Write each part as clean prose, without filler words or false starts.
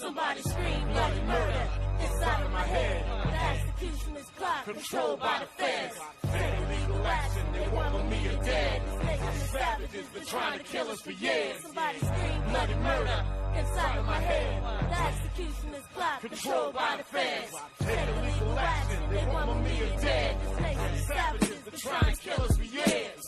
Somebody scream bloody murder inside of my head. The executioner's clock controlled by the feds. Take legal action, they want Mumia dead. These niggas are savages, been trying to kill us for years. Somebody scream bloody murder inside of my head. The executioner's clock controlled by the feds. Take legal action, they want Mumia dead. These niggas are savages, been trying to kill us for years.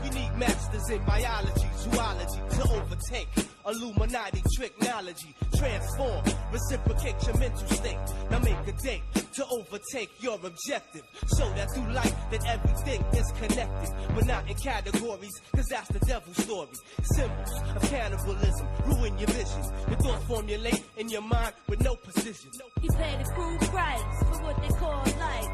We need masters in biology, zoology to overtake Illuminati technology, transform, reciprocate your mental state. Now make a date to overtake your objective. Show that through life that everything is connected, but not in categories, cause that's the devil's story. Symbols of cannibalism ruin your vision. Your thoughts formulate in your mind with no precision. He paid a crude price for what they call life.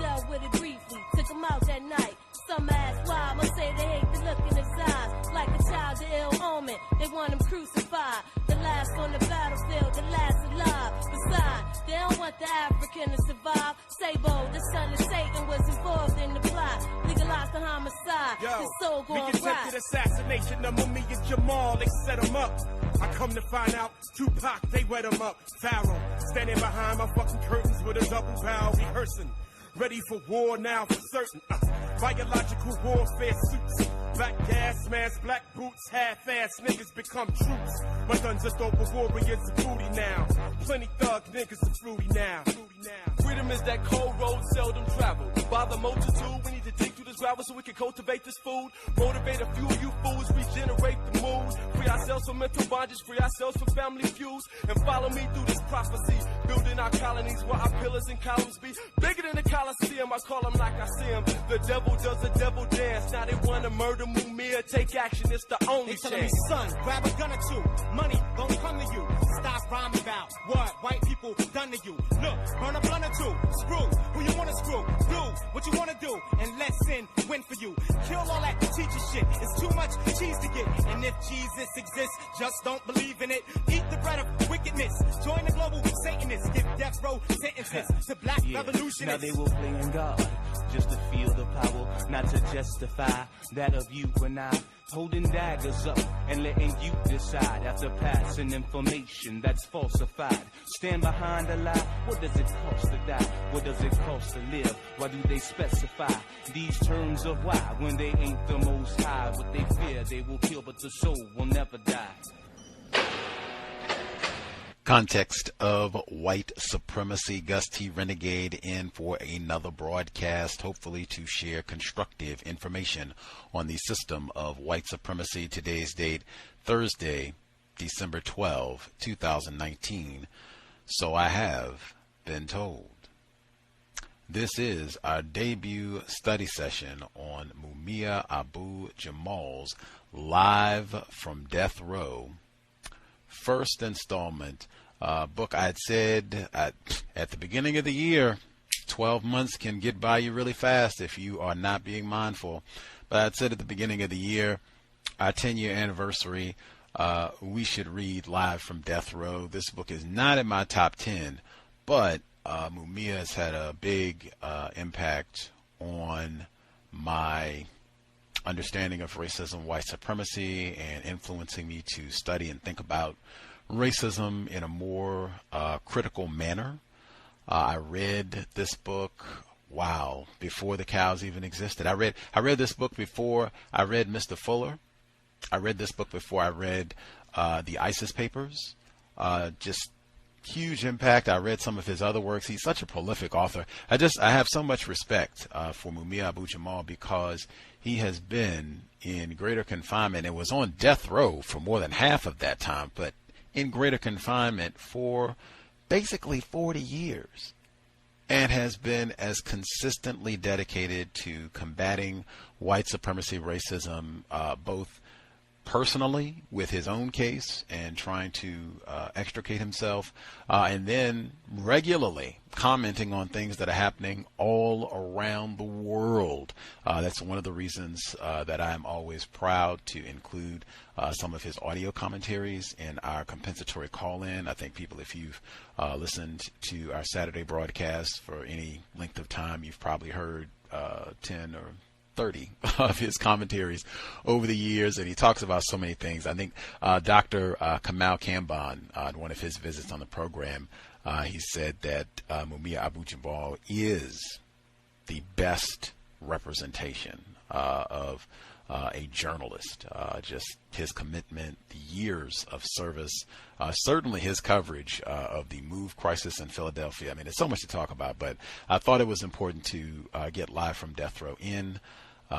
Dealt with it briefly, took him out that night. Some ask why, I'ma say they hate the look in his eyes. Like a child of ill omen, they want him crucified. The last on the battlefield, the last alive. Besides, they don't want the African to survive. Sabo, the son of Satan, was involved in the plot. Legalized the homicide, his soul going right. The attempted assassination of Mumia Abu-Jamal, they set him up. I come to find out, Tupac, they wet him up. Pharaoh, standing behind my fucking curtains with a double barrel rehearsing. Ready for war now for certain. Biological warfare suits. Black gas masks, black boots, half-ass niggas become troops. My guns are dope, but warriors are booty now. Plenty thug niggas are fruity now. Freedom is that cold road seldom traveled. By the multitude, we need to dig through this gravel so we can cultivate this food. Motivate a few of you fools, regenerate the mood. Free ourselves from mental bondage, free ourselves from family feuds. And follow me through this prophecy. Building our colonies where our pillars and columns be. Bigger than the Coliseum, I call them like I see them. The devil does a devil dance. Now they wanna murder Mumia. Take action, it's the only they chance. They me, son, grab a gun or two. Money gon' come to you. Stop rhyming about what white people done to you. Look, burn a blunt or two. Screw who you wanna screw. Do what you wanna do, and let sin win for you. Kill all that teacher shit. It's too much cheese to get. And if Jesus exists, just don't believe in it. Eat the bread of wickedness. Join the global Satanists. Give death row sentences to black revolutionists. Now they will play in God just to feel the power, not to justify that of you and I. Holding daggers up and letting you decide after passing information that's falsified. Stand behind a lie. What does it cost to die? What does it cost to live? Why do they specify these terms of why when they ain't the most high? What they fear they will kill, but the soul will never die. Context of White Supremacy. Gus T. Renegade in for another broadcast, hopefully to share constructive information on the system of white supremacy. Today's date, Thursday, December 12, 2019. So I have been told. This is our debut study session on Mumia Abu-Jamal's Live from Death Row first installment book. I had said at the beginning of the year, 12 months can get by you really fast if you are not being mindful. But I had said at the beginning of the year, our 10-year anniversary, we should read Live from Death Row. This book is not in my top 10, but Mumia has had a big impact on my understanding of racism, white supremacy, and influencing me to study and think about racism in a more critical manner. I read this book, before the cows even existed. I read this book before I read Mr. Fuller. I read this book before I read the ISIS Papers. Just huge impact. I read some of his other works. He's such a prolific author. I have so much respect for Mumia Abu-Jamal because he has been in greater confinement and was on death row for more than half of that time, but in greater confinement for basically 40 years, and has been as consistently dedicated to combating white supremacy, racism, both personally with his own case and trying to extricate himself, and then regularly commenting on things that are happening all around the world. That's one of the reasons that I'm always proud to include some of his audio commentaries in our compensatory call-in. I think people, if you've listened to our Saturday broadcast for any length of time, you've probably heard 10 or 30 of his commentaries over the years, and he talks about so many things. I think Dr. Kamal Kamban, on one of his visits on the program, he said that Mumia Abu-Jamal is the best representation of a journalist. Just his commitment, the years of service, certainly his coverage of the MOVE crisis in Philadelphia. I mean, there's so much to talk about, but I thought it was important to get Live from Death Row in.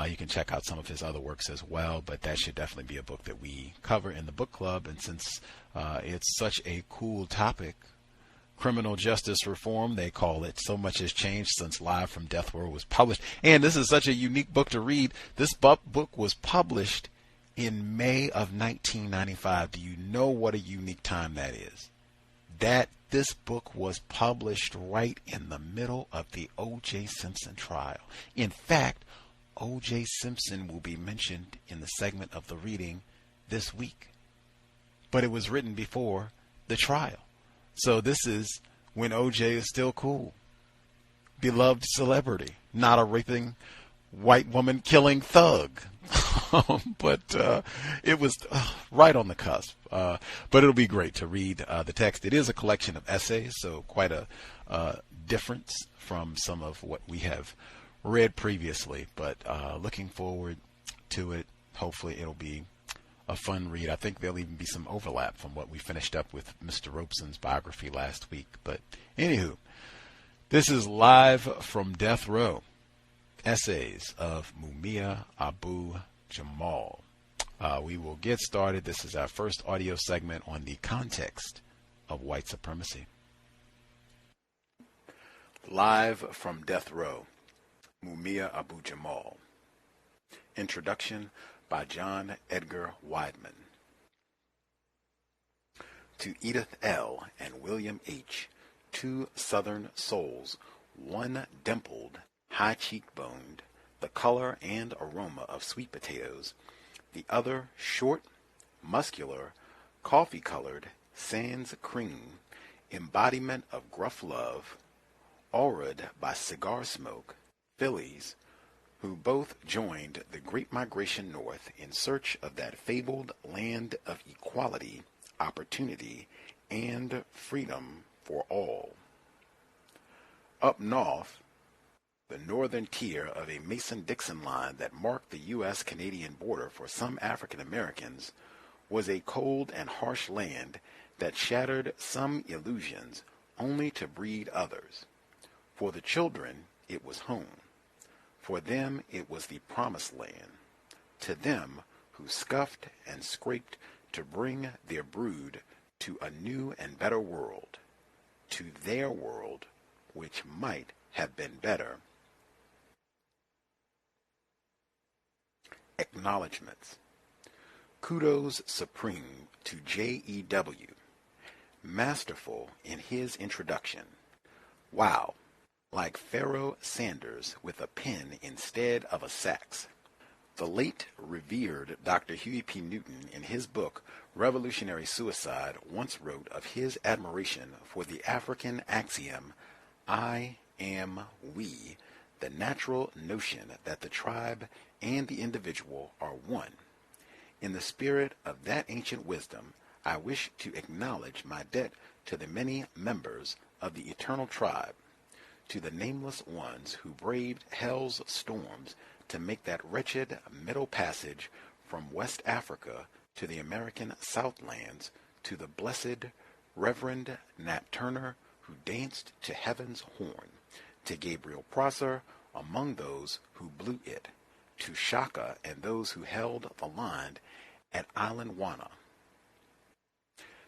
You can check out some of his other works as well, but that should definitely be a book that we cover in the book club. And since it's such a cool topic, criminal justice reform, they call it. So much has changed since Live from Death Row was published. And this is such a unique book to read. This book was published in May of 1995. Do you know what a unique time that is? That this book was published right in the middle of the O.J. Simpson trial. In fact, O.J. Simpson will be mentioned in the segment of the reading this week. But it was written before the trial. So this is when O.J. is still cool. Beloved celebrity, not a raping, white woman killing thug. But it was right on the cusp. But it'll be great to read the text. It is a collection of essays, so quite a difference from some of what we have read previously. But looking forward to it. Hopefully it'll be a fun read. I think there'll even be some overlap from what we finished up with Mr. Robeson's biography last week. But anywho, this is Live from Death Row, Essays of Mumia Abu-Jamal. We will get started. This is our first audio segment on the context of white supremacy. Live from Death Row, Mumia Abu-Jamal. Introduction by John Edgar Wideman. To Edith L. and William H., two Southern souls, one dimpled, high cheekboned, the color and aroma of sweet potatoes, the other short, muscular, coffee-colored, sans cream, embodiment of gruff love, auraed by cigar smoke, fillies, who both joined the great migration north in search of that fabled land of equality, opportunity, and freedom for all. Up north, the northern tier of a Mason-Dixon line that marked the U.S.-Canadian border for some African Americans was a cold and harsh land that shattered some illusions only to breed others. For the children, it was home. For them, it was the promised land. To them, who scuffed and scraped to bring their brood to a new and better world, to their world, which might have been better. Acknowledgments. Kudos supreme to J.E.W., masterful in his introduction. Wow. Like Pharaoh Sanders with a pen instead of a sax. The late revered Dr. Huey P. Newton, in his book Revolutionary Suicide, once wrote of his admiration for the African axiom, I am we, the natural notion that the tribe and the individual are one. In the spirit of that ancient wisdom, I wish to acknowledge my debt to the many members of the eternal tribe, to the nameless ones who braved hell's storms to make that wretched middle passage from West Africa to the American Southlands, to the blessed Reverend Nat Turner who danced to heaven's horn, to Gabriel Prosser among those who blew it, to Shaka and those who held the line at Island Wana,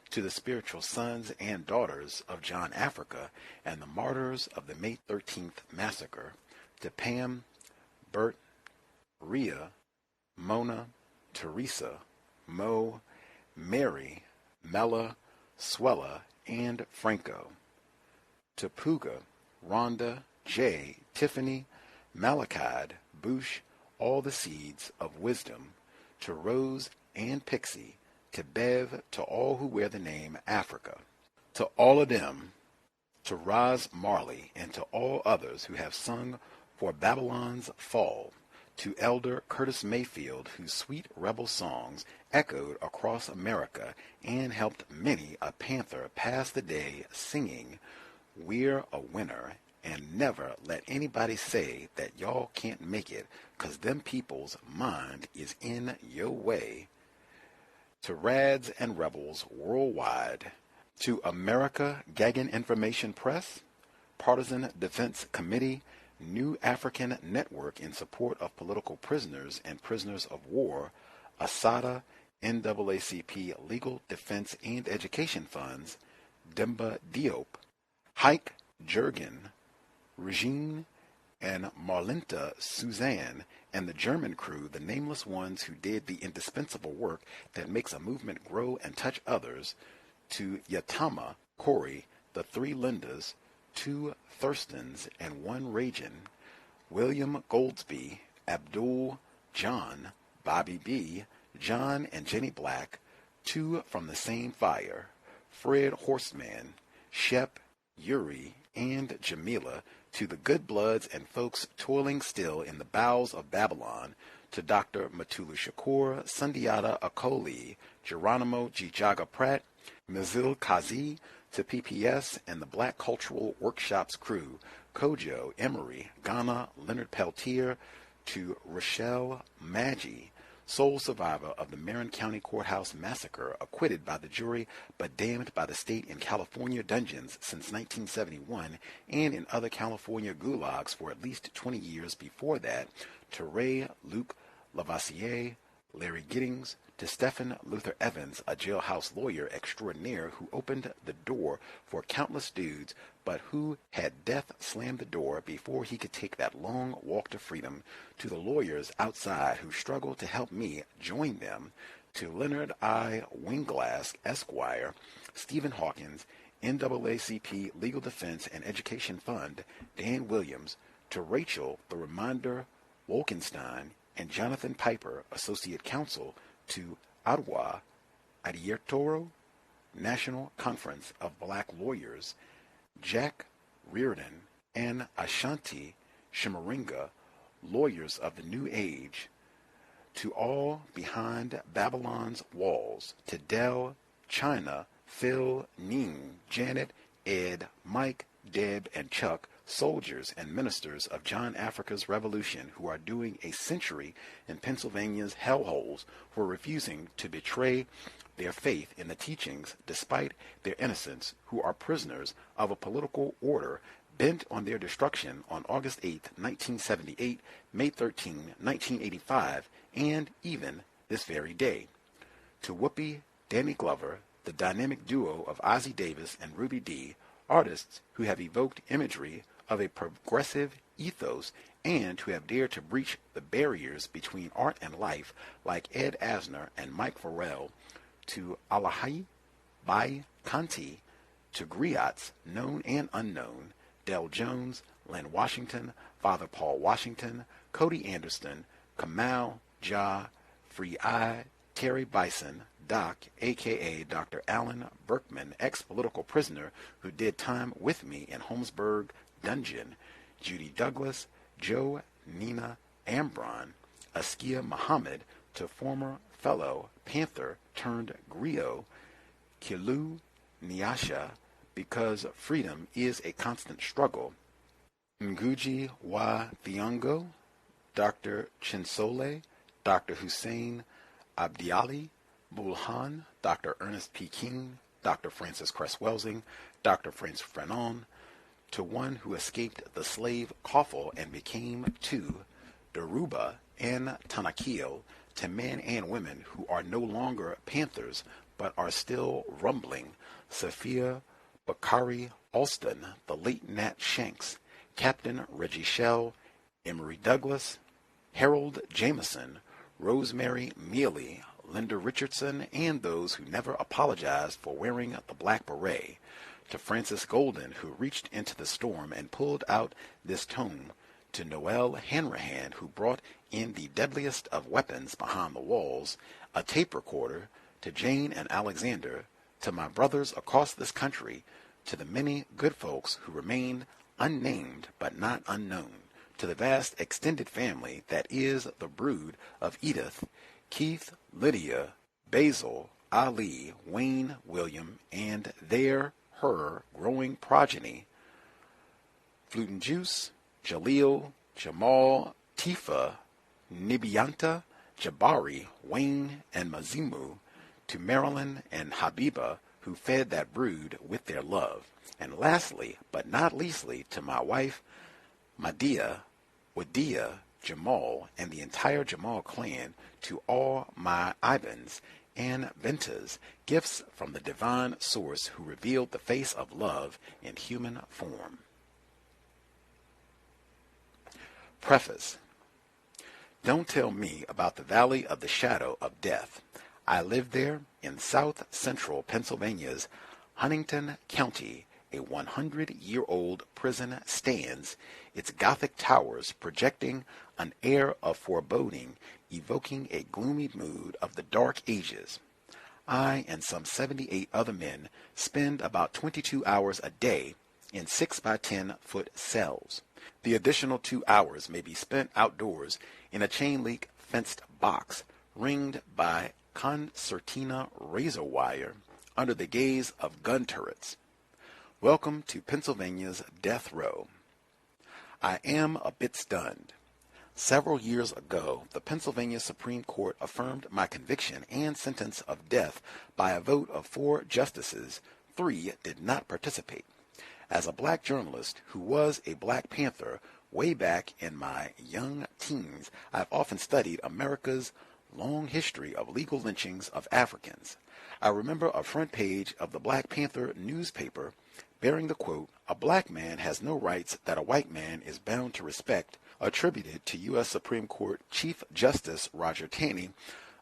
to the spiritual sons and daughters of John Africa and the martyrs of the May 13th massacre, to Pam, Bert, Rhea, Mona, Teresa, Mo, Mary, Mella, Swella, and Franco, to Puga, Rhonda, Jay, Tiffany, Malachide, Boosh, all the seeds of wisdom, to Rose and Pixie, to Bev, to all who wear the name Africa, to all of them, to Roz Marley, and to all others who have sung for Babylon's fall, to Elder Curtis Mayfield, whose sweet rebel songs echoed across America and helped many a Panther pass the day singing, "We're a winner, and never let anybody say that y'all can't make it, 'cause them people's mind is in your way." To Rads and Rebels Worldwide, to America Gaggin Information Press, Partisan Defense Committee, New African Network in support of political prisoners and prisoners of war, ASADA, NAACP Legal Defense and Education Funds, Demba Diop, Hike Jurgen, Regine, and Marlinta Suzanne, and the German crew, the nameless ones who did the indispensable work that makes a movement grow and touch others, to Yatama, Corey, the three Lindas, 2 Thurstons, and 1 Rajan, William Goldsby, Abdul, John, Bobby B., John and Jenny Black, 2 from the same fire, Fred Horstman, Shep, Yuri, and Jamila, to the good bloods and folks toiling still in the bowels of Babylon, to Dr. Matulu Shakur, Sundiata Akoli, Geronimo Gijaga Pratt, Mizil Kazi, to PPS and the Black Cultural Workshops crew, Kojo, Emery, Ghana, Leonard Peltier, to Rochelle Maggi, sole survivor of the Marin County Courthouse Massacre, acquitted by the jury but damned by the state in California dungeons since 1971 and in other California gulags for at least 20 years before that, to Ray Luke Lavoisier, Larry Giddings, to Stephen Luther Evans, a jailhouse lawyer extraordinaire who opened the door for countless dudes, but who had death slam the door before he could take that long walk to freedom, to the lawyers outside who struggled to help me join them, to Leonard I. Winglass, Esquire, Stephen Hawkins, NAACP Legal Defense and Education Fund, Dan Williams, to Rachel, the Reminder Wolkenstein, and Jonathan Piper, Associate Counsel, to Adwa Adiertoro, National Conference of Black Lawyers, Jack Reardon, and Ashanti Shimaringa, lawyers of the New Age, to all behind Babylon's walls, to Dell, China, Phil, Ning, Janet, Ed, Mike, Deb, and Chuck, soldiers and ministers of John Africa's revolution who are doing a century in Pennsylvania's hellholes for refusing to betray their faith in the teachings despite their innocence, who are prisoners of a political order bent on their destruction on August 8, 1978, May 13, 1985, and even this very day. To Whoopi, Danny Glover, the dynamic duo of Ozzie Davis and Ruby Dee, artists who have evoked imagery of a progressive ethos and who have dared to breach the barriers between art and life, like Ed Asner and Mike Farrell, to Alahai Bai Kanti, to griots known and unknown, Del Jones, Len Washington, Father Paul Washington, Cody Anderson, Kamal Ja, Free I, Terry Bison, Doc, a.k.a. Dr. Alan Berkman, ex-political prisoner who did time with me in Holmesburg Dungeon, Judy Douglas, Joe Nina Ambron, Askia Muhammad, to former fellow Panther turned griot, Kilu Nyasha, because freedom is a constant struggle, Ngugi wa Thiong'o, Dr. Chinsole, Dr. Hussein Abdiali, Bulhan, Dr. Ernest P. King, Dr. Francis Cress-Welsing, Dr. Francis Frenon, to one who escaped the slave coffle and became two, Daruba and Tanakil, to men and women who are no longer Panthers but are still rumbling, Sophia Bakari Alston, the late Nat Shanks, Captain Reggie Shell, Emory Douglas, Harold Jameson, Rosemary Mealy, Linda Richardson, and those who never apologized for wearing the black beret, to Francis Golden, who reached into the storm and pulled out this tome, to Noel Hanrahan, who brought in the deadliest of weapons behind the walls, a tape recorder, to Jane and Alexander, to my brothers across this country, to the many good folks who remained unnamed but not unknown, to the vast extended family that is the brood of Edith, Keith, Lydia, Basil, Ali, Wayne, William, and her growing progeny, Flutin Juice, Jaleel, Jamal, Tifa, Nibianta, Jabari, Wayne, and Mazimu, to Marilyn and Habiba, who fed that brood with their love, and lastly, but not leastly, to my wife, Madia, Wadia, Jamal, and the entire Jamal clan, to all my Ibans and Ventas, gifts from the divine source who revealed the face of love in human form. Preface. Don't tell me about the Valley of the Shadow of Death. I lived there in south-central Pennsylvania's Huntington County. A 100-year-old prison stands, its Gothic towers projecting an air of foreboding, evoking a gloomy mood of the Dark Ages. I and some 78 other men spend about 22 hours a day in 6-by-10-foot cells. The additional 2 hours may be spent outdoors in a chain-link fenced box ringed by concertina razor wire under the gaze of gun turrets. Welcome to Pennsylvania's death row. I am a bit stunned. Several years ago, the Pennsylvania Supreme Court affirmed my conviction and sentence of death by a vote of 4 justices. 3 did not participate. As a black journalist who was a Black Panther way back in my young teens, I've often studied America's long history of legal lynchings of Africans. I remember a front page of the Black Panther newspaper bearing the quote, "A black man has no rights that a white man is bound to respect," attributed to U.S. Supreme Court Chief Justice Roger Taney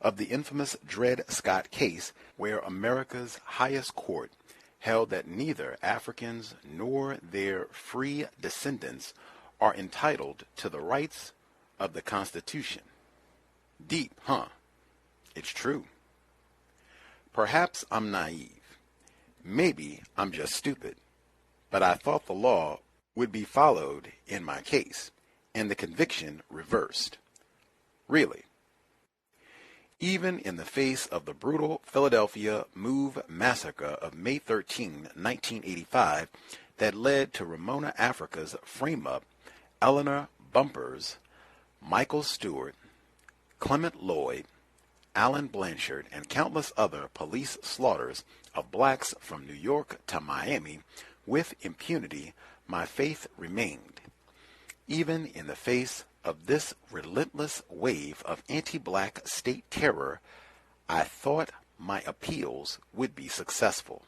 of the infamous Dred Scott case, where America's highest court held that neither Africans nor their free descendants are entitled to the rights of the Constitution. Deep, huh? It's true. Perhaps I'm naive. Maybe I'm just stupid. But I thought the law would be followed in my case, and the conviction reversed. Really. Even in the face of the brutal Philadelphia Move massacre of May 13, 1985, that led to Ramona Africa's frame-up, Eleanor Bumpers, Michael Stewart, Clement Lloyd, Alan Blanchard, and countless other police slaughters of blacks from New York to Miami, with impunity, my faith remained. Even in the face of this relentless wave of anti-black state terror, I thought my appeals would be successful.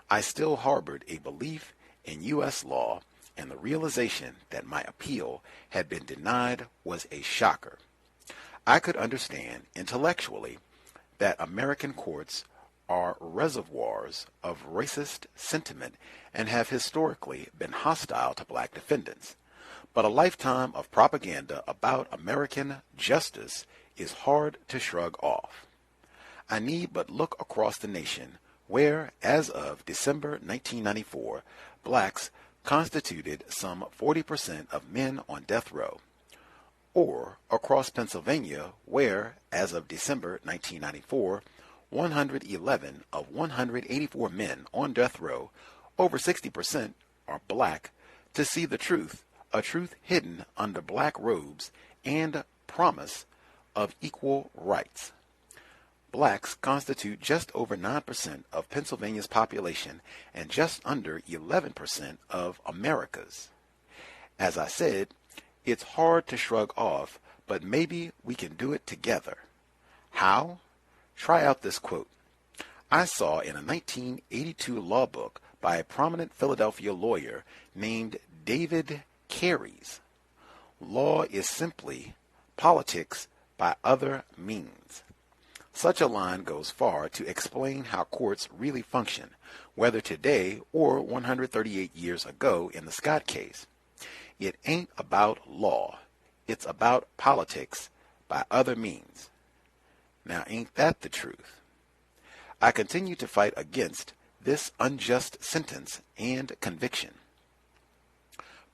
I still harbored a belief in U.S. law, and the realization that my appeal had been denied was a shocker. I could understand intellectually that American courts are reservoirs of racist sentiment and have historically been hostile to black defendants. But a lifetime of propaganda about American justice is hard to shrug off. I need but look across the nation where, as of December 1994, blacks constituted some 40% of men on death row, or across Pennsylvania where, as of December 1994, 111 of 184 men on death row, over 60%, are black, to see the truth, a truth hidden under black robes and promise of equal rights. Blacks constitute just over 9% of Pennsylvania's population and just under 11% of America's. As I said, it's hard to shrug off, but maybe we can do it together. How? Try out this quote. I saw in a 1982 law book by a prominent Philadelphia lawyer named David Carries. Law is simply politics by other means. Such a line goes far to explain how courts really function, whether today or 138 years ago in the Scott case. It ain't about law. It's about politics by other means. Now, ain't that the truth? I continue to fight against this unjust sentence and conviction.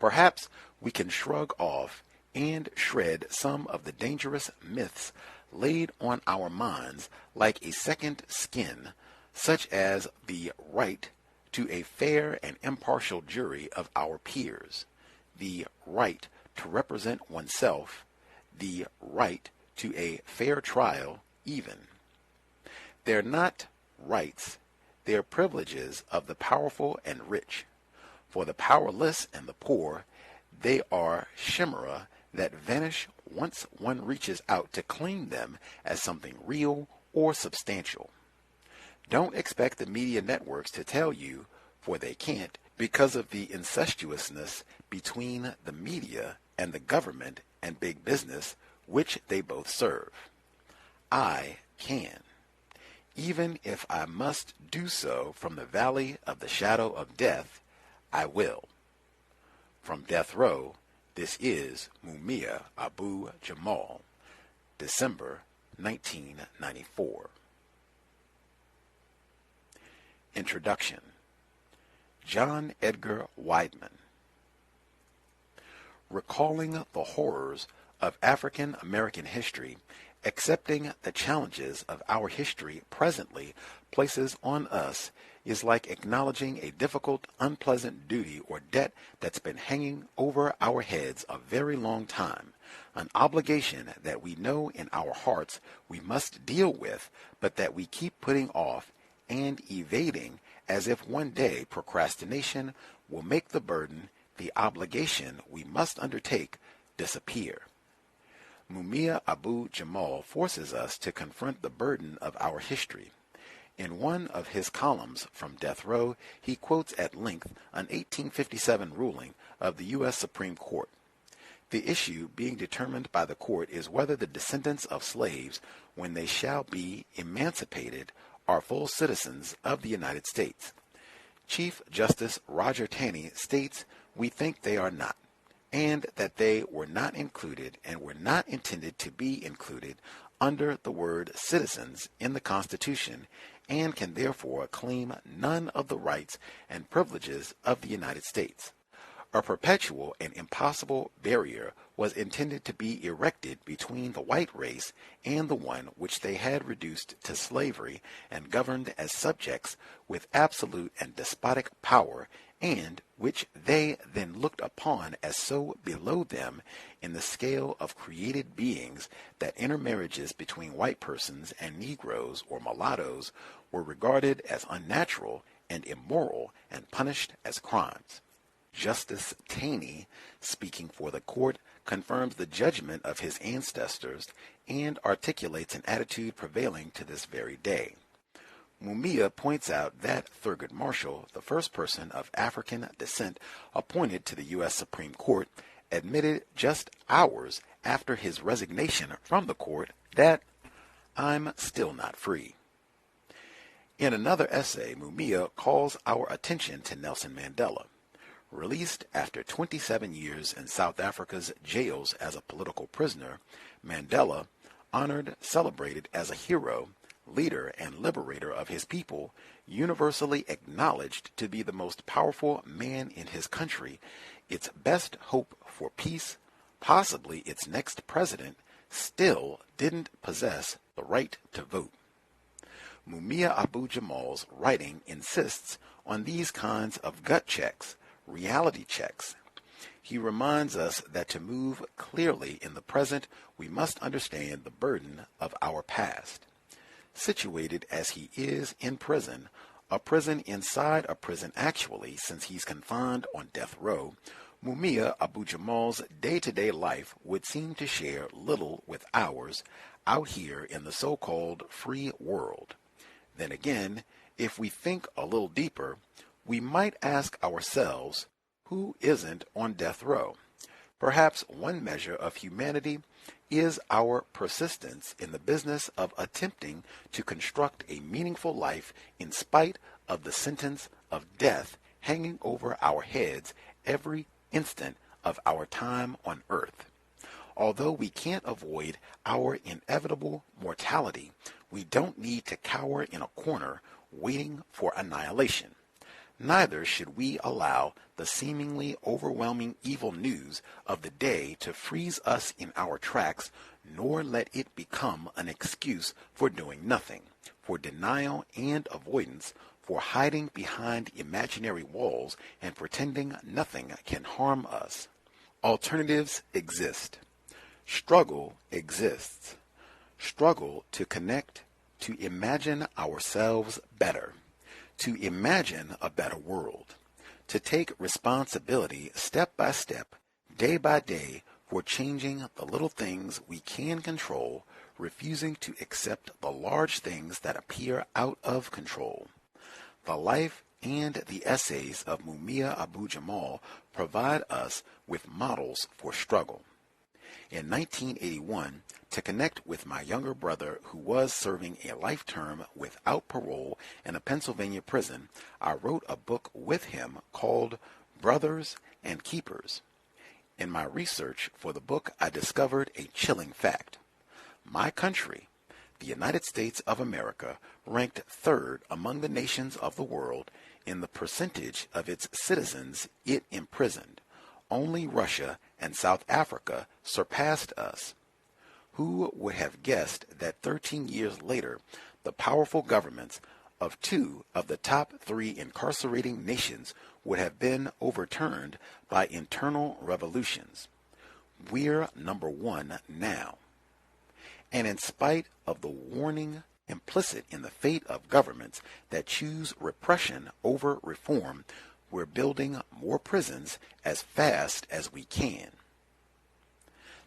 Perhaps we can shrug off and shred some of the dangerous myths laid on our minds like a second skin, such as the right to a fair and impartial jury of our peers, the right to represent oneself, the right to a fair trial even. They're not rights, they're privileges of the powerful and rich. For the powerless and the poor, they are chimera that vanish once one reaches out to claim them as something real or substantial. Don't expect the media networks to tell you, for they can't, because of the incestuousness between the media and the government and big business, which they both serve. I can, even if I must do so from the valley of the shadow of death, I will. From death row, this is Mumia Abu-Jamal, December 1994. Introduction. John Edgar Wideman. Recalling the horrors of African American history, accepting the challenges of our history presently places on us is like acknowledging a difficult, unpleasant duty or debt that's been hanging over our heads a very long time, an obligation that we know in our hearts we must deal with, but that we keep putting off and evading as if one day procrastination will make the burden, the obligation we must undertake, disappear. Mumia Abu-Jamal forces us to confront the burden of our history. In one of his columns from death row, he quotes at length an 1857 ruling of the U.S. Supreme Court. The issue being determined by the court is whether the descendants of slaves, when they shall be emancipated, are full citizens of the United States. Chief Justice Roger Taney states, "We think they are not, and that they were not included and were not intended to be included under the word citizens in the Constitution, and can therefore claim none of the rights and privileges of the United States. A perpetual and impossible barrier was intended to be erected between the white race and the one which they had reduced to slavery and governed as subjects with absolute and despotic power, and which they then looked upon as so below them in the scale of created beings that intermarriages between white persons and Negroes or mulattoes were regarded as unnatural and immoral and punished as crimes." Justice Taney, speaking for the court, confirms the judgment of his ancestors and articulates an attitude prevailing to this very day. Mumia points out that Thurgood Marshall, the first person of African descent appointed to the U.S. Supreme Court, admitted just hours after his resignation from the court that "I'm still not free." In another essay, Mumia calls our attention to Nelson Mandela. Released after 27 years in South Africa's jails as a political prisoner, Mandela, honored, celebrated as a hero, leader, and liberator of his people, universally acknowledged to be the most powerful man in his country, its best hope for peace, possibly its next president, still didn't possess the right to vote. Mumia Abu-Jamal's writing insists on these kinds of gut checks, reality checks. He reminds us that to move clearly in the present, we must understand the burden of our past. Situated as he is in prison, a prison inside a prison actually, since he's confined on death row, Mumia Abu-Jamal's day-to-day life would seem to share little with ours out here in the so-called free world. Then again, if we think a little deeper, we might ask ourselves, who isn't on death row? Perhaps one measure of humanity is our persistence in the business of attempting to construct a meaningful life in spite of the sentence of death hanging over our heads every instant of our time on earth. Although we can't avoid our inevitable mortality, we don't need to cower in a corner waiting for annihilation. Neither should we allow the seemingly overwhelming evil news of the day to freeze us in our tracks, nor let it become an excuse for doing nothing, for denial and avoidance, for hiding behind imaginary walls and pretending nothing can harm us. Alternatives exist. Struggle exists. Struggle to connect, to imagine ourselves better, to imagine a better world, to take responsibility step by step, day by day, for changing the little things we can control, refusing to accept the large things that appear out of control. The life and the essays of Mumia Abu-Jamal provide us with models for struggle. In 1981, to connect with my younger brother who was serving a life term without parole in a Pennsylvania prison, I wrote a book with him called Brothers and Keepers. In my research for the book, I discovered a chilling fact. My country, the United States of America, ranked third among the nations of the world in the percentage of its citizens it imprisoned. Only Russia and South Africa surpassed us. Who would have guessed that 13 years later, the powerful governments of two of the top three incarcerating nations would have been overturned by internal revolutions? We're number one now. And in spite of the warning implicit in the fate of governments that choose repression over reform, we're building more prisons as fast as we can.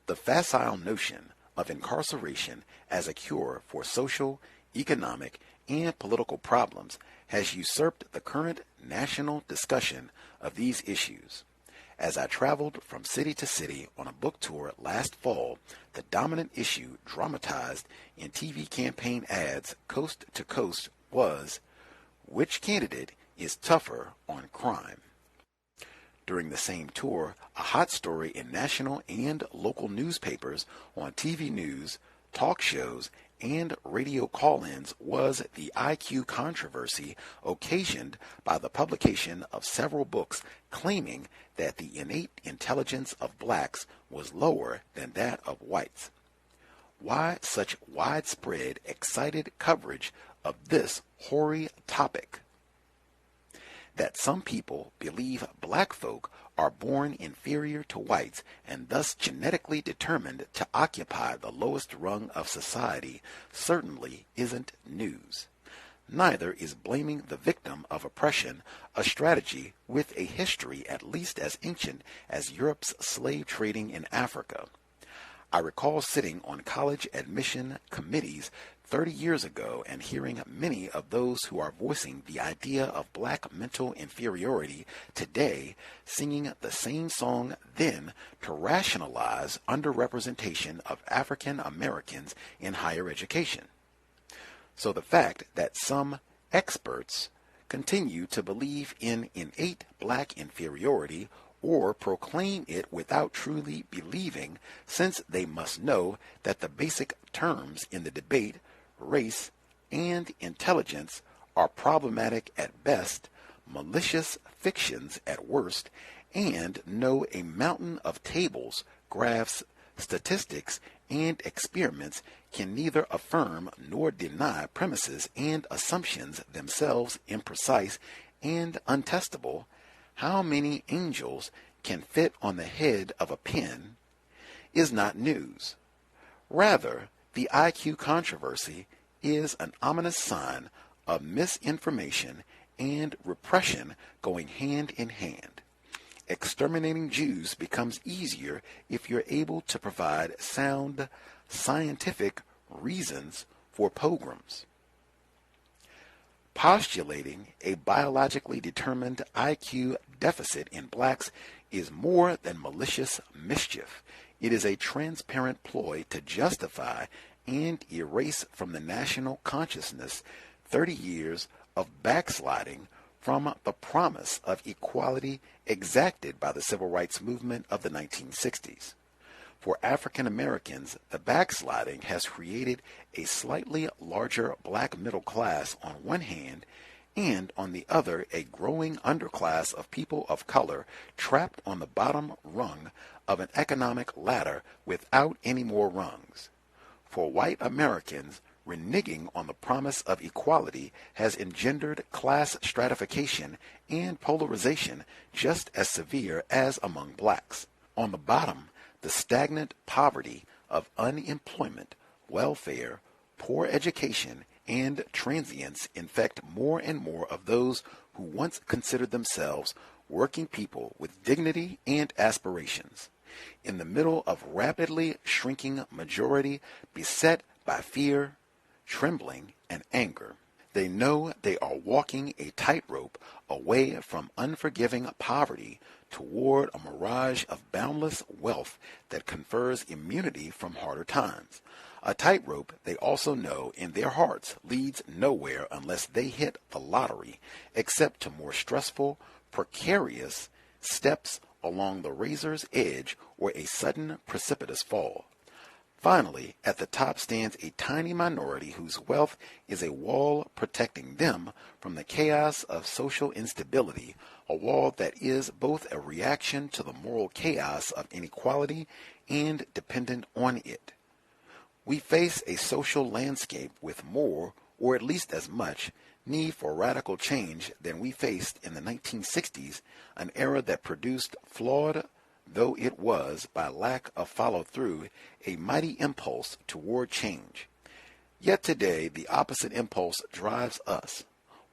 The facile notion of incarceration as a cure for social, economic, and political problems has usurped the current national discussion of these issues. As I traveled from city to city on a book tour last fall, the dominant issue dramatized in TV campaign ads coast to coast was, which candidate is tougher on crime? During the same tour, a hot story in national and local newspapers, on TV news, talk shows, and radio call-ins was the IQ controversy occasioned by the publication of several books claiming that the innate intelligence of blacks was lower than that of whites. Why such widespread, excited coverage of this hoary topic? That some people believe black folk are born inferior to whites and thus genetically determined to occupy the lowest rung of society certainly isn't news. Neither is blaming the victim of oppression a strategy with a history at least as ancient as Europe's slave trading in Africa. I recall sitting on college admission committees 30 years ago and hearing many of those who are voicing the idea of black mental inferiority today singing the same song then to rationalize underrepresentation of African Americans in higher education. So the fact that some experts continue to believe in innate black inferiority or proclaim it without truly believing, since they must know that the basic terms in the debate, race and intelligence, are problematic at best, malicious fictions at worst, and know a mountain of tables, graphs, statistics, and experiments can neither affirm nor deny premises and assumptions themselves imprecise and untestable. How many angels can fit on the head of a pin is not news. Rather, the IQ controversy is an ominous sign of misinformation and repression going hand in hand. Exterminating Jews becomes easier if you're able to provide sound, scientific reasons for pogroms. Postulating a biologically determined IQ deficit in blacks is more than malicious mischief. It is a transparent ploy to justify and erase from the national consciousness 30 years of backsliding from the promise of equality exacted by the civil rights movement of the 1960s. For African Americans, the backsliding has created a slightly larger black middle class on one hand and on the other a growing underclass of people of color trapped on the bottom rung of an economic ladder without any more rungs. For white Americans, reneging on the promise of equality has engendered class stratification and polarization just as severe as among blacks. On the bottom, the stagnant poverty of unemployment, welfare, poor education, and transience infect more and more of those who once considered themselves working people with dignity and aspirations. In the middle of rapidly shrinking majority beset by fear, trembling, and anger, they know they are walking a tightrope away from unforgiving poverty toward a mirage of boundless wealth that confers immunity from harder times. A tightrope they also know in their hearts leads nowhere unless they hit the lottery, except to more stressful, precarious steps along the razor's edge or a sudden precipitous fall. Finally, at the top stands a tiny minority whose wealth is a wall protecting them from the chaos of social instability, a wall that is both a reaction to the moral chaos of inequality and dependent on it. We face a social landscape with more, or at least as much, need for radical change than we faced in the 1960s, an era that produced, flawed though it was by lack of follow-through, a mighty impulse toward change. Yet today, the opposite impulse drives us.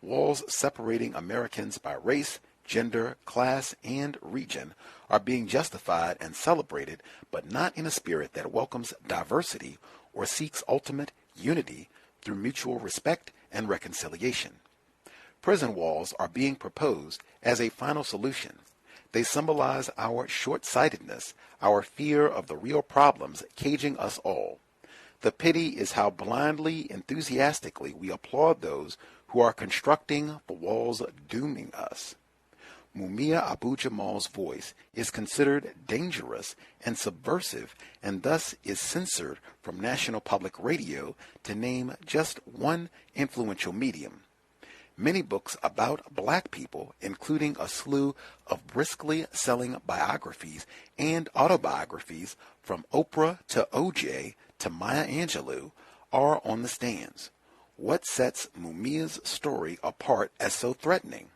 Walls separating Americans by race, gender, class, and region are being justified and celebrated, but not in a spirit that welcomes diversity or seeks ultimate unity through mutual respect and reconciliation. Prison walls are being proposed as a final solution. They symbolize our short-sightedness, our fear of the real problems caging us all. The pity is how blindly, enthusiastically we applaud those who are constructing the walls dooming us. Mumia Abu-Jamal's voice is considered dangerous and subversive and thus is censored from National Public Radio, to name just one influential medium. Many books about black people, including a slew of briskly selling biographies and autobiographies from Oprah to O.J. to Maya Angelou, are on the stands. What sets Mumia's story apart as so threatening?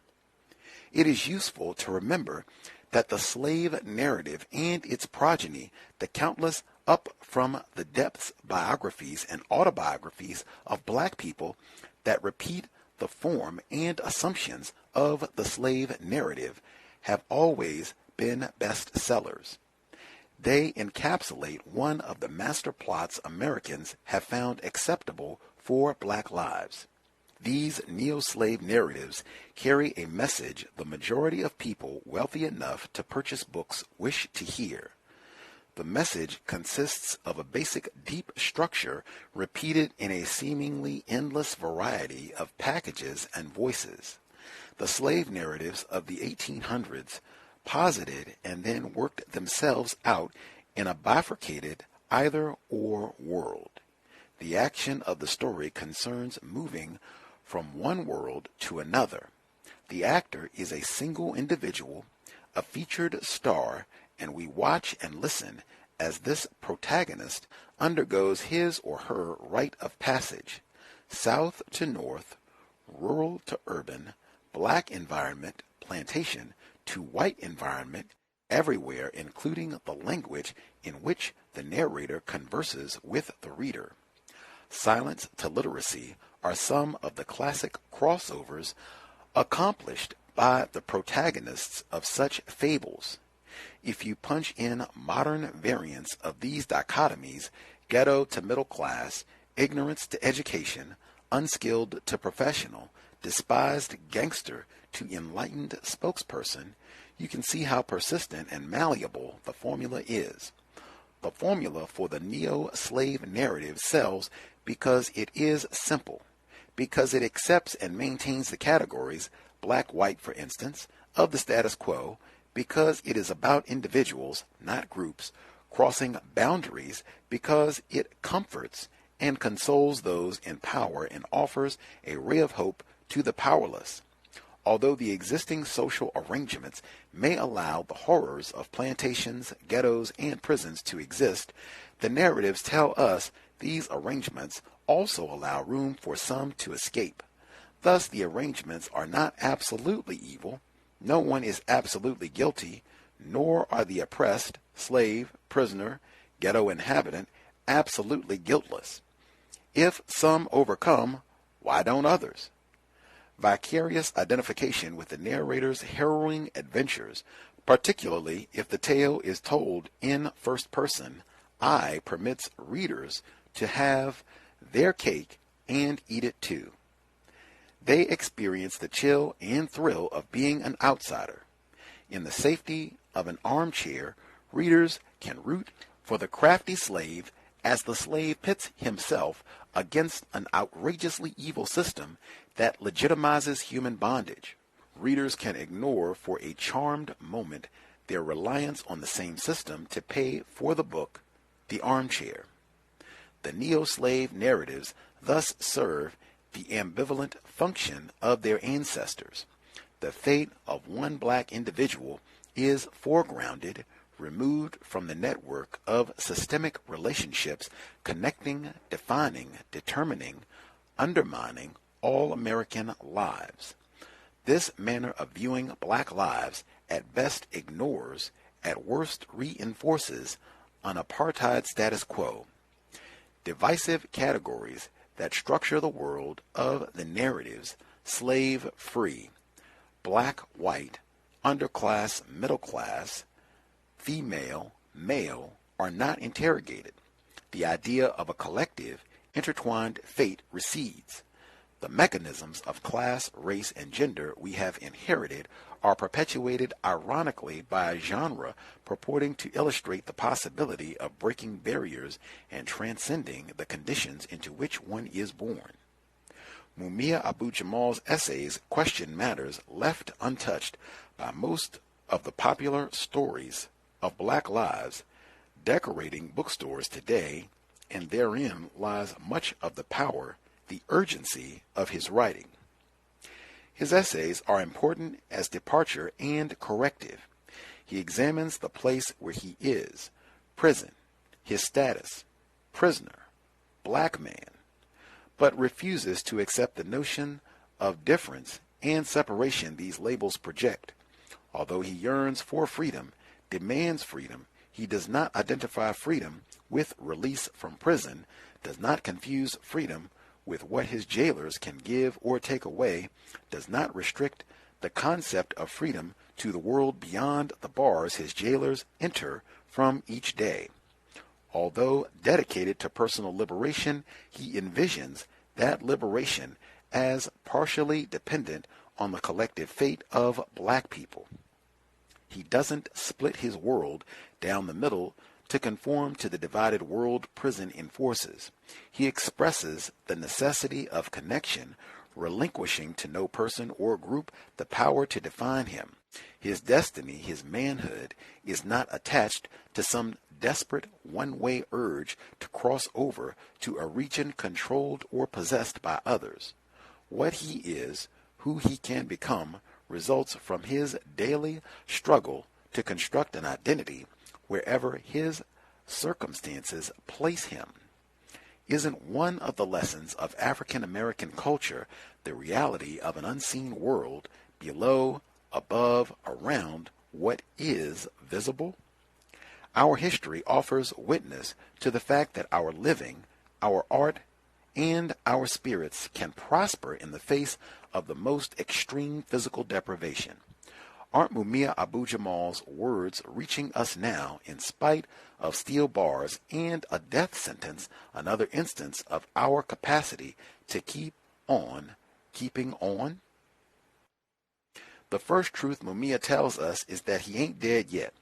It is useful to remember that the slave narrative and its progeny, the countless up from the depths biographies and autobiographies of black people that repeat the form and assumptions of the slave narrative, have always been bestsellers. They encapsulate one of the master plots Americans have found acceptable for black lives. These neo-slave narratives carry a message the majority of people wealthy enough to purchase books wish to hear. The message consists of a basic deep structure repeated in a seemingly endless variety of packages and voices. The slave narratives of the 1800s posited and then worked themselves out in a bifurcated either-or world. The action of the story concerns moving from one world to another. The actor is a single individual, a featured star, and we watch and listen as this protagonist undergoes his or her rite of passage, south to north, rural to urban, black environment, plantation, to white environment, everywhere, including the language in which the narrator converses with the reader. Silence to literacy are some of the classic crossovers accomplished by the protagonists of such fables. If you punch in modern variants of these dichotomies, ghetto to middle class, ignorance to education, unskilled to professional, despised gangster to enlightened spokesperson, you can see how persistent and malleable the formula is. The formula for the neo-slave narrative sells because it is simple, because it accepts and maintains the categories, black-white for instance, of the status quo, because it is about individuals, not groups, crossing boundaries, because it comforts and consoles those in power and offers a ray of hope to the powerless. Although the existing social arrangements may allow the horrors of plantations, ghettos, and prisons to exist, the narratives tell us these arrangements also allow room for some to escape. Thus, the arrangements are not absolutely evil. No one is absolutely guilty, nor are the oppressed, slave, prisoner, ghetto inhabitant absolutely guiltless. If some overcome, why don't others? Vicarious identification with the narrator's harrowing adventures, particularly if the tale is told in first person, permits readers to have their cake and eat it too. They experience the chill and thrill of being an outsider. In the safety of an armchair, readers can root for the crafty slave as the slave pits himself against an outrageously evil system that legitimizes human bondage. Readers can ignore for a charmed moment their reliance on the same system to pay for the book, the armchair. The neo-slave narratives thus serve the ambivalent function of their ancestors. The fate of one black individual is foregrounded, removed from the network of systemic relationships connecting, defining, determining, undermining all American lives. This manner of viewing black lives at best ignores, at worst reinforces, an apartheid status quo. Divisive categories that structure the world of the narratives, slave-free, black-white, underclass, middle class, female, male, are not interrogated. The idea of a collective, intertwined fate recedes. The mechanisms of class, race, and gender we have inherited are perpetuated ironically by a genre purporting to illustrate the possibility of breaking barriers and transcending the conditions into which one is born. Mumia Abu-Jamal's essays question matters left untouched by most of the popular stories of black lives decorating bookstores today, and therein lies much of the power, the urgency of his writing. His essays are important as departure and corrective. He examines the place where he is, prison, his status, prisoner, black man, but refuses to accept the notion of difference and separation these labels project. Although he yearns for freedom, demands freedom, he does not identify freedom with release from prison, does not confuse freedom with what his jailers can give or take away, does not restrict the concept of freedom to the world beyond the bars his jailers enter from each day. Although dedicated to personal liberation, he envisions that liberation as partially dependent on the collective fate of black people. He doesn't split his world down the middle to conform to the divided world prison enforces. He expresses the necessity of connection, relinquishing to no person or group the power to define him. His destiny, his manhood, is not attached to some desperate one-way urge to cross over to a region controlled or possessed by others. What he is, who he can become, results from his daily struggle to construct an identity wherever his circumstances place him. Isn't one of the lessons of African American culture the reality of an unseen world below, above, around what is visible? Our history offers witness to the fact that our living, our art, and our spirits can prosper in the face of the most extreme physical deprivation. Aren't Mumia Abu-Jamal's words reaching us now in spite of steel bars and a death sentence another instance of our capacity to keep on keeping on? The first truth Mumia tells us is that he ain't dead yet.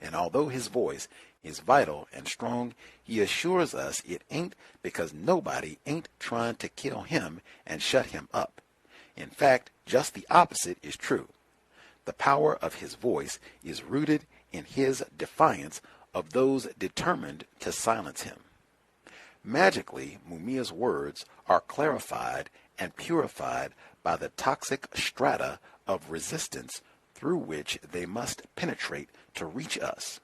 And although his voice is vital and strong, he assures us it ain't because nobody ain't trying to kill him and shut him up. In fact, just the opposite is true. The power of his voice is rooted in his defiance of those determined to silence him. Magically, Mumia's words are clarified and purified by the toxic strata of resistance through which they must penetrate to reach us,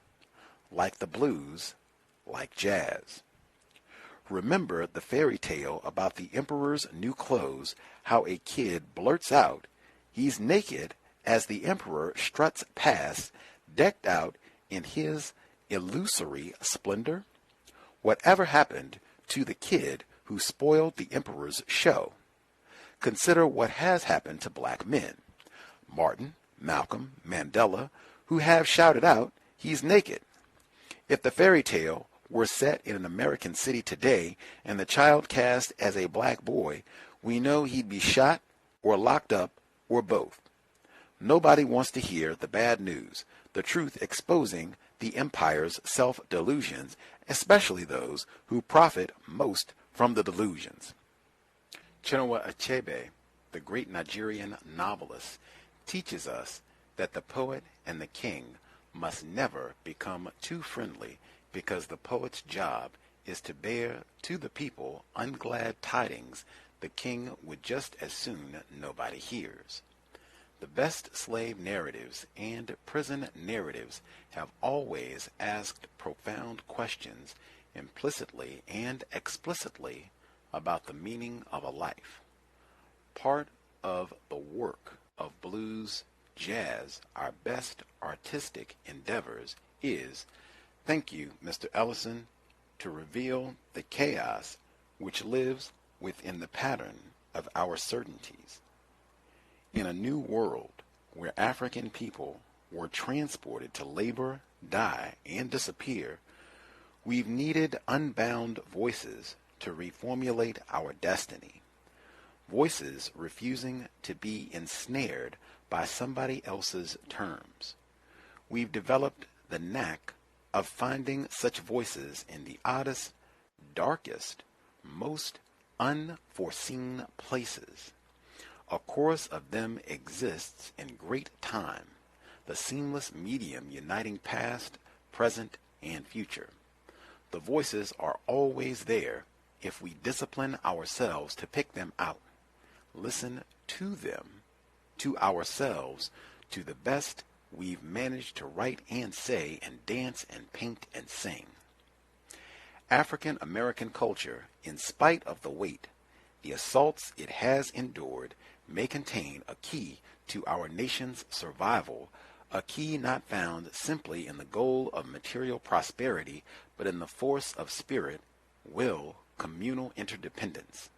like the blues, like jazz. Remember the fairy tale about the emperor's new clothes, how a kid blurts out, he's naked, as the emperor struts past, decked out in his illusory splendor? Whatever happened to the kid who spoiled the emperor's show? Consider what has happened to black men, Martin, Malcolm, Mandela, who have shouted out, he's naked. If the fairy tale were set in an American city today and the child cast as a black boy, we know he'd be shot or locked up or both. Nobody wants to hear the bad news, the truth exposing the empire's self-delusions, especially those who profit most from the delusions. Chinua Achebe, the great Nigerian novelist, teaches us that the poet and the king must never become too friendly, because the poet's job is to bear to the people unglad tidings the king would just as soon nobody hears. The best slave narratives and prison narratives have always asked profound questions, implicitly and explicitly, about the meaning of a life. Part of the work of blues, jazz, our best artistic endeavors is, thank you, Mr. Ellison, to reveal the chaos which lives within the pattern of our certainties. In a new world where African people were transported to labor, die, and disappear, we've needed unbound voices to reformulate our destiny. Voices refusing to be ensnared by somebody else's terms. We've developed the knack of finding such voices in the oddest, darkest, most unforeseen places. A chorus of them exists in great time, the seamless medium uniting past, present, and future. The voices are always there if we discipline ourselves to pick them out, listen to them, to ourselves, to the best we've managed to write and say and dance and paint and sing. African American culture, in spite of the weight, the assaults it has endured, may contain a key to our nation's survival, a key not found simply in the goal of material prosperity, but in the force of spirit, will, communal interdependence.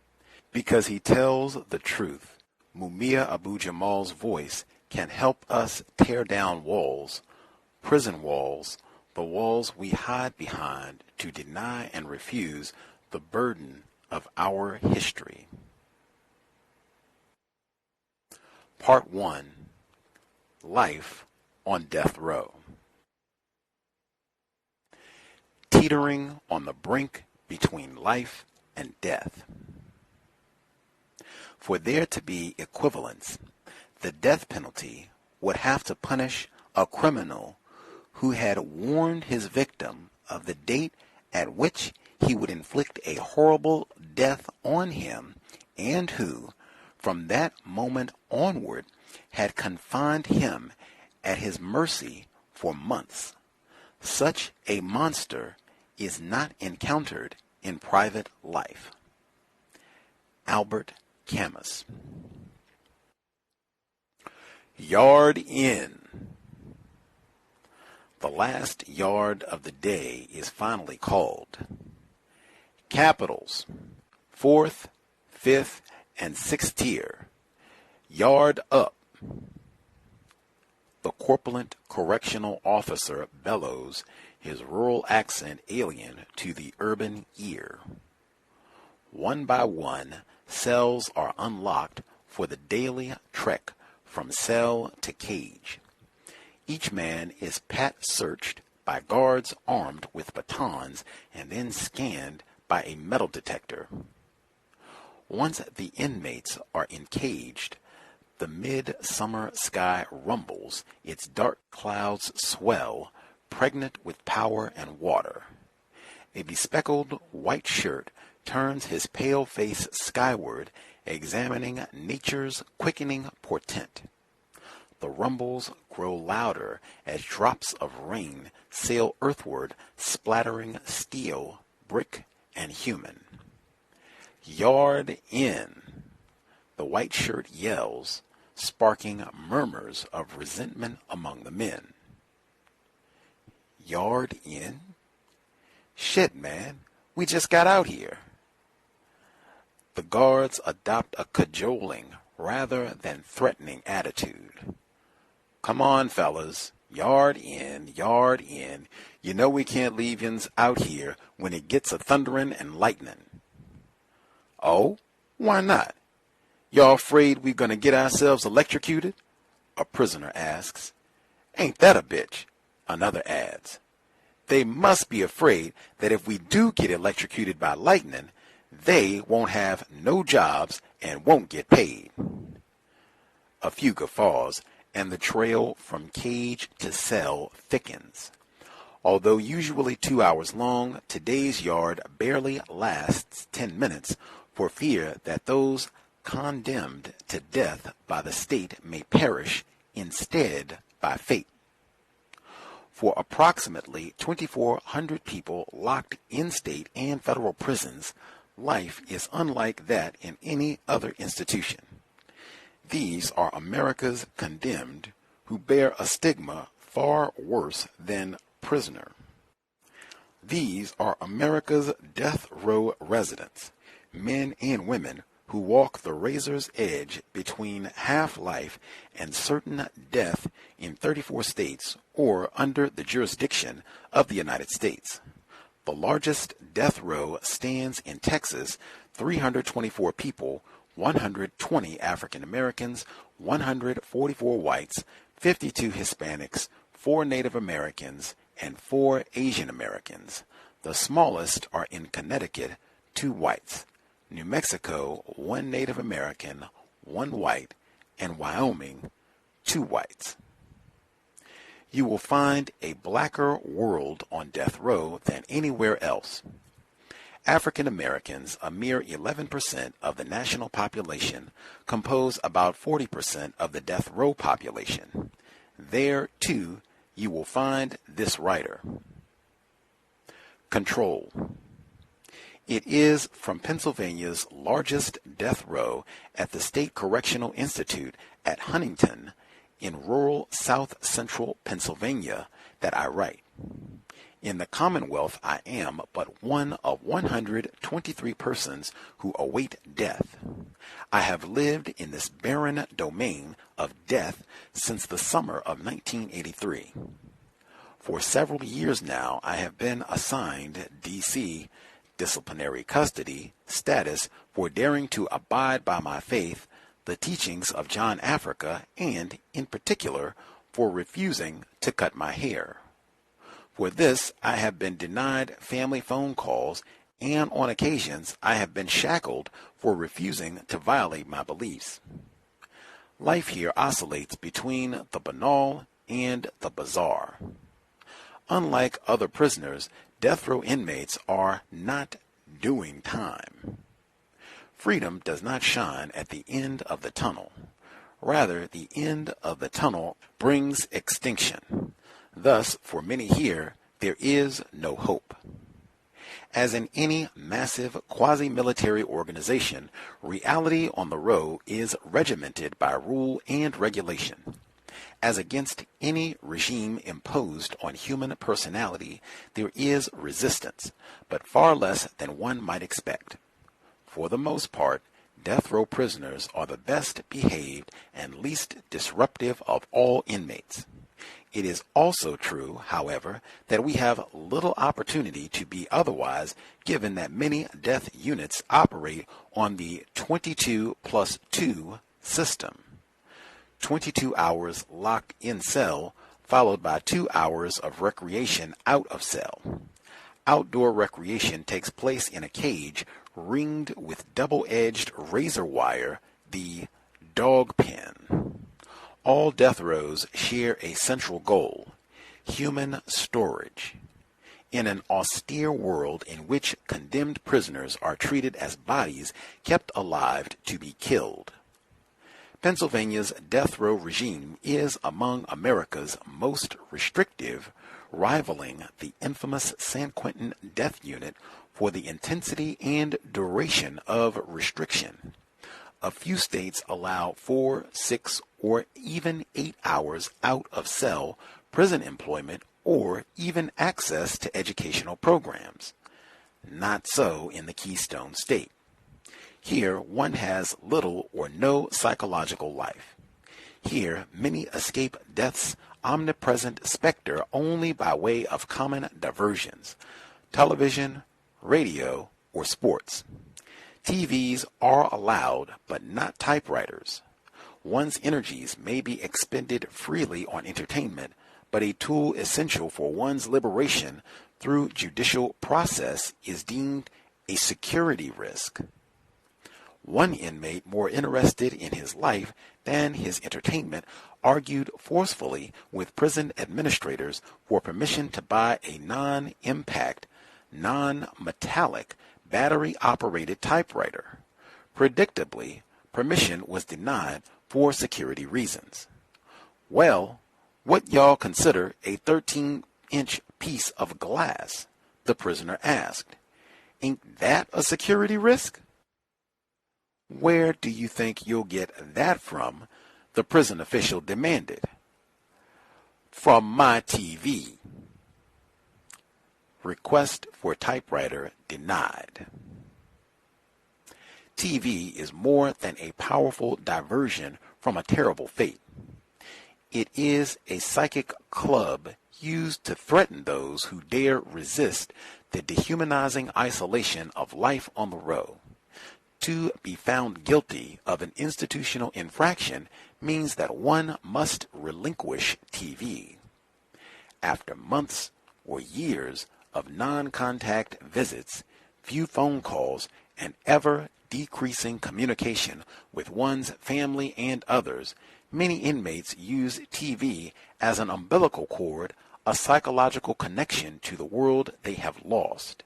Because he tells the truth, Mumia Abu-Jamal's voice can help us tear down walls, prison walls, the walls we hide behind to deny and refuse the burden of our history. Part 1. Life on Death Row. Teetering on the brink between life and death. For there to be equivalence, the death penalty would have to punish a criminal who had warned his victim of the date at which he would inflict a horrible death on him, and who, from that moment onward, had confined him at his mercy for months. Such a monster is not encountered in private life. Albert Camus. Yard in. The last yard of the day is finally called. Capitals, 4th, 5th, and 6th tier. Yard up. The corpulent correctional officer bellows, his rural accent alien to the urban ear. One by one, cells are unlocked for the daily trek from cell to cage. Each man is pat-searched by guards armed with batons and then scanned by a metal detector. Once the inmates are encaged, the mid-summer sky rumbles, its dark clouds swell, pregnant with power and water. A bespectacled white shirt turns his pale face skyward examining nature's quickening portent. The rumbles grow louder as drops of rain sail earthward, splattering steel, brick, and human. Yard in, the white shirt yells, sparking murmurs of resentment among the men. Yard in? Shit, man, we just got out here. The guards adopt a cajoling rather than threatening attitude. Come on, fellas, yard in, yard in. You know we can't leave yins out here when it gets a thundering and lightning. Oh, why not? Y'all afraid we're gonna get ourselves electrocuted? A prisoner asks. Ain't that a bitch? Another adds. They must be afraid that if we do get electrocuted by lightning, they won't have no jobs and won't get paid. A few guffaws, and the trail from cage to cell thickens. Although usually 2 hours long, today's yard barely lasts 10 minutes for fear that those condemned to death by the state may perish instead by fate. For approximately 2,400 people locked in state and federal prisons, life is unlike that in any other institution. These are America's condemned who bear a stigma far worse than prisoner. These are America's death row residents, men and women who walk the razor's edge between half-life and certain death in 34 states or under the jurisdiction of the United States. The largest death row stands in Texas, 324 people, 120 African Americans, 144 whites, 52 Hispanics, 4 Native Americans, and 4 Asian Americans. The smallest are in Connecticut, 2 whites, New Mexico, 1 Native American, 1 white, and Wyoming, 2 whites. You will find a blacker world on death row than anywhere else. African Americans, a mere 11% of the national population, compose about 40% of the death row population. There, too, you will find this writer. Control. It is from Pennsylvania's largest death row at the State Correctional Institute at Huntington in rural south central Pennsylvania that I write. In the Commonwealth, I am but one of 123 persons who await death. I have lived in this barren domain of death since the summer of 1983. For several years now, I have been assigned D.C. disciplinary custody status for daring to abide by my faith, the teachings of John Africa, and, in particular, for refusing to cut my hair. For this, I have been denied family phone calls, and on occasions, I have been shackled for refusing to violate my beliefs. Life here oscillates between the banal and the bizarre. Unlike other prisoners, death row inmates are not doing time. Freedom does not shine at the end of the tunnel. Rather, the end of the tunnel brings extinction. Thus, for many here, there is no hope. As in any massive quasi-military organization, reality on the row is regimented by rule and regulation. As against any regime imposed on human personality, there is resistance, but far less than one might expect. For the most part, death row prisoners are the best behaved and least disruptive of all inmates. It is also true, however, that we have little opportunity to be otherwise, given that many death units operate on the 22+2 system. 22 hours locked in cell, followed by 2 hours of recreation out of cell. Outdoor recreation takes place in a cage ringed with double-edged razor wire, the dog pen. All death rows share a central goal: human storage. in an austere world in which condemned prisoners are treated as bodies kept alive to be killed. Pennsylvania's death row regime is among America's most restrictive, rivaling the infamous San Quentin death unit for the intensity and duration of restriction. A few states allow 4, 6, or even 8 hours out of cell prison employment or even access to educational programs. Not so in the Keystone State. Here, one has little or no psychological life. Here, many escape death's omnipresent specter only by way of common diversions, television, radio, or sports. TVs are allowed, but not typewriters. One's energies may be expended freely on entertainment, but a tool essential for one's liberation through judicial process is deemed a security risk. One inmate more interested in his life than his entertainment argued forcefully with prison administrators for permission to buy a non-impact, non-metallic, battery-operated typewriter. Predictably, permission was denied for security reasons. Well, what y'all consider a 13-inch piece of glass? The prisoner asked. Ain't that a security risk? Where do you think you'll get that from? The prison official demanded. From my TV. Request for typewriter denied. TV is more than a powerful diversion from a terrible fate. It is a psychic club used to threaten those who dare resist the dehumanizing isolation of life on the row. To be found guilty of an institutional infraction means that one must relinquish TV. After months or years of non-contact visits, few phone calls, and ever-decreasing communication with one's family and others, many inmates use TV as an umbilical cord, a psychological connection to the world they have lost.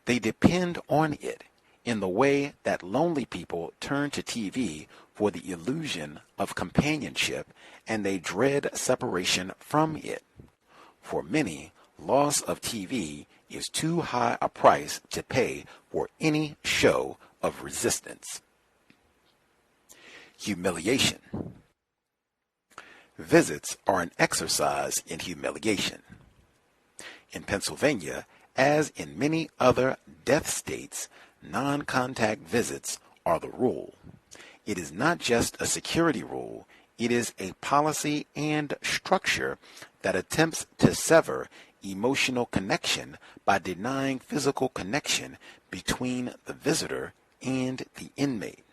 They depend on it in the way that lonely people turn to TV for the illusion of companionship, and they dread separation from it. For many, loss of TV is too high a price to pay for any show of resistance. Humiliation. Visits are an exercise in humiliation. In Pennsylvania, as in many other death states, non-contact visits are the rule. It is not just a security rule, it is a policy and structure that attempts to sever emotional connection by denying physical connection between the visitor and the inmate.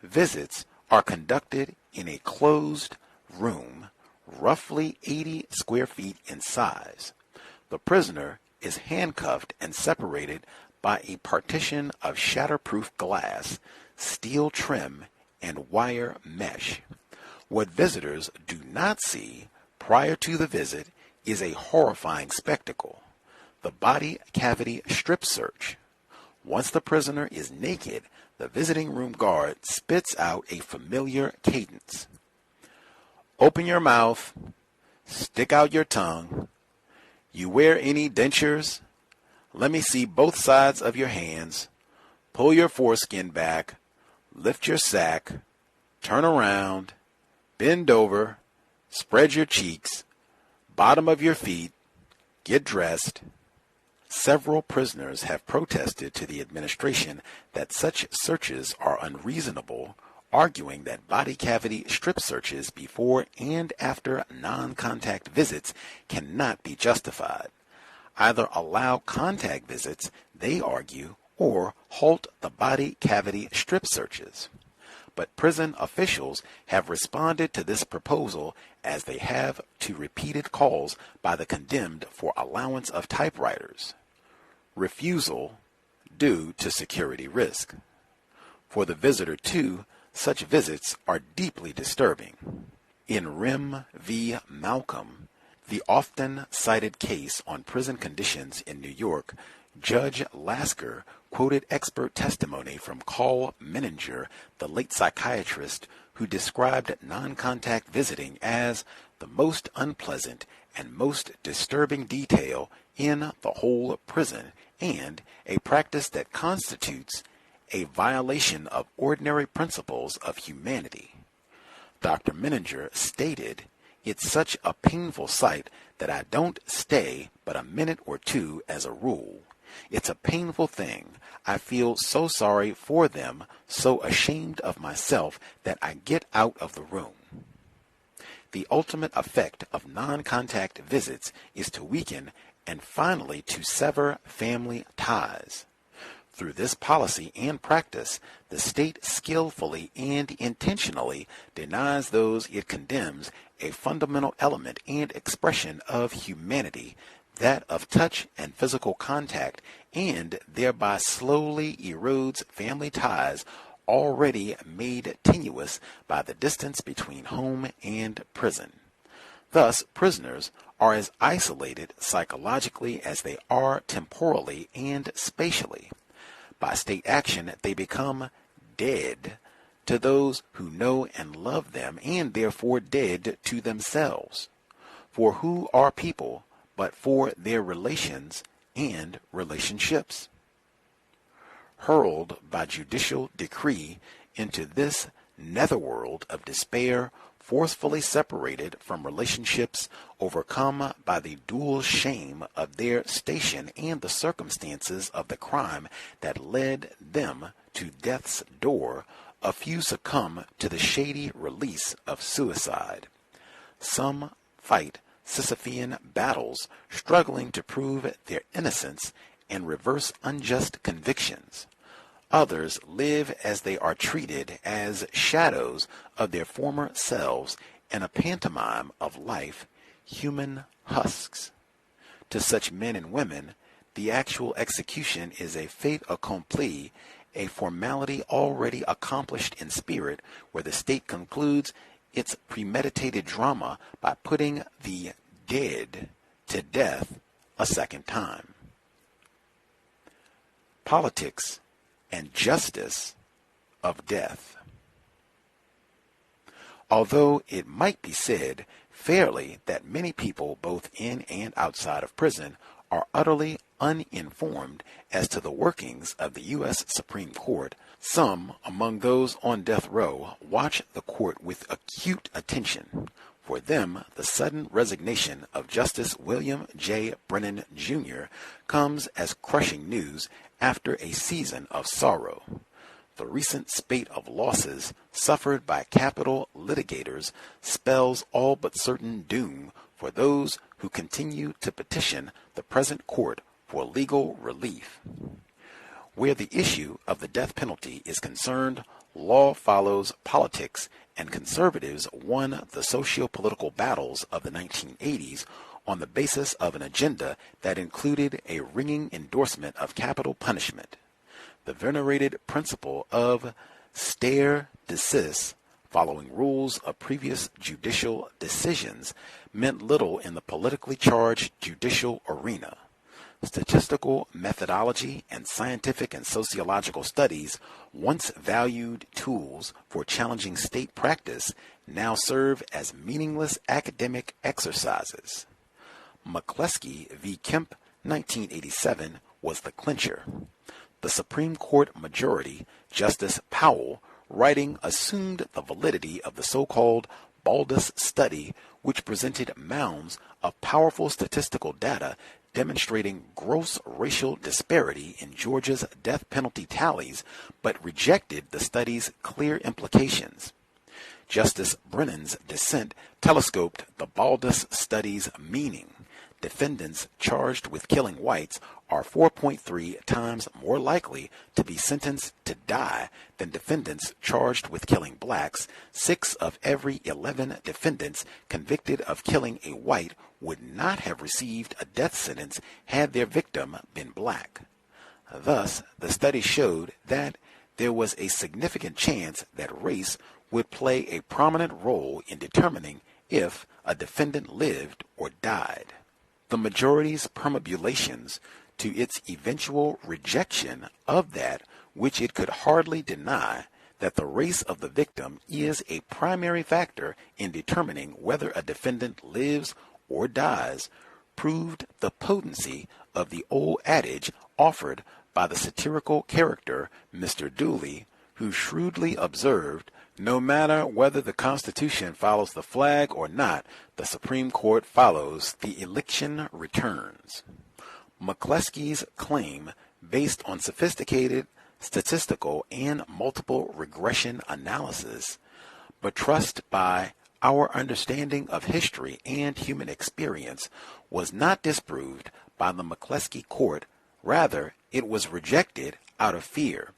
Visits are conducted in a closed room, roughly 80 square feet in size. The prisoner is handcuffed and separated by a partition of shatterproof glass, steel trim, and wire mesh. What visitors do not see prior to the visit is a horrifying spectacle: the body cavity strip search. Once the prisoner is naked, the visiting room guard spits out a familiar cadence. Open your mouth, stick out your tongue. You wear any dentures? Let me see both sides of your hands. Pull your foreskin back, lift your sack, turn around, bend over, spread your cheeks, bottom of your feet, get dressed. Several prisoners have protested to the administration that such searches are unreasonable, arguing that body cavity strip searches before and after non-contact visits cannot be justified. Either allow contact visits, they argue, or halt the body cavity strip searches. But prison officials have responded to this proposal as they have to repeated calls by the condemned for allowance of typewriters. Refusal due to security risk. For the visitor, too, such visits are deeply disturbing. In Rim v. Malcolm, the often cited case on prison conditions in New York, Judge Lasker quoted expert testimony from Carl Menninger, the late psychiatrist, who described non-contact visiting as the most unpleasant and most disturbing detail in the whole prison, and a practice that constitutes a violation of ordinary principles of humanity. Dr. Menninger stated, "It's such a painful sight that I don't stay but a minute or two as a rule. It's a painful thing. I feel so sorry for them, so ashamed of myself that I get out of the room." The ultimate effect of non-contact visits is to weaken and finally to sever family ties. Through this policy and practice, the state skillfully and intentionally denies those it condemns a fundamental element and expression of humanity, that of touch and physical contact, and thereby slowly erodes family ties already made tenuous by the distance between home and prison. Thus, prisoners are as isolated psychologically as they are temporally and spatially. By state action, they become dead to those who know and love them, and therefore dead to themselves. For who are people but for their relations and relationships? Hurled by judicial decree into this netherworld of despair, forcefully separated from relationships, overcome by the dual shame of their station and the circumstances of the crime that led them to death's door, a few succumb to the shady release of suicide. Some fight Sisyphean battles, struggling to prove their innocence and reverse unjust convictions. Others live as they are treated as shadows of their former selves in a pantomime of life, human husks. To such men and women, the actual execution is a fait accompli, a formality already accomplished in spirit, where the state concludes its premeditated drama by putting the dead to death a second time. Politics and justice of death. Although it might be said fairly that many people both in and outside of prison are utterly uninformed as to the workings of the U.S. Supreme Court, some among those on death row watch the court with acute attention. For them, the sudden resignation of Justice William J. Brennan, Jr. comes as crushing news after a season of sorrow. The recent spate of losses suffered by capital litigators spells all but certain doom for those who continue to petition the present court for legal relief. Where the issue of the death penalty is concerned, law follows politics, and conservatives won the socio-political battles of the 1980s on the basis of an agenda that included a ringing endorsement of capital punishment. The venerated principle of stare decisis, following rules of previous judicial decisions, meant little in the politically charged judicial arena. Statistical methodology and scientific and sociological studies, once valued tools for challenging state practice, now serve as meaningless academic exercises. McCleskey v. Kemp, 1987, was the clincher. The Supreme Court majority, Justice Powell, writing, assumed the validity of the so-called Baldus study, which presented mounds of powerful statistical data demonstrating gross racial disparity in Georgia's death penalty tallies, but rejected the study's clear implications. Justice Brennan's dissent telescoped the Baldus study's meaning. Defendants charged with killing whites are 4.3 times more likely to be sentenced to die than defendants charged with killing blacks. 6 of every 11 defendants convicted of killing a white would not have received a death sentence had their victim been black. Thus, the study showed that there was a significant chance that race would play a prominent role in determining if a defendant lived or died. The majority's perambulations to its eventual rejection of that which it could hardly deny, that the race of the victim is a primary factor in determining whether a defendant lives or dies, proved the potency of the old adage offered by the satirical character Mr. Dooley, who shrewdly observed, no matter whether the Constitution follows the flag or not, the Supreme Court follows the election returns. McCleskey's claim, based on sophisticated statistical and multiple regression analysis, buttressed by our understanding of history and human experience, was not disproved by the McCleskey court. Rather, it was rejected out of fear.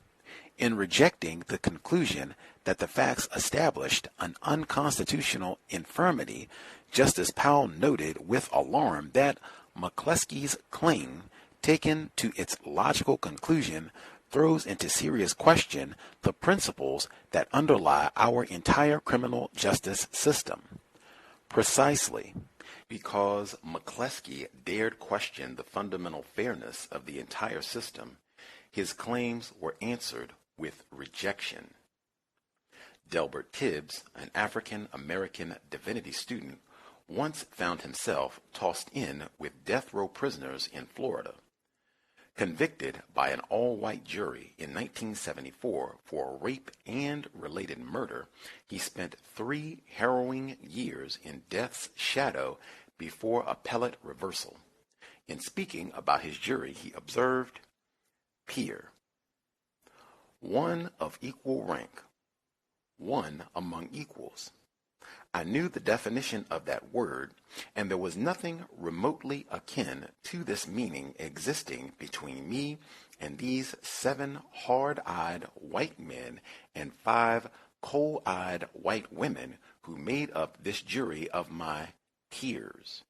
In rejecting the conclusion that the facts established an unconstitutional infirmity, Justice Powell noted with alarm that McCleskey's claim, taken to its logical conclusion, throws into serious question the principles that underlie our entire criminal justice system. Precisely because McCleskey dared question the fundamental fairness of the entire system, his claims were answered with rejection. Delbert Tibbs, an African-American divinity student, once found himself tossed in with death row prisoners in Florida. Convicted by an all-white jury in 1974 for rape and related murder, he spent 3 harrowing years in death's shadow before appellate reversal. In speaking about his jury, he observed, "Peer, one of equal rank, one among equals. I knew the definition of that word, and there was nothing remotely akin to this meaning existing between me and these 7 hard-eyed white men and 5 cold-eyed white women who made up this jury of my peers.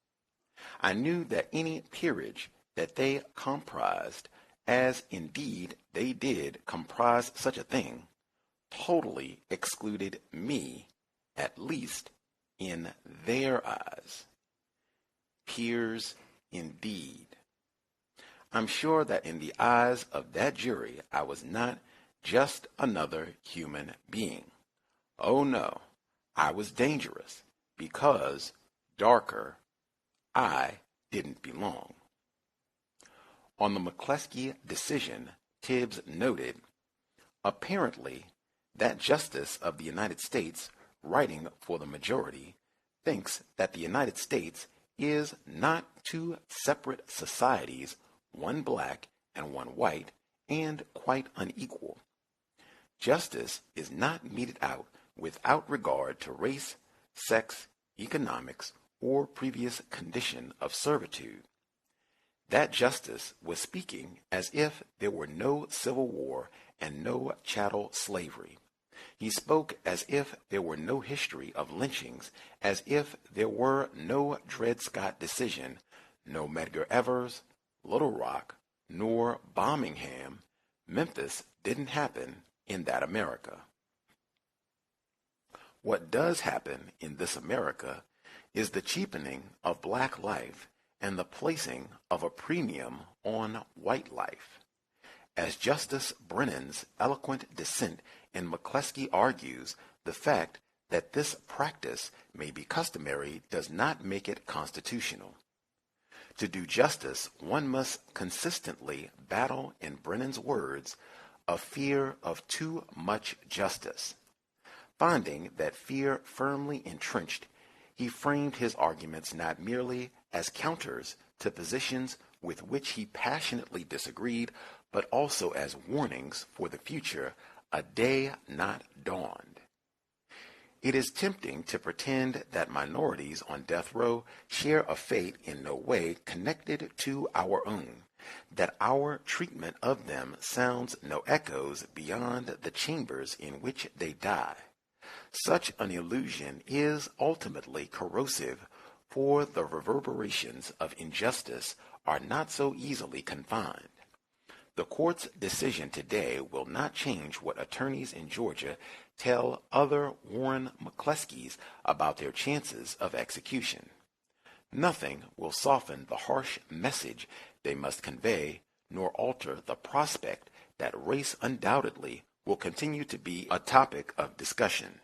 I knew that any peerage that they comprised, as indeed they did comprise such a thing, totally excluded me, at least in their eyes. Peers indeed. I'm sure that in the eyes of that jury I was not just another human being. Oh no, I was dangerous, because, darker, I didn't belong." On the McCleskey decision, Tibbs noted, "Apparently, that justice of the United States, writing for the majority, thinks that the United States is not 2 separate societies, one black and one white, and quite unequal. Justice is not meted out without regard to race, sex, economics, or previous condition of servitude. That justice was speaking as if there were no Civil War and no chattel slavery. He spoke as if there were no history of lynchings, as if there were no Dred Scott decision, no Medgar Evers, Little Rock, nor Birmingham. Memphis didn't happen in that America. What does happen in this America is the cheapening of black life and the placing of a premium on white life. As Justice Brennan's eloquent dissent in McCleskey argues, the fact that this practice may be customary does not make it constitutional. To do justice, one must consistently battle, in Brennan's words, a fear of too much justice. Finding that fear firmly entrenched, he framed his arguments not merely as counters to positions with which he passionately disagreed, but also as warnings for the future, a day not dawned. It is tempting to pretend that minorities on death row share a fate in no way connected to our own, that our treatment of them sounds no echoes beyond the chambers in which they die. Such an illusion is ultimately corrosive, for the reverberations of injustice are not so easily confined. The court's decision today will not change what attorneys in Georgia tell other Warren McCleskeys about their chances of execution. Nothing will soften the harsh message they must convey, nor alter the prospect that race undoubtedly will continue to be a topic of discussion.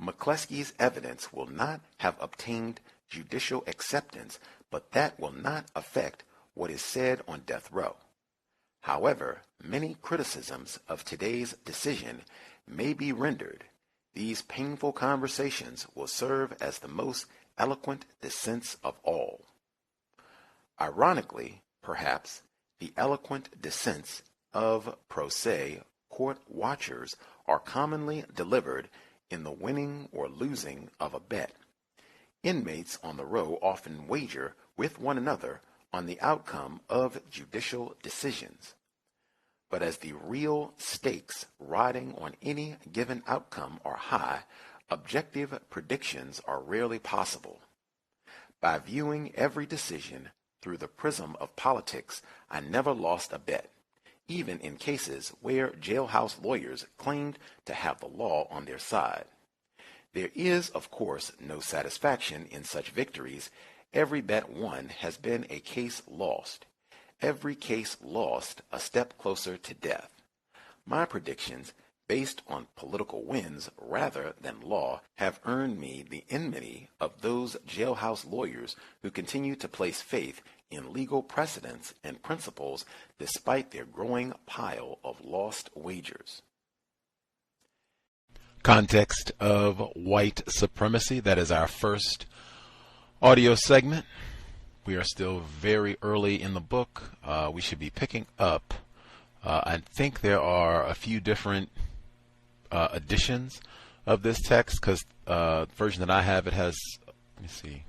McCleskey's evidence will not have obtained judicial acceptance, but that will not affect what is said on death row. However many criticisms of today's decision may be rendered, these painful conversations will serve as the most eloquent dissents of all. Ironically, perhaps, the eloquent dissents of pro se court watchers are commonly delivered in the winning or losing of a bet. Inmates on the row often wager with one another on the outcome of judicial decisions. But as the real stakes riding on any given outcome are high, objective predictions are rarely possible. By viewing every decision through the prism of politics, I never lost a bet, even in cases where jailhouse lawyers claimed to have the law on their side. There is, of course, no satisfaction in such victories. Every bet won has been a case lost. Every case lost a step closer to death. My predictions, based on political wins rather than law, have earned me the enmity of those jailhouse lawyers who continue to place faith in legal precedents and principles despite their growing pile of lost wagers. Context of White Supremacy. That is our first audio segment. We are still very early in the book. We should be picking up. I think there are a few different editions of this text, because the version that I have, it has, let me see,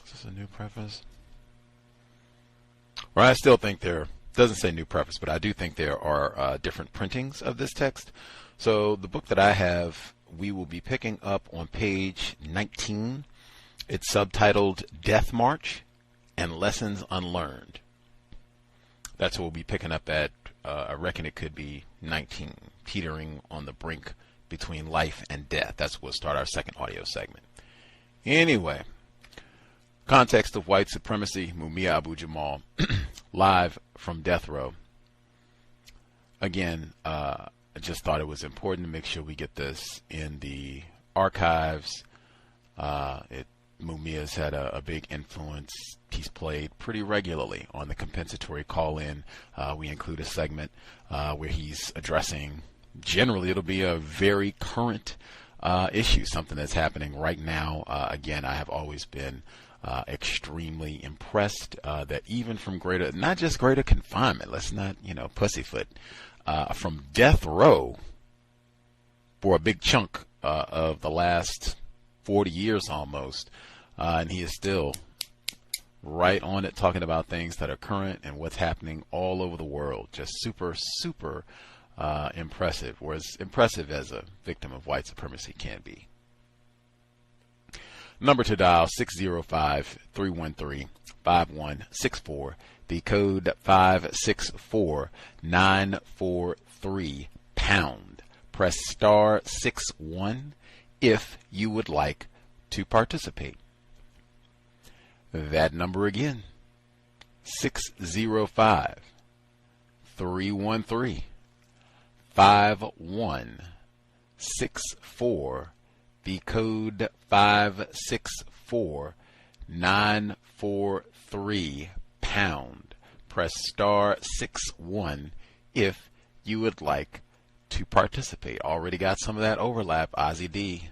is this a new preface? Well, I still think there, doesn't say new preface, but I do think there are different printings of this text. So the book that I have, we will be picking up on page 19. It's subtitled Death March and Lessons Unlearned. That's what we'll be picking up at. I reckon it could be 19, teetering on the brink between life and death. That's what will start our second audio segment. Anyway, Context of White Supremacy, Mumia Abu-Jamal, live from death row. Again, I just thought it was important to make sure we get this in the archives. Mumia's had a big influence. He's played pretty regularly on the compensatory call-in. We include a segment where he's addressing, generally it'll be a very current issue, something that's happening right now. Again, I have always been extremely impressed that even from greater, not just greater confinement, let's not, pussyfoot, from death row for a big chunk of the last 40 years almost, and he is still right on it, talking about things that are current and what's happening all over the world. Just super, super impressive, or as impressive as a victim of white supremacy can be. Number to dial, 605-313-5164. The code 564943 pound. Press star 61 if you would like to participate. That number again, 605-313-5164. The code 564943 pound. Press star 61 if you would like to participate. Already got some of that overlap. Ozzy Davis,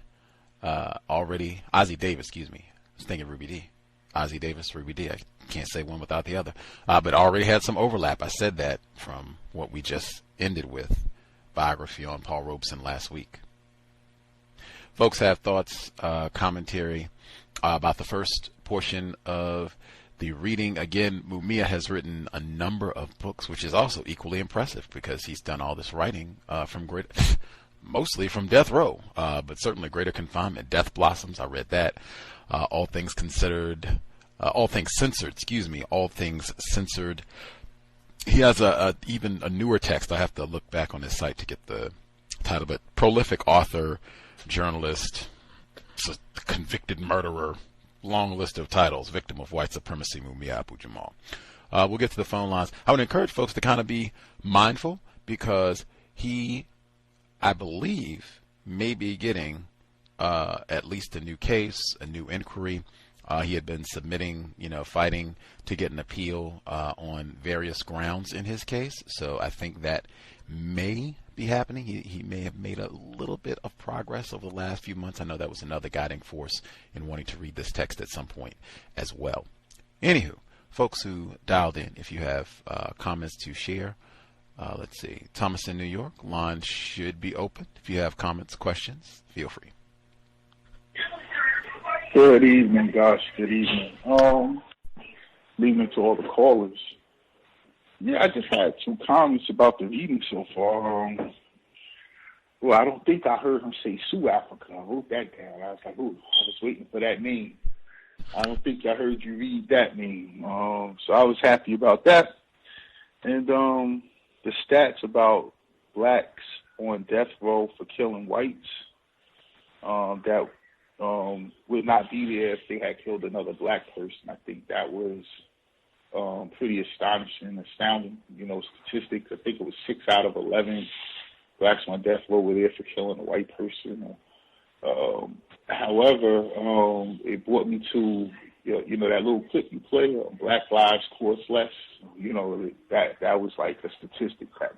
excuse me. I was thinking Ruby D. Ozzy Davis, Ruby D. I can't say one without the other. But already had some overlap. I said that from what we just ended with, biography on Paul Robeson last week. Folks have thoughts, commentary about the first portion of the reading. Again, Mumia has written a number of books, which is also equally impressive because he's done all this writing from mostly from death row, but certainly greater confinement. Death Blossoms, I read that. All Things Censored, he has even a newer text. I have to look back on his site to get the title, but prolific author, journalist, convicted murderer, long list of titles, victim of white supremacy, Mumia Abu-Jamal. We'll get to the phone lines. I would encourage folks to kind of be mindful because he, I believe, may be getting at least a new case, a new inquiry. He had been submitting, fighting to get an appeal on various grounds in his case. So I think that may be happening. He may have made a little bit of progress over the last few months. I know that was another guiding force in wanting to read this text at some point as well. Anywho, folks who dialed in, if you have comments to share, let's see. Thomas in New York, line should be open. If you have comments, questions, feel free. Good evening, gosh. Good evening. Evening to all the callers. Yeah, I just had two comments about the reading so far. Well, I don't think I heard him say Sue Africa. I wrote that down. I was like, ooh, I was waiting for that name. I don't think I heard you read that name. So I was happy about that. And the stats about blacks on death row for killing whites, that would not be there if they had killed another black person. I think that was pretty astonishing, astounding, statistics. I think it was 6 out of 11 blacks on death row were there for killing a white person. However, it brought me to, that little clip you play, Black Lives Cost Less. That was like a statistic that,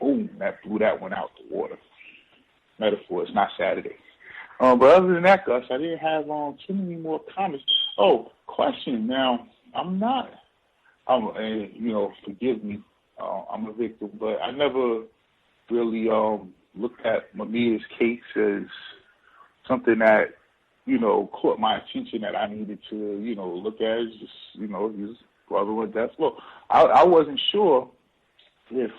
boom, that blew that one out the water. Metaphor, it's not Saturday. But other than that, Gus, I didn't have too many more comments. Oh, question. Now, forgive me, I'm a victim, but I never really looked at Mumia's case as something that, caught my attention that I needed to, look at as just, his brother on death row. I wasn't sure if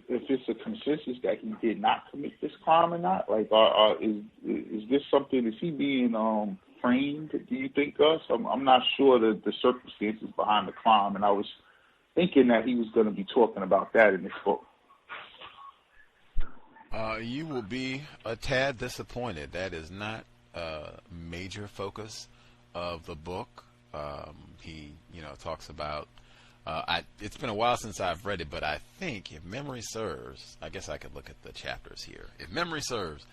it's a consensus that he did not commit this crime or not. Like, is this something, is he being framed, do you think, Gus? I'm not sure the circumstances behind the crime, and I was thinking that he was going to be talking about that in this book. You will be a tad disappointed. That is not a major focus of the book. He, talks about, it's been a while since I've read it, but I think, if memory serves, I guess I could look at the chapters here. If memory serves,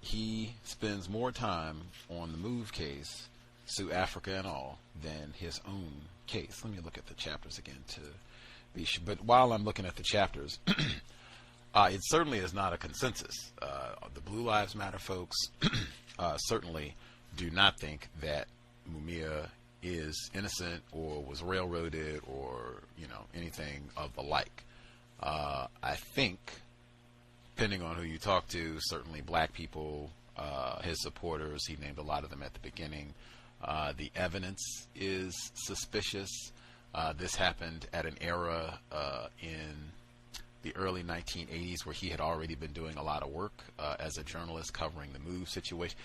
he spends more time on the MOVE case, Sue Africa and all, than his own case. Let me look at the chapters again to be sure. But while I'm looking at the chapters, it certainly is not a consensus. The Blue Lives Matter folks certainly do not think that Mumia is innocent or was railroaded or, anything of the like. I think, depending on who you talk to, certainly black people, his supporters, he named a lot of them at the beginning. The evidence is suspicious. This happened at an era in the early 1980s where he had already been doing a lot of work as a journalist covering the MOVE situation.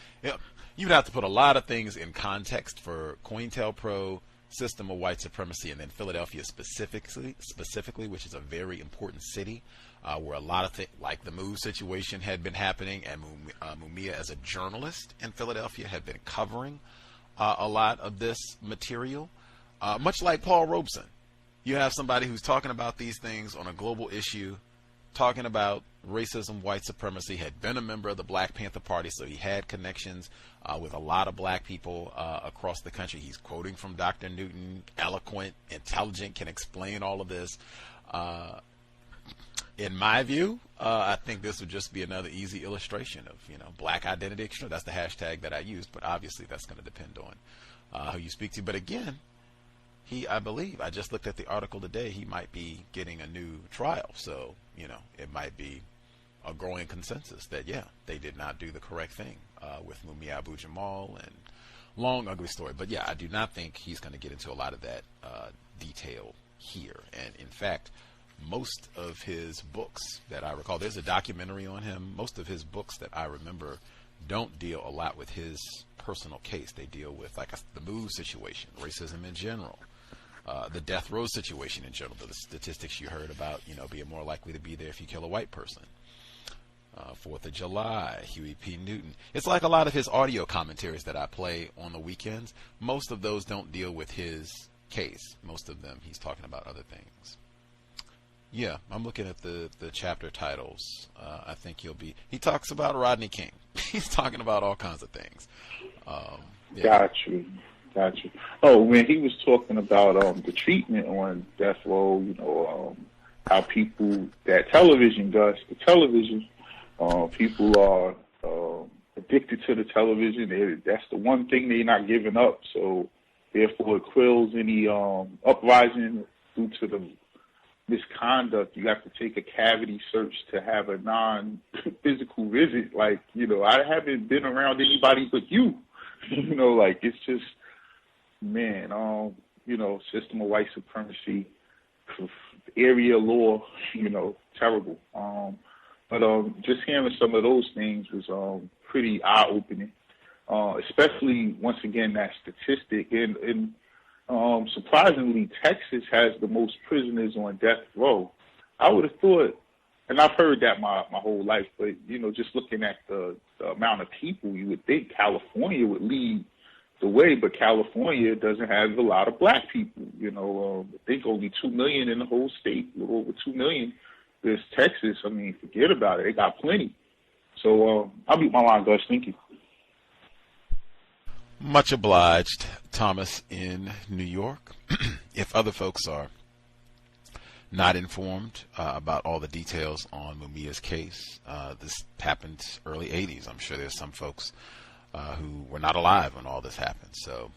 You would have to put a lot of things in context for COINTELPRO, System of White Supremacy, and then Philadelphia specifically, which is a very important city where a lot of things, like the MOVE situation, had been happening, and Mumia, as a journalist in Philadelphia, had been covering a lot of this material, much like Paul Robeson. You have somebody who's talking about these things on a global issue, talking about racism, white supremacy, had been a member of the Black Panther Party, so he had connections with a lot of black people across the country. He's quoting from Dr. Newton, eloquent, intelligent, can explain all of this. In my view, I think this would just be another easy illustration of, black identity. That's the hashtag that I used, but obviously that's going to depend on who you speak to. But again, I believe, I just looked at the article today, he might be getting a new trial. So, it might be a growing consensus that, they did not do the correct thing with Mumia Abu-Jamal, and long, ugly story. But I do not think he's going to get into a lot of that detail here. And in fact, most of his books that I recall, there's a documentary on him. Most of his books that I remember don't deal a lot with his personal case. They deal with the MOVE situation, racism in general. the death row situation in general, the statistics you heard about, being more likely to be there if you kill a white person. 4th of July, Huey P. Newton. It's like a lot of his audio commentaries that I play on the weekends. Most of those don't deal with his case. Most of them, he's talking about other things. Yeah, I'm looking at the chapter titles. I think he talks about Rodney King. He's talking about all kinds of things. Yeah. Got you. Oh, when he was talking about the treatment on death row, how people, that television, Gus, the television, people are addicted to the television. That's the one thing they're not giving up. So therefore it quells any uprising due to the misconduct. You have to take a cavity search to have a non-physical visit. Like, I haven't been around anybody but you. Like, it's just, man, system of white supremacy, area law, terrible. But just hearing some of those things was pretty eye-opening, especially, once again, that statistic. And surprisingly, Texas has the most prisoners on death row. I would have thought, and I've heard that my whole life, but, just looking at the amount of people, you would think California would lead the way, but California doesn't have a lot of black people. I think only 2 million in the whole state, a little over 2 million. There's Texas. I mean, forget about it. They got plenty. So I'll mute my line, Gus. Thank you. Much obliged, Thomas in New York. If other folks are not informed about all the details on Mumia's case, this happened early 80s. I'm sure there's some folks who were not alive when all this happened. So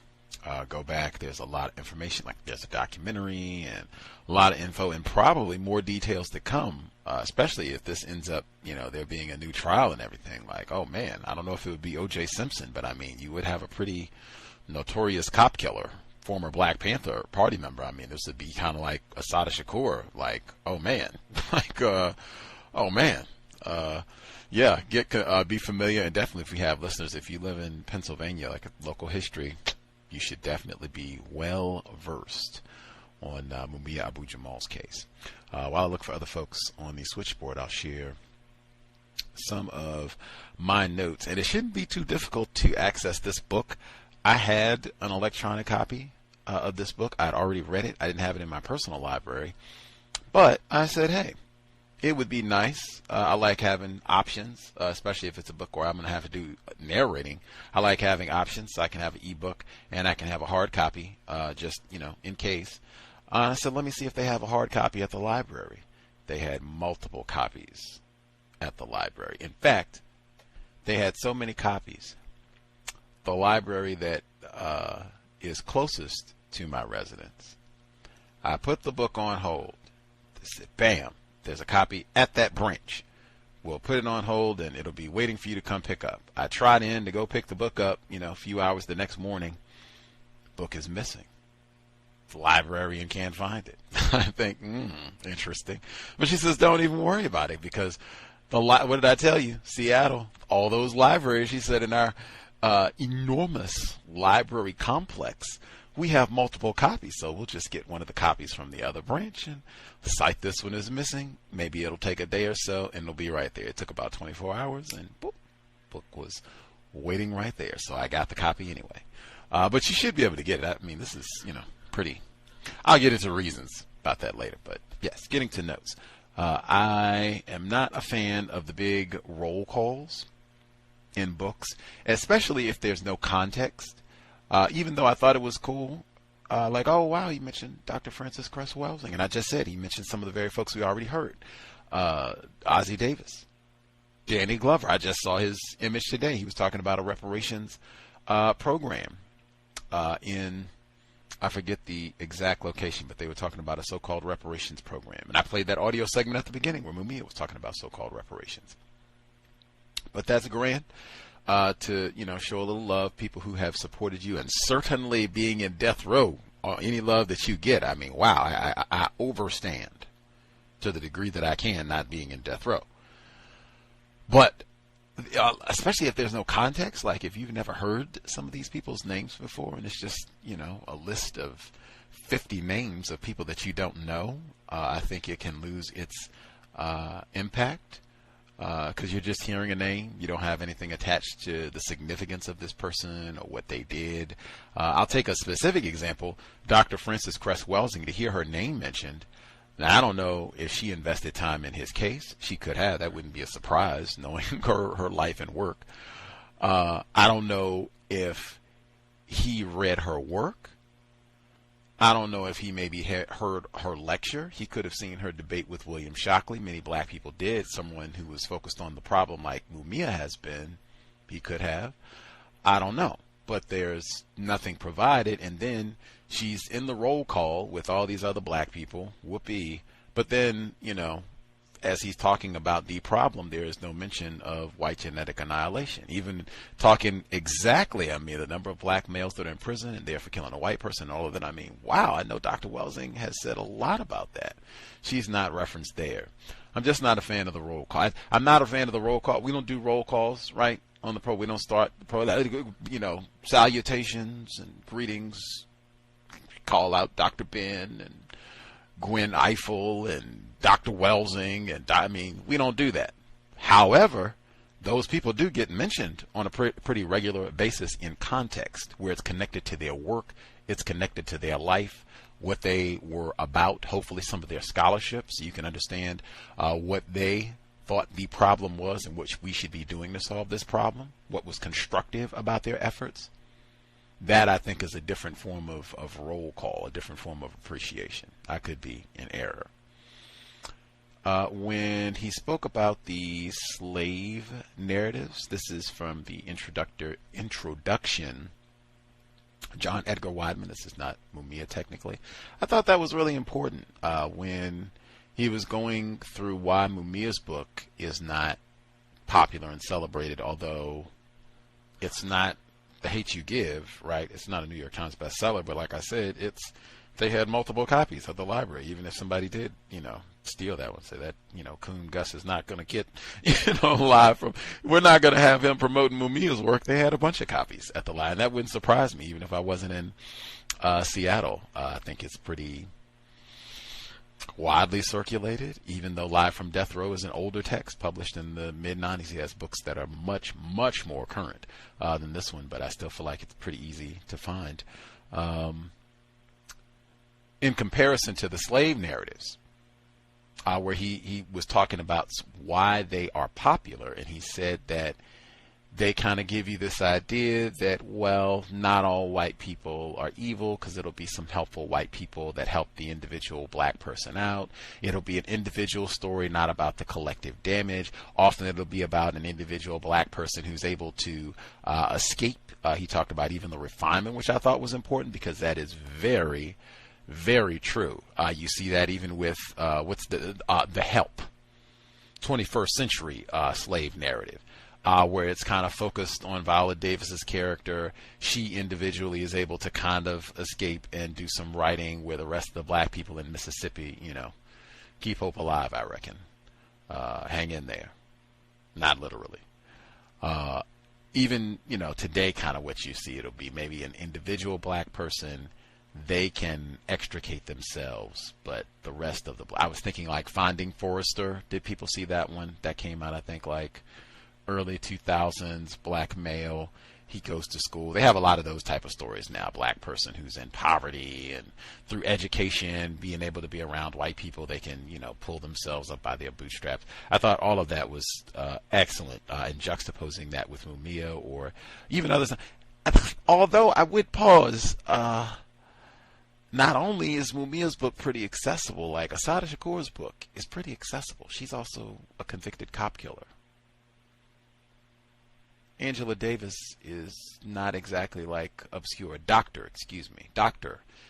go back. There's a lot of information. Like, there's a documentary and a lot of info, and probably more details to come, especially if this ends up, there being a new trial and everything. Like, oh man, I don't know if it would be O.J. Simpson, but I mean, you would have a pretty notorious cop killer, former Black Panther Party member. I mean, this would be kind of like Assata Shakur. Like, oh man, like, oh man. Yeah, be familiar, and definitely if we have listeners, if you live in Pennsylvania, like a local history, you should definitely be well versed on Mumia Abu-Jamal's case. While I look for other folks on the switchboard, I'll share some of my notes, and it shouldn't be too difficult to access this book. I had an electronic copy of this book. I'd already read it. I didn't have it in my personal library, but I said, hey, it would be nice. I like having options, especially if it's a book where I'm going to have to do narrating. I like having options. So I can have an ebook and I can have a hard copy, just, in case. I said, let me see if they have a hard copy at the library. They had multiple copies at the library. In fact, they had so many copies. The library that is closest to my residence, I put the book on hold. They said, bam. There's a copy at that branch. We'll put it on hold, and it'll be waiting for you to come pick up. I tried in to go pick the book up, a few hours the next morning. The book is missing. The librarian can't find it. I think, interesting. But she says, don't even worry about it, because what did I tell you? Seattle, all those libraries, she said, in our enormous library complex, we have multiple copies, so we'll just get one of the copies from the other branch and cite this one is missing. Maybe it'll take a day or so, and it'll be right there. It took about 24 hours, and boop, book was waiting right there. So I got the copy anyway. But you should be able to get it. I mean, this is, pretty. I'll get into reasons about that later. But yes, getting to notes. I am not a fan of the big roll calls in books, especially if there's no context. Even though I thought it was cool, like, oh, wow, he mentioned Dr. Francis Cress Welsing. And I just said he mentioned some of the very folks we already heard. Ozzie Davis, Danny Glover. I just saw his image today. He was talking about a reparations program in, I forget the exact location, but they were talking about a so-called reparations program. And I played that audio segment at the beginning where Mumia was talking about so-called reparations. But that's grand. To show a little love, people who have supported you, and certainly being in death row, any love that you get, I mean, wow, I overstand to the degree that I can, not being in death row. But especially if there's no context, like if you've never heard some of these people's names before, and it's just a list of 50 names of people that you don't know, I think it can lose its impact. Because you're just hearing a name. You don't have anything attached to the significance of this person or what they did. I'll take a specific example. Dr. Frances Cress Welsing, to hear her name mentioned. Now, I don't know if she invested time in his case. She could have. That wouldn't be a surprise, knowing her life and work. I don't know if he read her work. I don't know if he maybe had heard her lecture. He could have seen her debate with William Shockley. Many black people did. Someone who was focused on the problem like Mumia has been, he could have. I don't know. But there's nothing provided. And then she's in the roll call with all these other black people. Whoopee. But then, you know, as he's talking about the problem, there is no mention of white genetic annihilation. Even talking exactly, I mean, the number of black males that are in prison and they're for killing a white person, all of that. I mean, wow, I know Dr. Welsing has said a lot about that. She's not referenced there. I'm just not a fan of the roll call. I'm not a fan of the roll call. We don't do roll calls, right, on the pro. We don't start the pro, you know, salutations and greetings, call out Dr. Ben and Gwen Eiffel and Dr. Welsing, and I mean, we don't do that. However, those people do get mentioned on a pretty regular basis in context, where it's connected to their work, it's connected to their life, what they were about, hopefully some of their scholarship, so you can understand what they thought the problem was and what we should be doing to solve this problem, what was constructive about their efforts. That, I think, is a different form of roll call, a different form of appreciation. I could be in error. When he spoke about the slave narratives, this is from the introduction, John Edgar Wideman, this is not Mumia technically. I thought that was really important when he was going through why Mumia's book is not popular and celebrated, although it's not The Hate You Give, right? It's not a New York Times bestseller, but like I said, they had multiple copies at the library, even if somebody did, you know, steal that one. Say that, you know, Coon Gus is not going to get, you know, live from, we're not going to have him promoting Mumia's work. They had a bunch of copies at the library, and that wouldn't surprise me, even if I wasn't in Seattle. I think it's pretty widely circulated, even though Live from Death Row is an older text published in the mid-90s. He has books that are much, much more current than this one, but I still feel like it's pretty easy to find. In comparison to the slave narratives, where he was talking about why they are popular, and he said that they kind of give you this idea that, well, not all white people are evil, because it'll be some helpful white people that help the individual black person out. It'll be an individual story, not about the collective damage. Often it'll be about an individual black person who's able to escape. He talked about even the refinement, which I thought was important, because that is very, very true. You see that even with what's the Help 21st century slave narrative, where it's kind of focused on Viola Davis's character. She individually is able to kind of escape and do some writing, where the rest of the black people in Mississippi, you know, keep hope alive, I reckon. Hang in there. Not literally. Even, you know, today, kind of what you see, it'll be maybe an individual black person. They can extricate themselves, but the rest of the, I was thinking like Finding Forrester. Did people see that one? That came out, I think, like early 2000s, black male. He goes to school. They have a lot of those type of stories now. Black person who's in poverty, and through education, being able to be around white people, they can, you know, pull themselves up by their bootstraps. I thought all of that was excellent, and juxtaposing that with Mumia or even others. Although I would pause, not only is Mumia's book pretty accessible, like Assata Shakur's book is pretty accessible. She's also a convicted cop killer. Angela Davis is not exactly like obscure. Dr.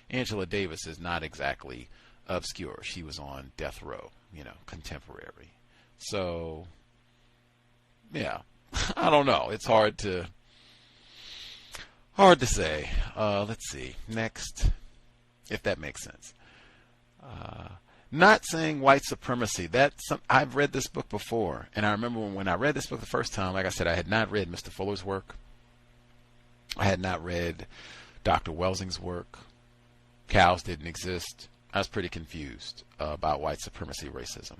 Angela Davis is not exactly obscure. She was on death row, you know, contemporary. So, yeah, I don't know. It's hard to say. Let's see. Next, if that makes sense. Not saying white supremacy. I've read this book before, and I remember when I read this book the first time, like I said, I had not read Mr. Fuller's work. I had not read Dr. Welsing's work. cows didn't exist, I was pretty confused about white supremacy, racism.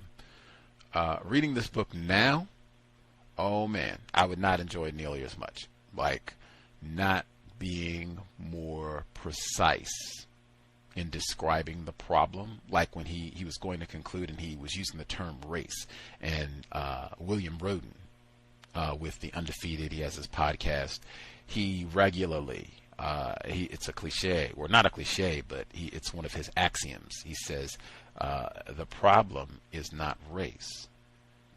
Reading this book now, oh man, I would not enjoy it nearly as much. Like, not being more precise in describing the problem, like when he was going to conclude and he was using the term race. And William Roden, with The Undefeated, he has his podcast, he regularly, it's a cliche, or not a cliche, but it's one of his axioms. He says, the problem is not race.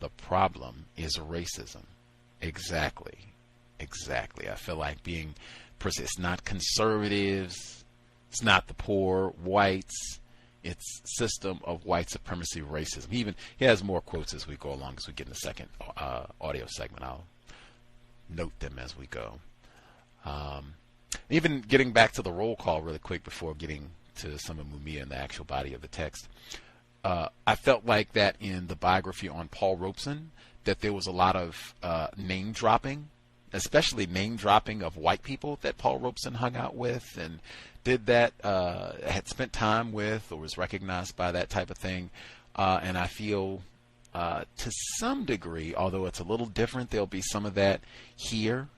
The problem is racism. Exactly. I feel like being, it's not conservatives, it's not the poor whites, it's system of white supremacy, racism. He has more quotes as we go along, as we get in the second audio segment. I'll note them as we go. Even getting back to the roll call really quick before getting to some of Mumia and the actual body of the text. I felt like that in the biography on Paul Robeson, that there was a lot of name dropping, especially name dropping of white people that Paul Robeson hung out with and did that, had spent time with, or was recognized by, that type of thing. And I feel to some degree, although it's a little different, there'll be some of that here,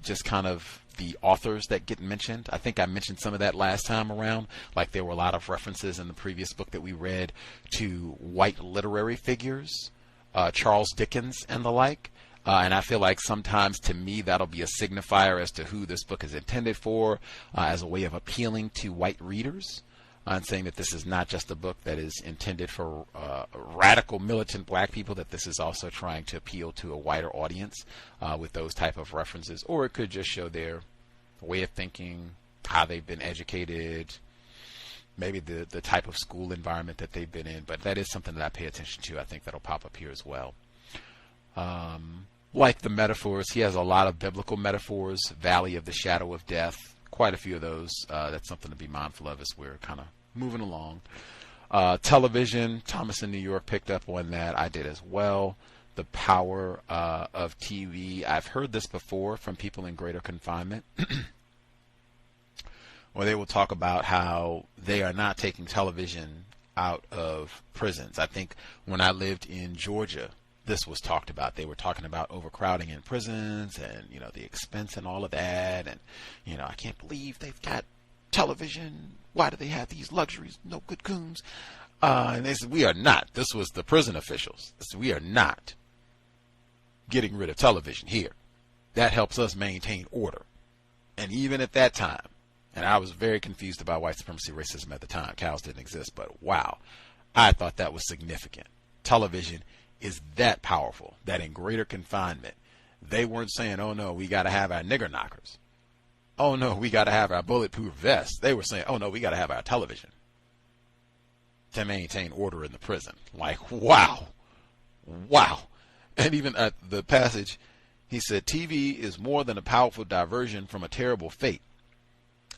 just kind of the authors that get mentioned. I think I mentioned some of that last time around. Like, there were a lot of references in the previous book that we read to white literary figures, Charles Dickens and the like. And I feel like sometimes, to me, that'll be a signifier as to who this book is intended for, as a way of appealing to white readers, and saying that this is not just a book that is intended for radical militant black people, that this is also trying to appeal to a wider audience with those type of references. Or it could just show their way of thinking, how they've been educated, maybe the type of school environment that they've been in. But that is something that I pay attention to. I think that'll pop up here as well. Like the metaphors, he has a lot of biblical metaphors, Valley of the Shadow of Death, quite a few of those. That's something to be mindful of as we're kind of moving along. Television, Thomas in New York picked up on that. I did as well. The power of TV. I've heard this before from people in greater confinement, where they will talk about how they are not taking television out of prisons. I think when I lived in Georgia, this was talked about. They were talking about overcrowding in prisons and, the expense and all of that. And, I can't believe they've got television. Why do they have these luxuries? No good coons. And they said, we are not. This was the prison officials. We are not getting rid of television here. That helps us maintain order. And even at that time, and I was very confused about white supremacy, racism at the time. Cows didn't exist, but wow, I thought that was significant. Television is that powerful that in greater confinement, they weren't saying, oh no, we got to have our nigger knockers. Oh no, we got to have our bulletproof vests. They were saying, oh no, we got to have our television to maintain order in the prison. Like, wow. And even at the passage, he said, TV is more than a powerful diversion from a terrible fate.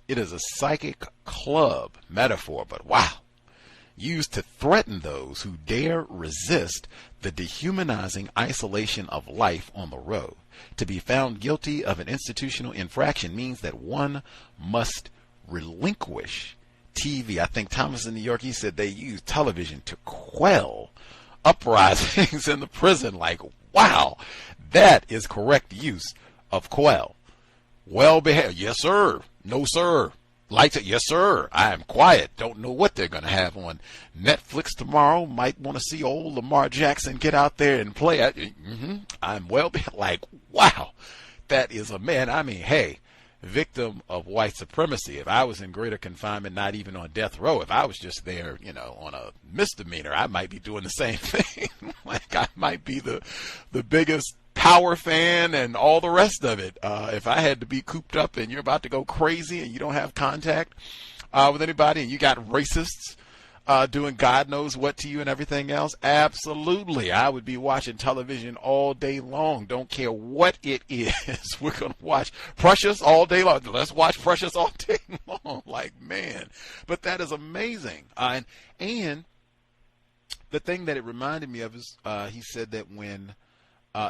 It is a psychic club metaphor, but wow. Used to threaten those who dare resist the dehumanizing isolation of life on the road. To be found guilty of an institutional infraction means that one must relinquish TV. I think Thomas in New York, he said they use television to quell uprisings in the prison. Like, wow, that is correct use of quell. Well behaved. Yes, sir. No, sir. Like it, yes, sir. I am quiet. Don't know what they're going to have on Netflix tomorrow. Might want to see old Lamar Jackson get out there and play. I'm well, like, wow. That is a man. I mean, hey, victim of white supremacy. If I was in greater confinement, not even on death row, if I was just there, on a misdemeanor, I might be doing the same thing. Like, I might be the biggest Power fan and all the rest of it. If I had to be cooped up and you're about to go crazy and you don't have contact with anybody and you got racists doing God knows what to you and everything else, absolutely, I would be watching television all day long. Don't care what it is. We're going to watch Precious all day long. Let's watch Precious all day long. Like, man. But that is amazing. And the thing that it reminded me of is he said that when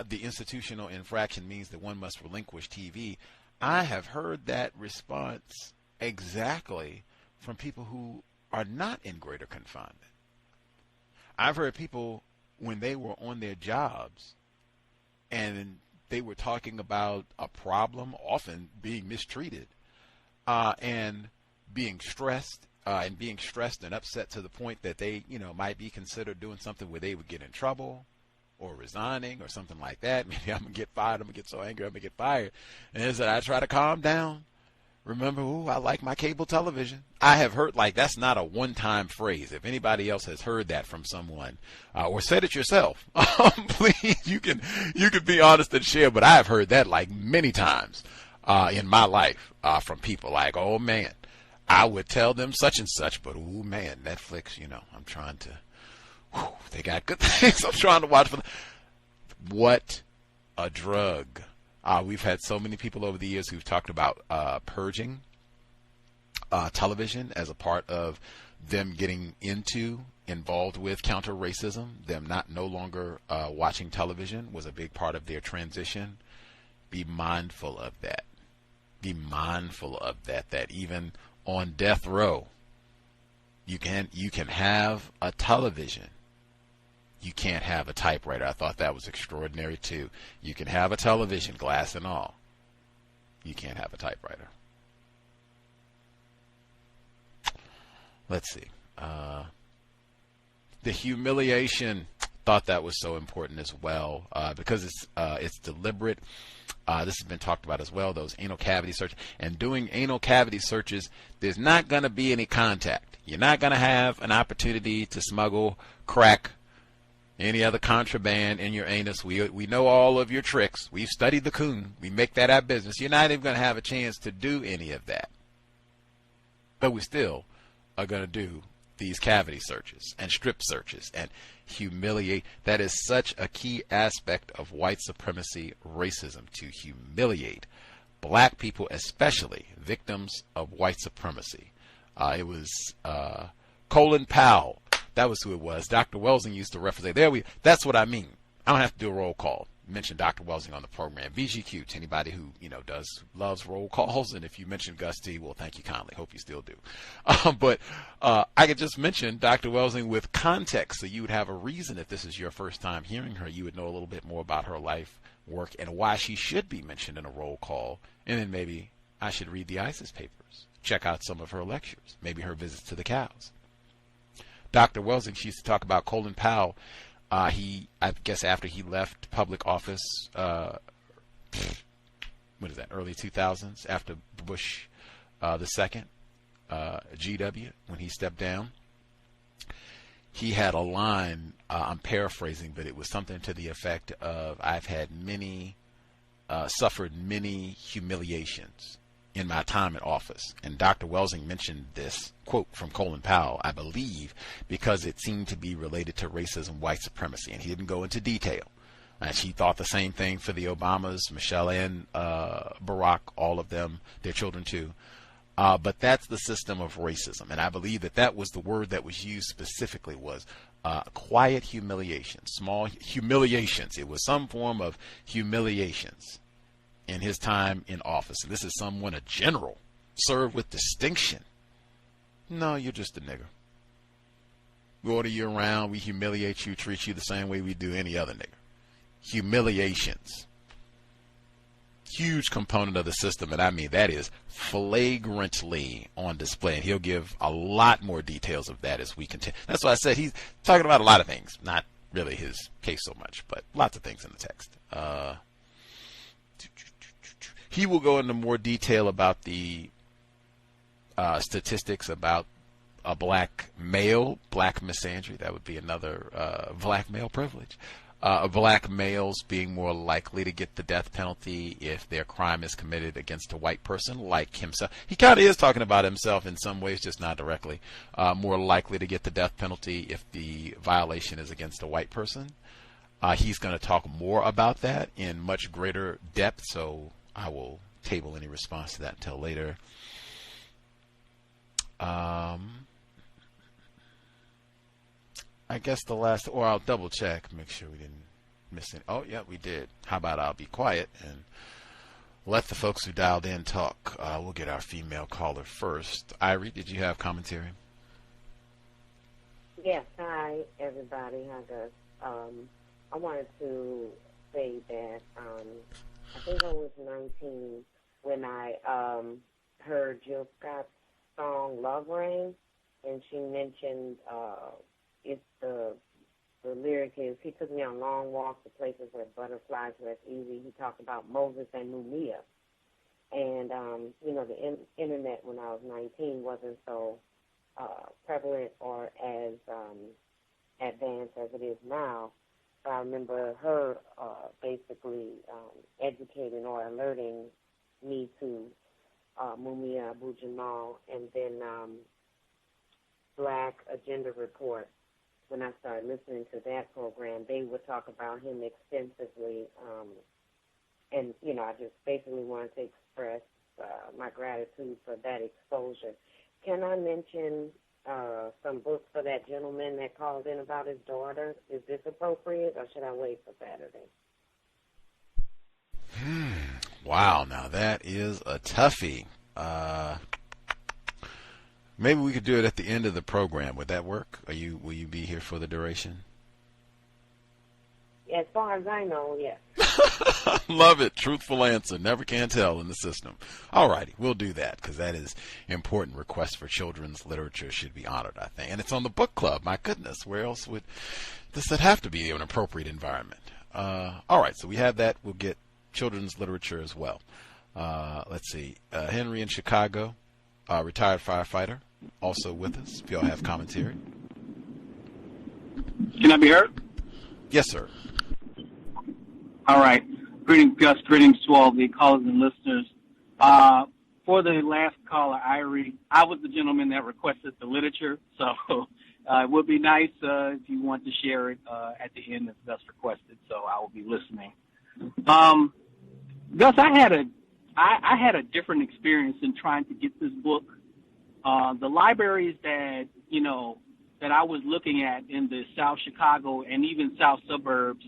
the institutional infraction means that one must relinquish TV. I have heard that response exactly from people who are not in greater confinement. I've heard people, when they were on their jobs and they were talking about a problem, often being mistreated, and being stressed and upset to the point that they, might be considered doing something where they would get in trouble or resigning or something like that. Maybe I'm going to get fired. I'm going to get so angry I'm going to get fired. And they said, I try to calm down. Remember, I like my cable television. I have heard, that's not a one-time phrase. If anybody else has heard that from someone, or said it yourself, please, you can be honest and share. But I've heard that many times in my life from people oh man, I would tell them such and such, but oh man, Netflix, I'm trying to, they got good things I'm trying to watch for them. What a drug. We've had so many people over the years who've talked about purging television as a part of them getting involved with counter-racism. Them no longer watching television was a big part of their transition. Be mindful of that. Be mindful of that. That even on death row, you can have a television. You can't have a typewriter. I thought that was extraordinary too. You can have a television, glass and all. You can't have a typewriter. Let's see. The humiliation, thought that was so important as well, because it's deliberate. This has been talked about as well, those anal cavity searches. And doing anal cavity searches, there's not going to be any contact. You're not going to have an opportunity to smuggle crack, any other contraband in your anus. We know all of your tricks. We've studied the coon. We make that our business. You're not even going to have a chance to do any of that. But we still are going to do these cavity searches and strip searches and humiliate. That is such a key aspect of white supremacy racism, to humiliate black people, especially victims of white supremacy. It was Colin Powell. That was who it was. Dr. Welsing used to reference it. That's what I mean. I don't have to do a roll call. Mention Dr. Welsing on the program. VGQ to anybody who loves roll calls. And if you mention Gus T, well, thank you kindly. Hope you still do. But I could just mention Dr. Welsing with context, so you would have a reason. If this is your first time hearing her, you would know a little bit more about her life, work, and why she should be mentioned in a roll call. And then maybe I should read the ISIS papers, check out some of her lectures, maybe her visits to the cows. Dr. Welsing, she used to talk about Colin Powell. I guess after he left public office, early 2000s, after Bush the second, GW, when he stepped down, he had a line, I'm paraphrasing, but it was something to the effect of, I've had suffered many humiliations in my time in office. And Dr. Welsing mentioned this quote from Colin Powell, I believe, because it seemed to be related to racism, white supremacy, and he didn't go into detail. And she thought the same thing for the Obamas, Michelle and Barack, all of them, their children too. But that's the system of racism. And I believe that was the word that was used specifically, was quiet humiliation, small humiliations. It was some form of humiliations in his time in office. And this is someone, a general, served with distinction. No, you're just a nigger. We order you around, we humiliate you, treat you the same way we do any other nigger. Humiliations. Huge component of the system, and I mean that is flagrantly on display. And he'll give a lot more details of that as we continue. That's why I said he's talking about a lot of things, not really his case so much, but lots of things in the text. He will go into more detail about the statistics about a black male, black misandry. That would be another black male privilege. Black males being more likely to get the death penalty if their crime is committed against a white person like himself. He kind of is talking about himself in some ways, just not directly. More likely to get the death penalty if the violation is against a white person. He's going to talk more about that in much greater depth, so I will table any response to that until later. I guess the last, or I'll double check, make sure we didn't miss it. Oh, yeah, we did. How about I'll be quiet and Let the folks who dialed in talk. We'll get our female caller first. Irie, did you have commentary? Yes, hi, everybody. Hi, Gus. I wanted to say that I think I was 19 when I heard Jill Scott's song Love Rain, and she mentioned it's the lyric is, he took me on long walks to places where butterflies rest easy. He talked about Moses and Mumia. And, the internet when I was 19 wasn't so prevalent or as advanced as it is now. So I remember her basically educating or alerting me to Mumia Abu-Jamal, and then Black Agenda Report. When I started listening to that program, they would talk about him extensively, and, I just basically wanted to express my gratitude for that exposure. Can I mention some books for that gentleman that called in about his daughter? Is this appropriate, or should I wait for Saturday? Wow, now that is a toughie. Maybe we could do it at the end of the program. Would that work? Will you be here for the duration? As far as I know, yes. Love it. Truthful answer. Never can tell in the system. All righty. We'll do that because that is important. Request for children's literature should be honored, I think. And it's on the book club. My goodness. Where else would this would have to be an appropriate environment? All right. So we have that. We'll get children's literature as well. Let's see. Henry in Chicago, retired firefighter, also with us. If y'all have commentary. Can I be heard? Yes, sir. All right. Greetings, Gus. Greetings to all the callers and listeners. For the last caller, Irie, I was the gentleman that requested the literature, so it would be nice if you want to share it at the end as Gus requested, so I will be listening. Gus, I had a different experience in trying to get this book. The libraries that I was looking at in the South Chicago and even South suburbs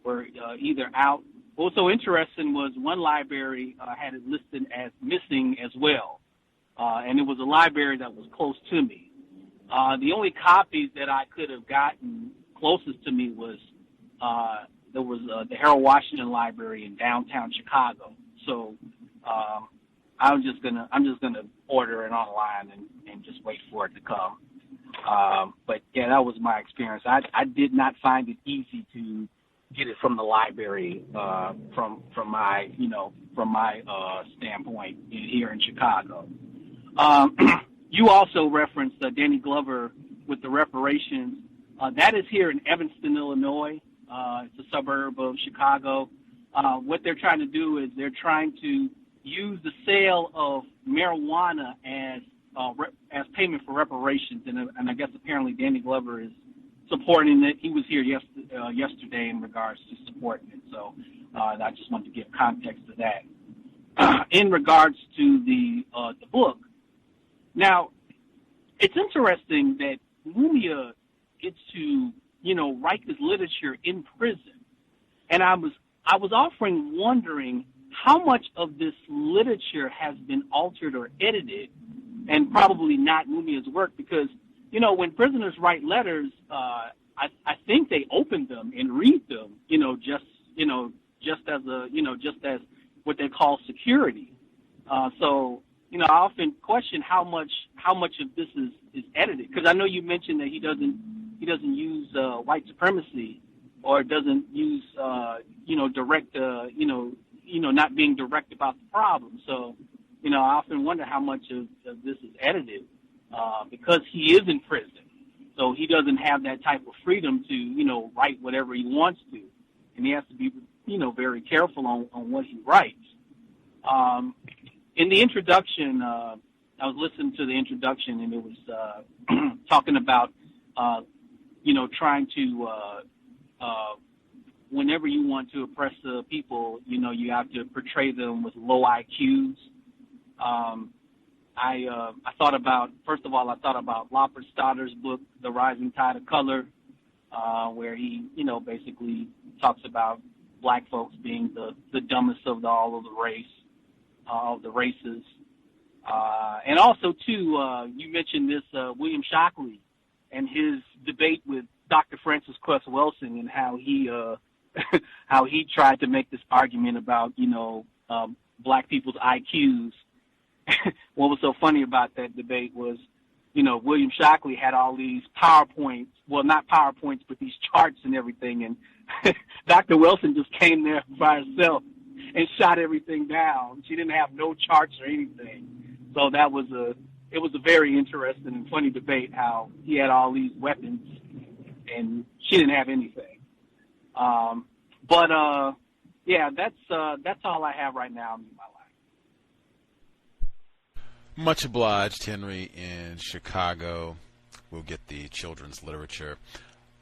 were either out. What was so interesting was one library had it listed as missing as well, and it was a library that was close to me. The only copies that I could have gotten closest to me was there was the Harold Washington Library in downtown Chicago. So I'm just gonna order it online and just wait for it to come. But yeah, that was my experience. I did not find it easy to get it from the library from my standpoint here in Chicago. You also referenced Danny Glover with the reparations. That is here in Evanston, Illinois. It's a suburb of Chicago. What they're trying to do is they're trying to use the sale of marijuana as payment for reparations, and I guess apparently Danny Glover is supporting it. He was here yesterday in regards to supporting it, so I just wanted to give context to that. In regards to the book, now it's interesting that Mumia gets to write this literature in prison, and I was wondering how much of this literature has been altered or edited, and probably not Mumia's work, because when prisoners write letters, I think they open them and read them, just as what they call security. So I often question how much of this is edited, because I know you mentioned that he doesn't use white supremacy, or doesn't use direct not being direct about the problem. So I often wonder how much of this is edited, because he is in prison, so he doesn't have that type of freedom to write whatever he wants to, and he has to be very careful on what he writes. In the introduction, I was listening to the introduction, and it was talking about trying to whenever you want to oppress the people, you have to portray them with low IQs. I thought about Lopper Stotter's book, The Rising Tide of Color, where he, basically talks about black folks being the dumbest of all of the race. of the races. And also, too, you mentioned this William Shockley and his debate with Dr. Francis Cress Welsing, and how he how he tried to make this argument about, black people's IQs. What was so funny about that debate was, William Shockley had all these PowerPoints, well, not PowerPoints, but these charts and everything, and Dr. Welsing just came there by herself and shot everything down. She didn't have no charts or anything. So it was a very interesting and funny debate, how he had all these weapons and she didn't have anything. Yeah, that's all I have right now in my life. Much obliged, Henry in Chicago. We'll get the children's literature.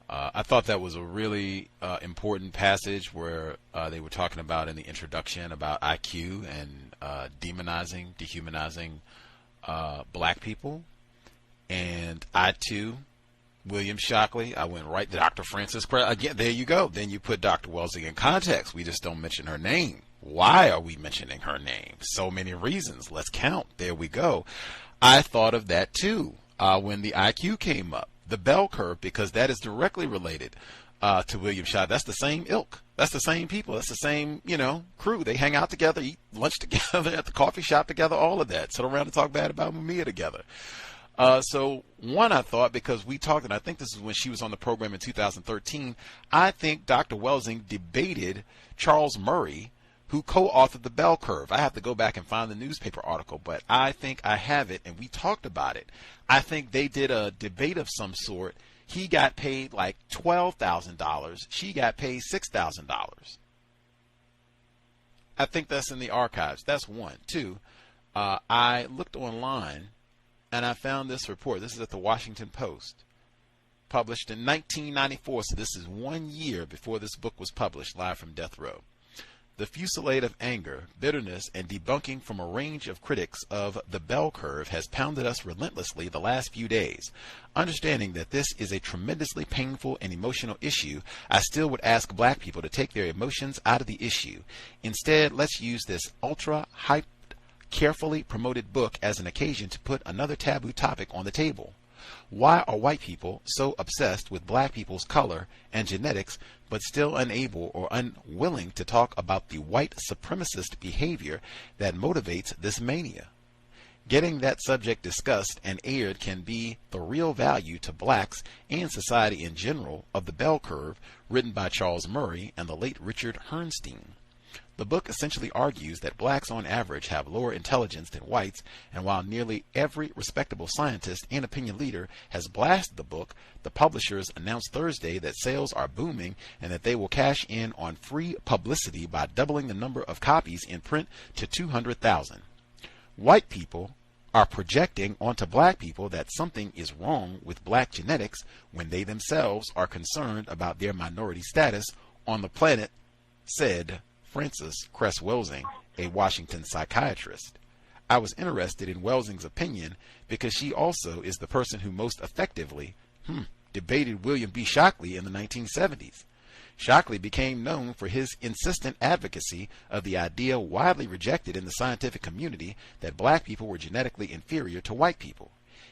I thought that was a really important passage where they were talking about in the introduction about IQ and dehumanizing black people. And I, too, William Shockley, I went right to Dr. Francis Cress. Again, there you go. Then you put Dr. Welsing in context. We just don't mention her name. Why are we mentioning her name? So many reasons. Let's count. There we go. I thought of that, too, when the IQ came up. The bell curve, because that is directly related to William Shockley. That's the same ilk. That's the same people. That's the same, crew. They hang out together, eat lunch together, at the coffee shop together, all of that. Sit around and talk bad about Mumia together. So one, I thought, because we talked, and I think this is when she was on the program in 2013, I think Dr. Welsing debated Charles Murray, who co-authored the bell curve. I have to go back and find the newspaper article, but I think I have it, and we talked about it. I think they did a debate of some sort. He got paid like $12,000. She got paid $6,000. I think that's in the archives. That's one. Two, I looked online, and I found this report. This is at the Washington Post, published in 1994. So this is 1 year before this book was published, Live from Death Row. The fusillade of anger, bitterness, and debunking from a range of critics of the bell curve has pounded us relentlessly the last few days. Understanding that this is a tremendously painful and emotional issue, I still would ask black people to take their emotions out of the issue. Instead, let's use this ultra-hyped, carefully promoted book as an occasion to put another taboo topic on the table. Why are white people so obsessed with black people's color and genetics, but still unable or unwilling to talk about the white supremacist behavior that motivates this mania? Getting that subject discussed and aired can be the real value to blacks and society in general of The Bell Curve, written by Charles Murray and the late Richard Herrnstein. The book essentially argues that blacks on average have lower intelligence than whites, and while nearly every respectable scientist and opinion leader has blasted the book, the publishers announced Thursday that sales are booming and that they will cash in on free publicity by doubling the number of copies in print to 200,000. White people are projecting onto black people that something is wrong with black genetics when they themselves are concerned about their minority status on the planet, said Francis Cress Welsing, a Washington psychiatrist. I was interested in Welsing's opinion because she also is the person who most effectively debated William B. Shockley in the 1970s. Shockley became known for his insistent advocacy of the idea widely rejected in the scientific community that black people were genetically inferior to white people.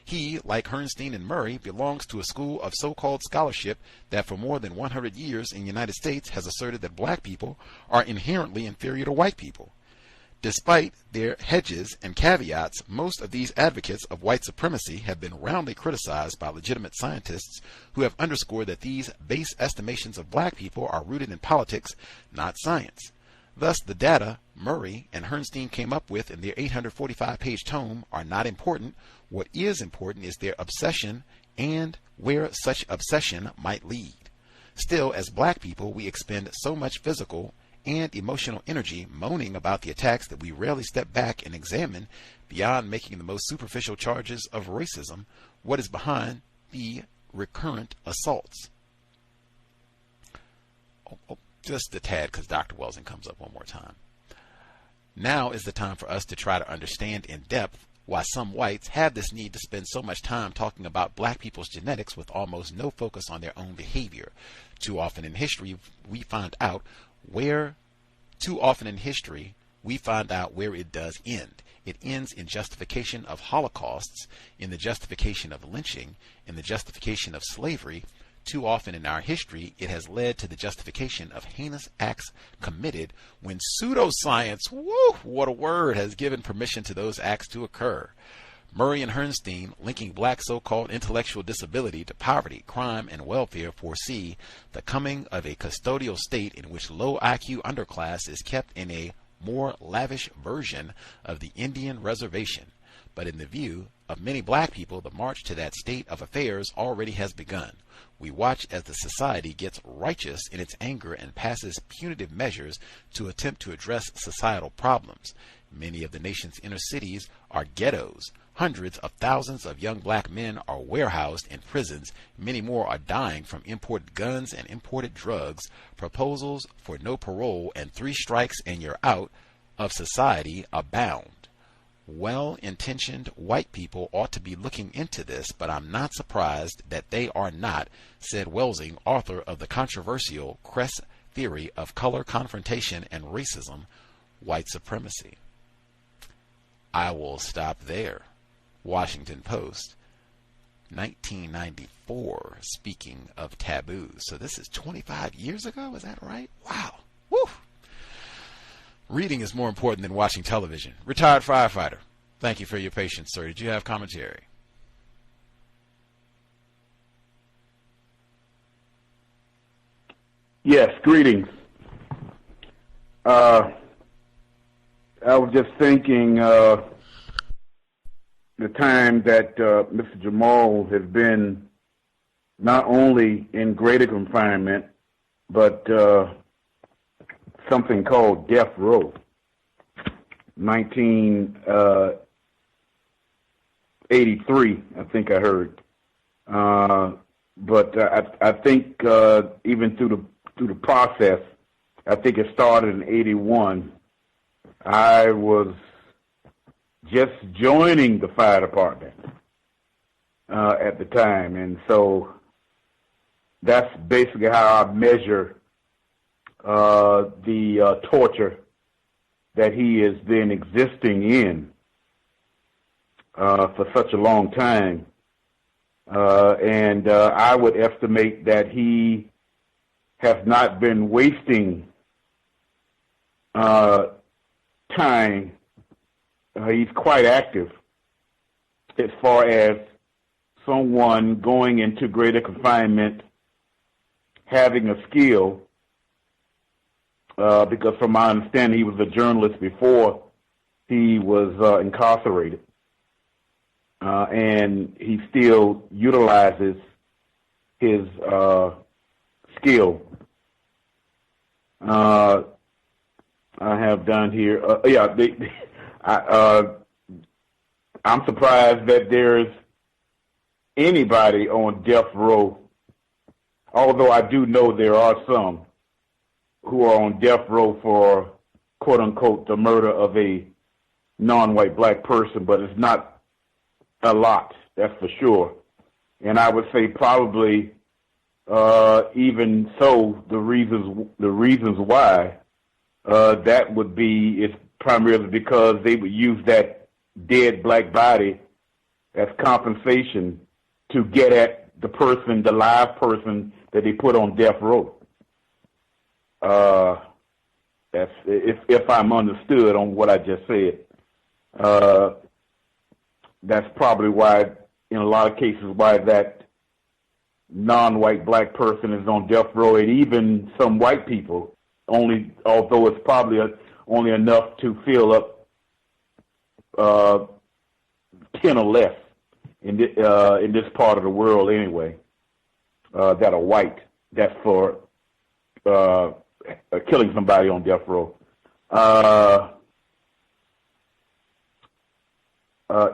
He, like Herrnstein and Murray, belongs to a school of so-called scholarship that for more than 100 years in the United States has asserted that black people are inherently inferior to white people. Despite their hedges and caveats, most of these advocates of white supremacy have been roundly criticized by legitimate scientists who have underscored that these base estimations of black people are rooted in politics, not science. Thus, the data Murray and Herrnstein came up with in their 845-page tome are not important. What is important is their obsession and where such obsession might lead. Still, as black people, we expend so much physical and emotional energy moaning about the attacks that we rarely step back and examine, beyond making the most superficial charges of racism, what is behind the recurrent assaults. Just a tad, because Dr. Welsing comes up one more time. Now is the time for us to try to understand in depth why some whites have this need to spend so much time talking about black people's genetics with almost no focus on their own behavior. Too often in history, we find we find out where it does end. It ends in justification of holocausts, in the justification of lynching, in the justification of slavery. Too often in our history, it has led to the justification of heinous acts committed when pseudoscience, woo, what a word, has given permission to those acts to occur. Murray and Herrnstein, linking black so-called intellectual disability to poverty, crime, and welfare, foresee the coming of a custodial state in which low IQ underclass is kept in a more lavish version of the Indian reservation. But in the view of many black people, the march to that state of affairs already has begun. We watch as the society gets righteous in its anger and passes punitive measures to attempt to address societal problems. Many of the nation's inner cities are ghettos. Hundreds of thousands of young black men are warehoused in prisons. Many more are dying from imported guns and imported drugs. Proposals for no parole and 3 strikes and you're out of society abound. Well-intentioned white people ought to be looking into this, but I'm not surprised that they are not, said Welsing, author of the controversial Kress theory of color confrontation and racism, white supremacy. I will stop there. Washington Post, 1994, speaking of taboos. So this is 25 years ago, is that right? Wow. Woo! Reading is more important than watching television. Retired firefighter. Thank you for your patience, sir. Did you have commentary? Yes, greetings. I was just thinking the time that Mr. Jamal has been not only in greater confinement, but something called death row. 1983, I think I heard. But I think even through the process, I think it started in 81. I was just joining the fire department at the time, and so that's basically how I measure the torture that he has been existing in for such a long time. And I would estimate that he has not been wasting time. He's quite active as far as someone going into greater confinement, having a skill, because from my understanding, he was a journalist before he was incarcerated, and he still utilizes his skill. I have done here, I'm surprised that there's anybody on death row, although I do know there are some who are on death row for, quote unquote, the murder of a non-white black person, but it's not a lot, that's for sure. And I would say probably even so, the reasons why that would be is primarily because they would use that dead black body as compensation to get at the person, the live person that they put on death row. That's if I'm understood on what I just said. That's probably why, in a lot of cases, why that non-white black person is on death row, and even some white people, although it's probably only enough to fill up 10 or less in this part of the world anyway, that are white. That's for killing somebody on death row.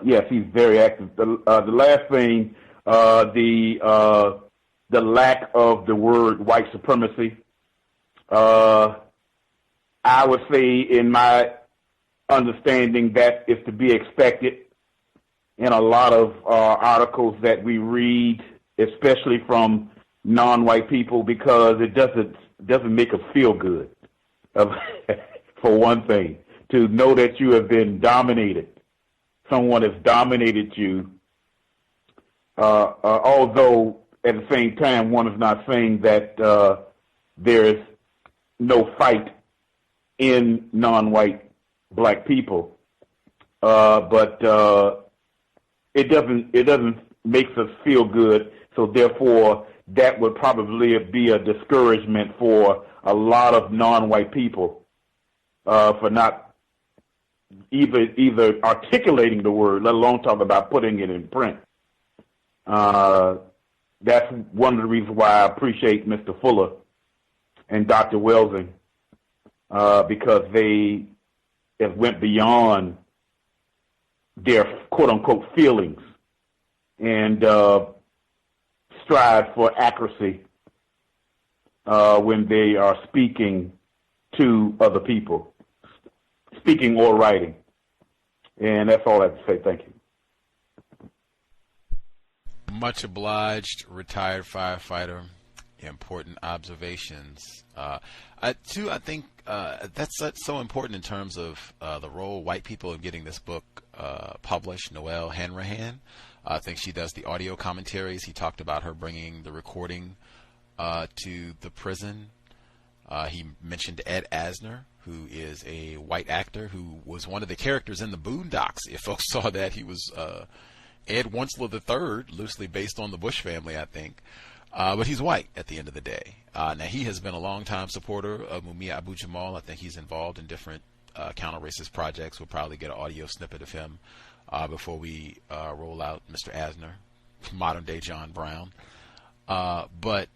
Yes, he's very active. The last thing, the lack of the word white supremacy. I would say, in my understanding, that is to be expected in a lot of articles that we read, especially from non-white people, because it doesn't make us feel good. For one thing, to know that you have been dominated. Someone has dominated you, although at the same time, one is not saying that there is no fight in non-white black people, but it doesn't make us feel good. So therefore, that would probably be a discouragement for a lot of non-white people for not either articulating the word, let alone talk about putting it in print. That's one of the reasons why I appreciate Mr. Fuller and Dr. Welsing, because they have went beyond their quote-unquote feelings and strive for accuracy when they are speaking to other people, speaking or writing. And that's all I have to say. Thank you. Much obliged, retired firefighter. Important observations. I think that's so important in terms of the role of white people in getting this book published. Noelle Hanrahan, I think she does the audio commentaries. He talked about her bringing the recording to the prison. He mentioned Ed Asner, who is a white actor who was one of the characters in the Boondocks. If folks saw that, he was Ed Wuncler III, loosely based on the Bush family, I think. But he's white at the end of the day. Now, he has been a longtime supporter of Mumia Abu-Jamal. I think he's involved in different counter-racist projects. We'll probably get an audio snippet of him before we roll out Mr. Asner, modern-day John Brown. But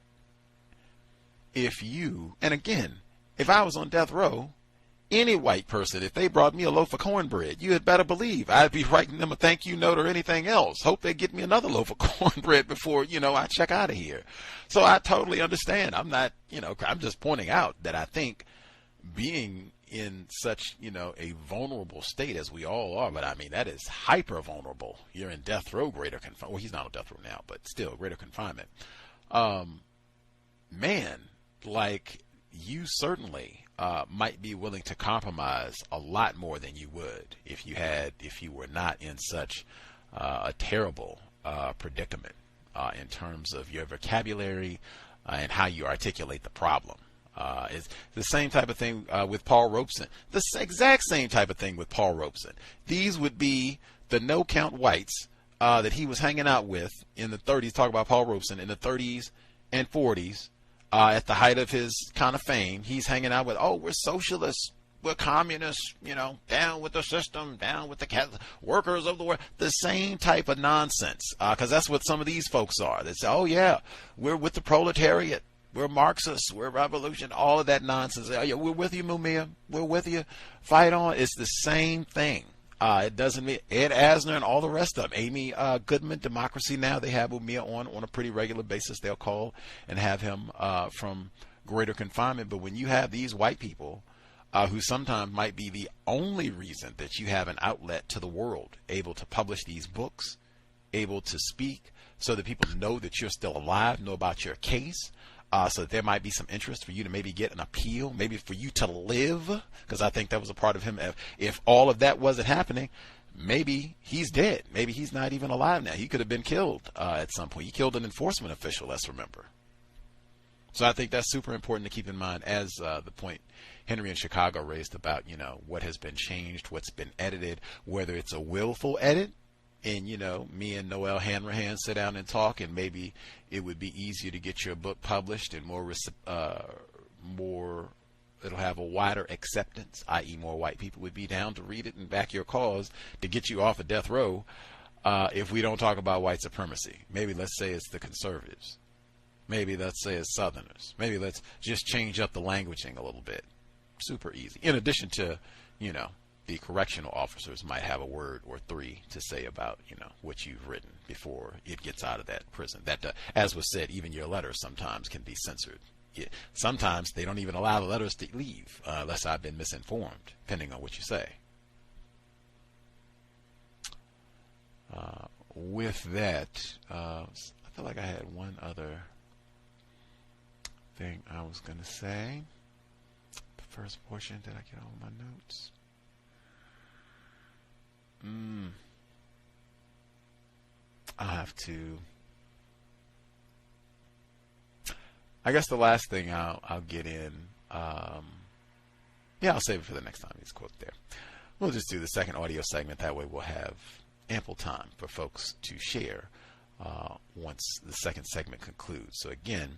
if you, and again, if I was on death row, any white person, if they brought me a loaf of cornbread, you had better believe I'd be writing them a thank you note or anything else. Hope they get me another loaf of cornbread before, I check out of here. So I totally understand. I'm not, I'm just pointing out that I think being in such, a vulnerable state as we all are, but I mean, that is hyper vulnerable. You're in death row, greater confinement. Well, he's not on death row now, but still greater confinement. Man, like, you certainly might be willing to compromise a lot more than you would if you were not in such a terrible predicament in terms of your vocabulary and how you articulate the problem. It's the same type of thing with Paul Robeson. The exact same type of thing with Paul Robeson. These would be the no-count whites that he was hanging out with in the 30s, talk about Paul Robeson, in the 30s and 40s. At the height of his kind of fame, he's hanging out with, we're socialists, we're communists, down with the system, down with the workers of the world. The same type of nonsense, because that's what some of these folks are. They say, yeah, we're with the proletariat, we're Marxists, we're revolution, all of that nonsense. Yeah, we're with you, Mumia, we're with you, fight on. It's the same thing. It doesn't mean Ed Asner and all the rest of them. Amy Goodman, Democracy Now! They have Mumia on a pretty regular basis. They'll call and have him from greater confinement. But when you have these white people who sometimes might be the only reason that you have an outlet to the world, able to publish these books, able to speak so that people know that you're still alive, know about your case, so that there might be some interest for you to maybe get an appeal, maybe for you to live, because I think that was a part of him. If all of that wasn't happening, maybe he's dead. Maybe he's not even alive now. He could have been killed at some point. He killed an enforcement official, let's remember. So I think that's super important to keep in mind, as the point Henry in Chicago raised about, what has been changed, what's been edited, whether it's a willful edit, and, me and Noelle Hanrahan sit down and talk, and maybe it would be easier to get your book published and more, it'll have a wider acceptance, i.e. more white people would be down to read it and back your cause to get you off of death row if we don't talk about white supremacy. Maybe let's say it's the conservatives. Maybe let's say it's Southerners. Maybe let's just change up the languaging a little bit. Super easy. In addition to, the correctional officers might have a word or three to say about, what you've written before it gets out of that prison. That, as was said, even your letters sometimes can be censored. Sometimes they don't even allow the letters to leave unless I've been misinformed, depending on what you say. With that, I feel like I had one other thing I was going to say. The first portion, did I get all my notes? I'll have to. I guess the last thing I'll get in. Yeah, I'll save it for the next time. He's quote there. We'll just do the second audio segment. That way we'll have ample time for folks to share once the second segment concludes. So again,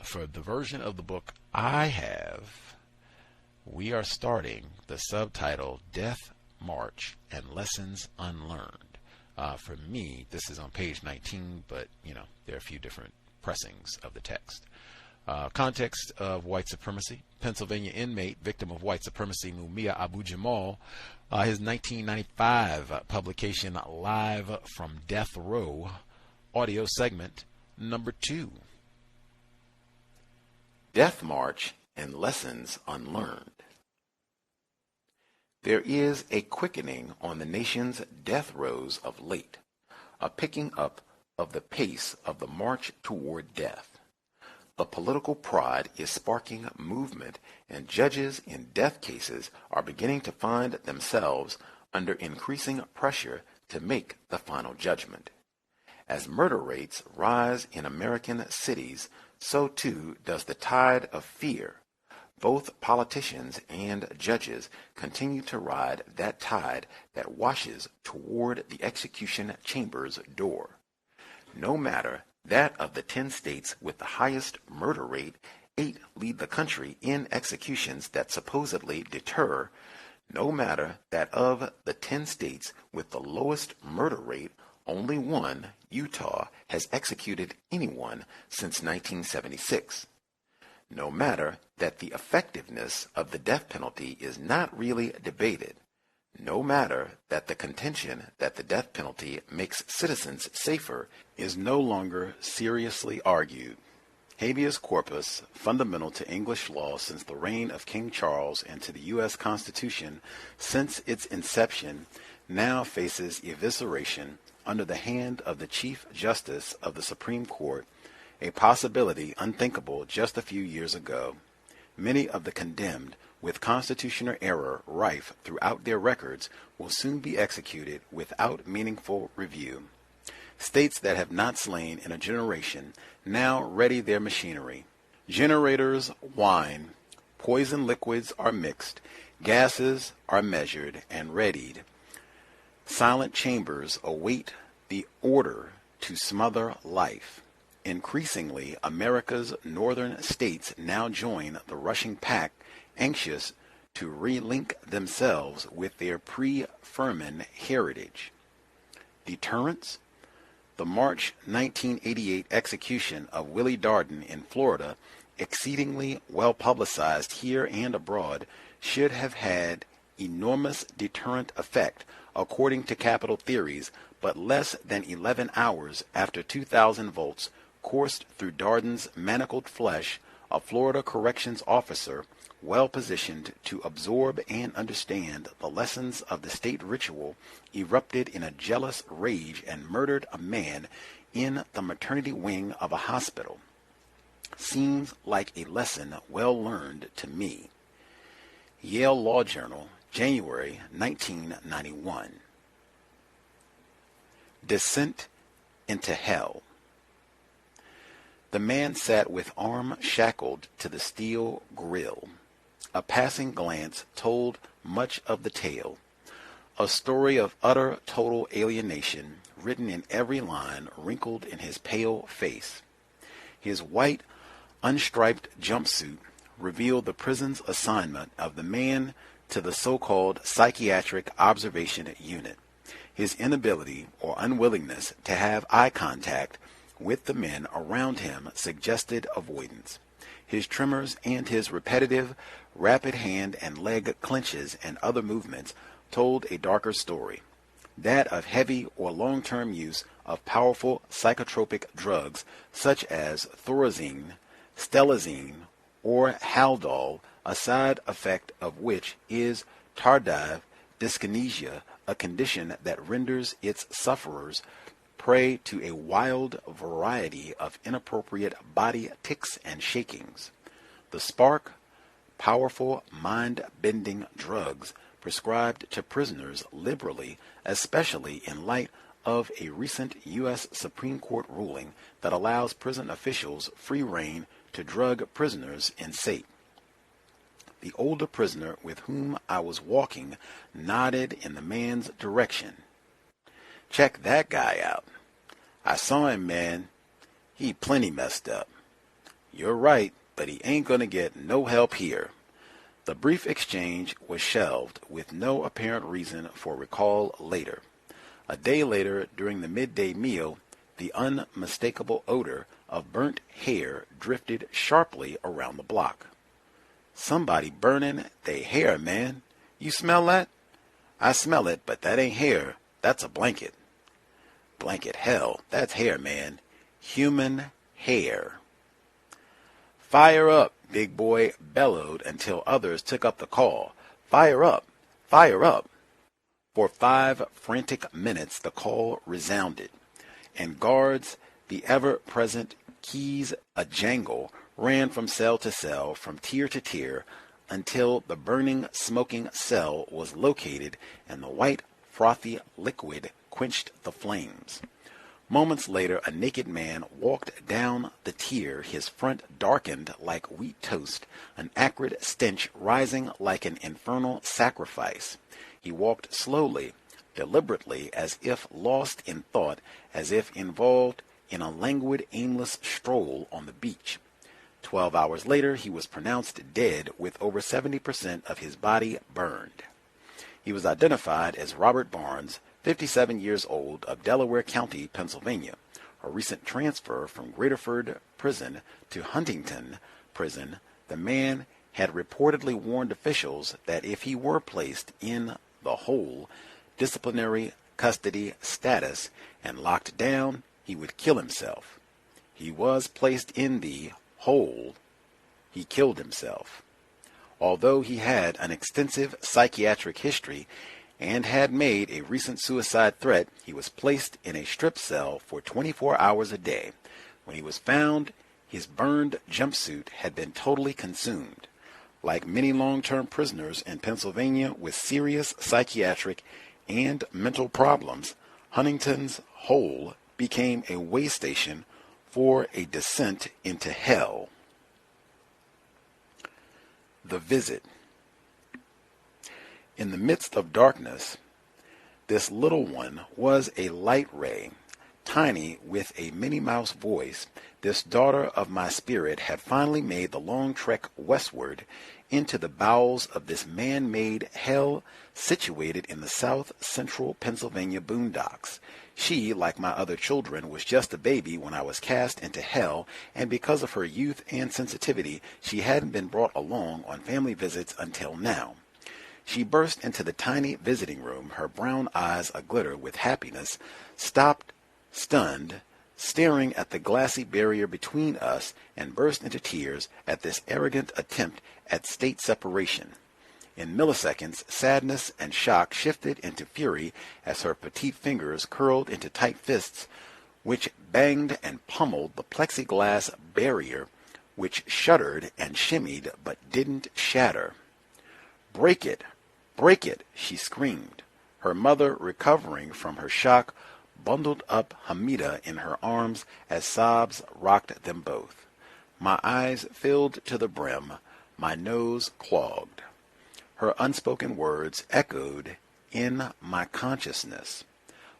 for the version of the book I have, we are starting the subtitle Death March and Lessons Unlearned. For me, this is on page 19, but there are a few different pressings of the text. Context of White Supremacy. Pennsylvania inmate, victim of white supremacy, Mumia Abu-Jamal. His 1995 publication, Live from Death Row, audio segment number 2. Death March and Lessons Unlearned. There is a quickening on the nation's death rows of late, a picking up of the pace of the march toward death. The political pride is sparking movement, and judges in death cases are beginning to find themselves under increasing pressure to make the final judgment. As murder rates rise in American cities, so too does the tide of fear. Both politicians and judges continue to ride that tide that washes toward the execution chamber's door. No matter that of the 10 states with the highest murder rate, 8 lead the country in executions that supposedly deter. No matter that of the 10 states with the lowest murder rate, only one, Utah, has executed anyone since 1976. No matter that the effectiveness of the death penalty is not really debated. No matter that the contention that the death penalty makes citizens safer is no longer seriously argued. Habeas corpus, fundamental to English law since the reign of King Charles and to the U.S. Constitution since its inception, now faces evisceration under the hand of the Chief Justice of the Supreme Court, a possibility unthinkable just a few years ago. Many of the condemned, with constitutional error rife throughout their records, will soon be executed without meaningful review. States that have not slain in a generation now ready their machinery. Generators whine, poison liquids are mixed, gases are measured and readied. Silent chambers await the order to smother life. Increasingly, America's northern states now join the rushing pack, anxious to relink themselves with their pre-Furman heritage. Deterrence? The March 1988 execution of Willie Darden in Florida, exceedingly well publicized here and abroad, should have had enormous deterrent effect, according to capital theories, but less than 11 hours after 2,000 volts coursed through Darden's manacled flesh, a Florida corrections officer, well positioned to absorb and understand the lessons of the state ritual, erupted in a jealous rage and murdered a man in the maternity wing of a hospital. Seems like a lesson well learned to me. Yale Law Journal, January 1991. Descent into Hell. The man sat with arm shackled to the steel grill. A passing glance told much of the tale. A story of utter total alienation, written in every line, wrinkled in his pale face. His white, unstriped jumpsuit revealed the prison's assignment of the man to the so-called psychiatric observation unit. His inability or unwillingness to have eye contact with the men around him suggested avoidance. His tremors and his repetitive, rapid hand and leg clenches and other movements told a darker story, that of heavy or long-term use of powerful psychotropic drugs such as thorazine, stelazine, or haldol, a side effect of which is tardive dyskinesia, a condition that renders its sufferers prey to a wild variety of inappropriate body tics and shakings. The spark, powerful mind-bending drugs prescribed to prisoners liberally, especially in light of a recent U.S. Supreme Court ruling that allows prison officials free rein to drug prisoners in state. The older prisoner with whom I was walking nodded in the man's direction. "Check that guy out." "I saw him, man. He plenty messed up." "You're right, but he ain't gonna get no help here." The brief exchange was shelved with no apparent reason for recall later. A day later, during the midday meal, the unmistakable odor of burnt hair drifted sharply around the block. "Somebody burning they hair, man. You smell that?" "I smell it, but that ain't hair. That's a blanket." "Blanket hell, that's hair, man. Human hair." "Fire up," Big Boy bellowed until others took up the call. "Fire up! Fire up!" For 5 frantic minutes the call resounded, and guards, the ever-present keys a-jangle, ran from cell to cell, from tier to tier, until the burning, smoking cell was located and the white, frothy liquid quenched the flames. Moments later, a naked man walked down the tier, his front darkened like wheat toast, an acrid stench rising like an infernal sacrifice. He walked slowly, deliberately, as if lost in thought, as if involved in a languid, aimless stroll on the beach. 12 hours later, he was pronounced dead with over 70% of his body burned. He was identified as Robert Barnes, 57 years old, of Delaware County, Pennsylvania, a recent transfer from Graterford Prison to Huntington Prison. The man had reportedly warned officials that if he were placed in the hole, disciplinary custody status, and locked down, he would kill himself. He was placed in the hole. He killed himself. Although he had an extensive psychiatric history and had made a recent suicide threat, he was placed in a strip cell for 24 hours a day. When he was found, his burned jumpsuit had been totally consumed. Like many long-term prisoners in Pennsylvania with serious psychiatric and mental problems, Huntington's hole became a way station for a descent into hell. The Visit. In the midst of darkness, this little one was a light ray. Tiny, with a Minnie Mouse voice, this daughter of my spirit had finally made the long trek westward into the bowels of this man-made hell situated in the south-central Pennsylvania boondocks. She, like my other children, was just a baby when I was cast into hell, and because of her youth and sensitivity, she hadn't been brought along on family visits until now. She burst into the tiny visiting room, her brown eyes aglitter with happiness, stopped, stunned, staring at the glassy barrier between us, and burst into tears at this arrogant attempt at state separation. In milliseconds, sadness and shock shifted into fury as her petite fingers curled into tight fists, which banged and pummeled the plexiglass barrier, which shuddered and shimmied but didn't shatter. "Break it! Break it!" she screamed. Her mother, recovering from her shock, bundled up Hamida in her arms as sobs rocked them both. My eyes filled to the brim, my nose clogged. Her unspoken words echoed in my consciousness.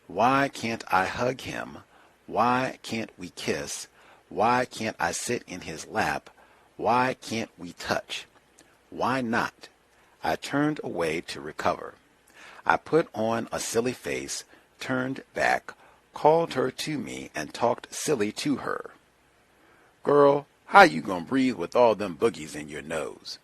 Why can't I hug him? Why can't we kiss? Why can't I sit in his lap? Why can't we touch? Why not? I turned away to recover. I put on a silly face, turned back, called her to me, and talked silly to her. "Girl, how you gonna breathe with all them boogies in your nose?"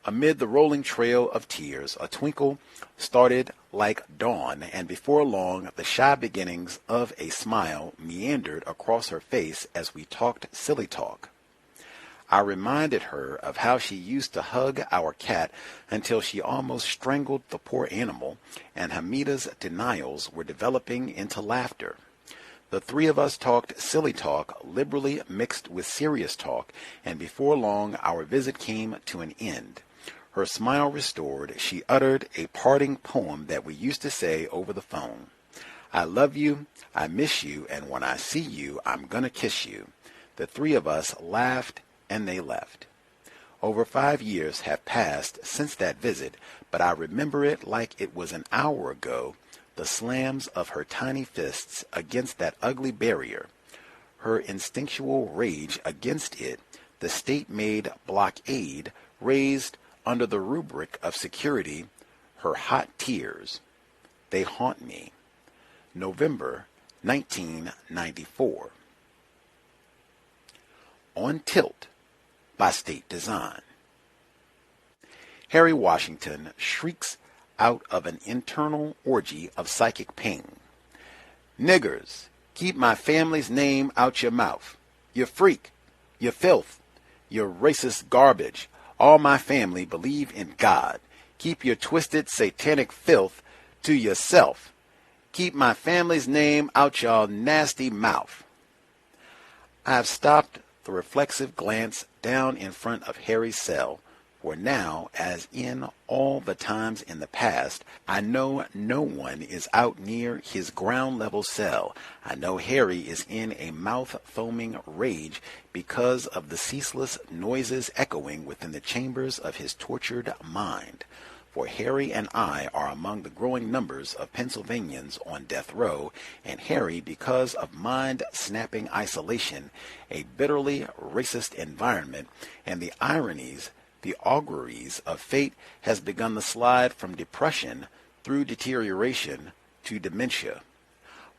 Amid the rolling trail of tears, a twinkle started like dawn, and before long the shy beginnings of a smile meandered across her face as we talked silly talk. I reminded her of how she used to hug our cat until she almost strangled the poor animal, and Hamida's denials were developing into laughter. The three of us talked silly talk, liberally mixed with serious talk, and before long our visit came to an end. Her smile restored, she uttered a parting poem that we used to say over the phone. I love you, I miss you, and when I see you, I'm gonna kiss you. The three of us laughed, and they left. Over 5 years have passed since that visit, but I remember it like it was an hour ago, the slams of her tiny fists against that ugly barrier, her instinctual rage against it, the state-made blockade raised under the rubric of security, her hot tears. They haunt me. November 1994. On Tilt by State Design. Harry Washington shrieks out of an internal orgy of psychic pain. Niggers, keep my family's name out your mouth. You freak. You filth. You racist garbage. All my family believe in God. Keep your twisted satanic filth to yourself. Keep my family's name out your nasty mouth. I have stopped the reflexive glance down in front of Harry's cell, for now, as in all the times in the past, I know no one is out near his ground-level cell. I know Harry is in a mouth-foaming rage because of the ceaseless noises echoing within the chambers of his tortured mind. For Harry and I are among the growing numbers of Pennsylvanians on death row, and Harry, because of mind-snapping isolation, a bitterly racist environment, and the ironies, the auguries of fate, has begun the slide from depression through deterioration to dementia.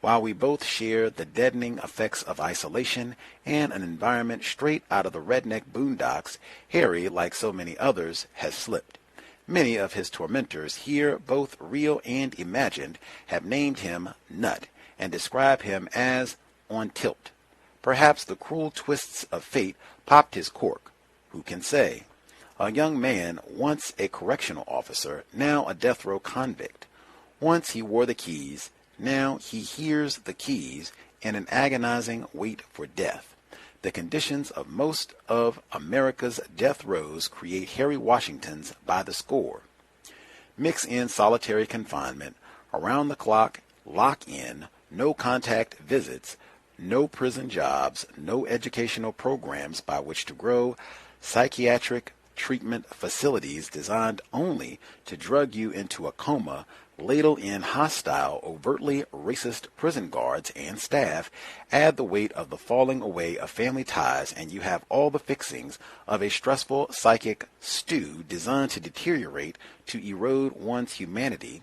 While we both share the deadening effects of isolation and an environment straight out of the redneck boondocks, Harry, like so many others, has slipped. Many of his tormentors here, both real and imagined, have named him Nut and describe him as on tilt. Perhaps the cruel twists of fate popped his cork. Who can say? A young man, once a correctional officer, now a death row convict. Once he wore the keys, now he hears the keys in an agonizing wait for death. The conditions of most of America's death rows create Harry Washingtons by the score. Mix in solitary confinement, around-the-clock lock-in, no-contact visits, no prison jobs, no educational programs by which to grow, psychiatric treatment facilities designed only to drug you into a coma, ladle in hostile, overtly racist prison guards and staff, add the weight of the falling away of family ties, and you have all the fixings of a stressful psychic stew designed to deteriorate, to erode one's humanity,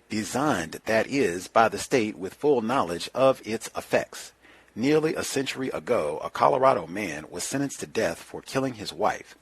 designed, that is, by the state with full knowledge of its effects. Nearly a century ago, a Colorado man was sentenced to death for killing his wife.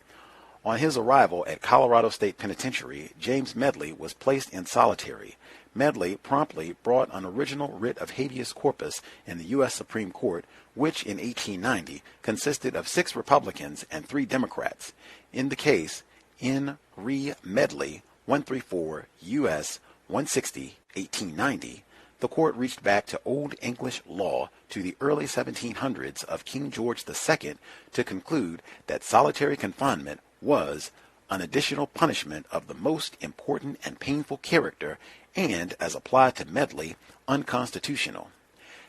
On his arrival at Colorado State Penitentiary, James Medley was placed in solitary. Medley promptly brought an original writ of habeas corpus in the U.S. Supreme Court, which in 1890 consisted of 6 Republicans and 3 Democrats. In the case, N. Re. Medley, 134 U.S. 160, 1890, the court reached back to Old English law to the early 1700s of King George II to conclude that solitary confinement was an additional punishment of the most important and painful character, and, as applied to Medley, unconstitutional.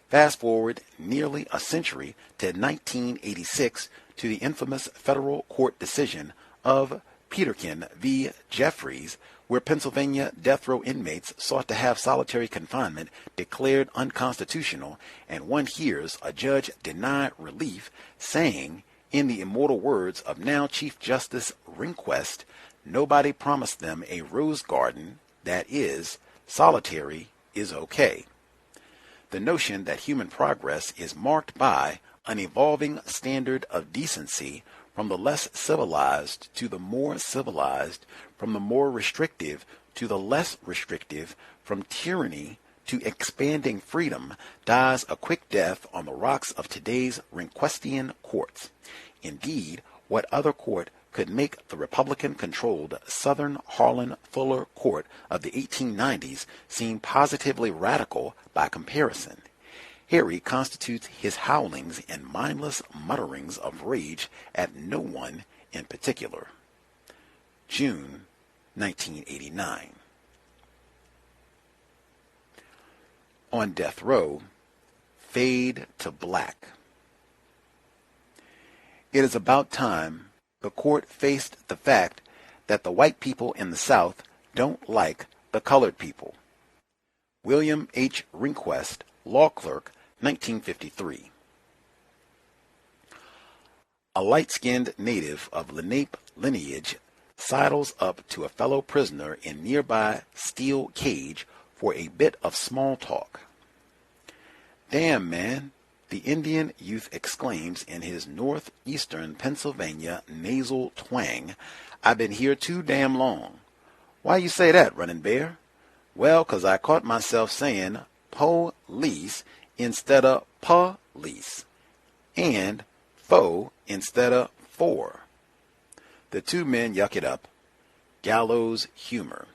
Fast forward nearly a century to 1986 to the infamous federal court decision of Peterkin v. Jeffries, where Pennsylvania death row inmates sought to have solitary confinement declared unconstitutional, and one hears a judge deny relief, saying, in the immortal words of now Chief Justice Rehnquist, nobody promised them a rose garden, that is, solitary is okay. The notion that human progress is marked by an evolving standard of decency, from the less civilized to the more civilized, from the more restrictive to the less restrictive, from tyranny to expanding freedom, dies a quick death on the rocks of today's Rehnquistian courts. Indeed, what other court could make the Republican-controlled Southern Harlan Fuller Court of the 1890s seem positively radical by comparison? Harry constitutes his howlings and mindless mutterings of rage at no one in particular. June 1989. On death row, fade to black. It is about time the court faced the fact that the white people in the South don't like the colored people. William H. Rehnquist, law clerk, 1953. A light-skinned native of Lenape lineage sidles up to a fellow prisoner in nearby steel cage for a bit of small talk. "Damn, man," the Indian youth exclaims in his northeastern Pennsylvania nasal twang, "I've been here too damn long." "Why you say that, Running Bear?" "Well, 'cause I caught myself saying police instead of police, and foe instead of for." The two men yuck it up. Gallows humor.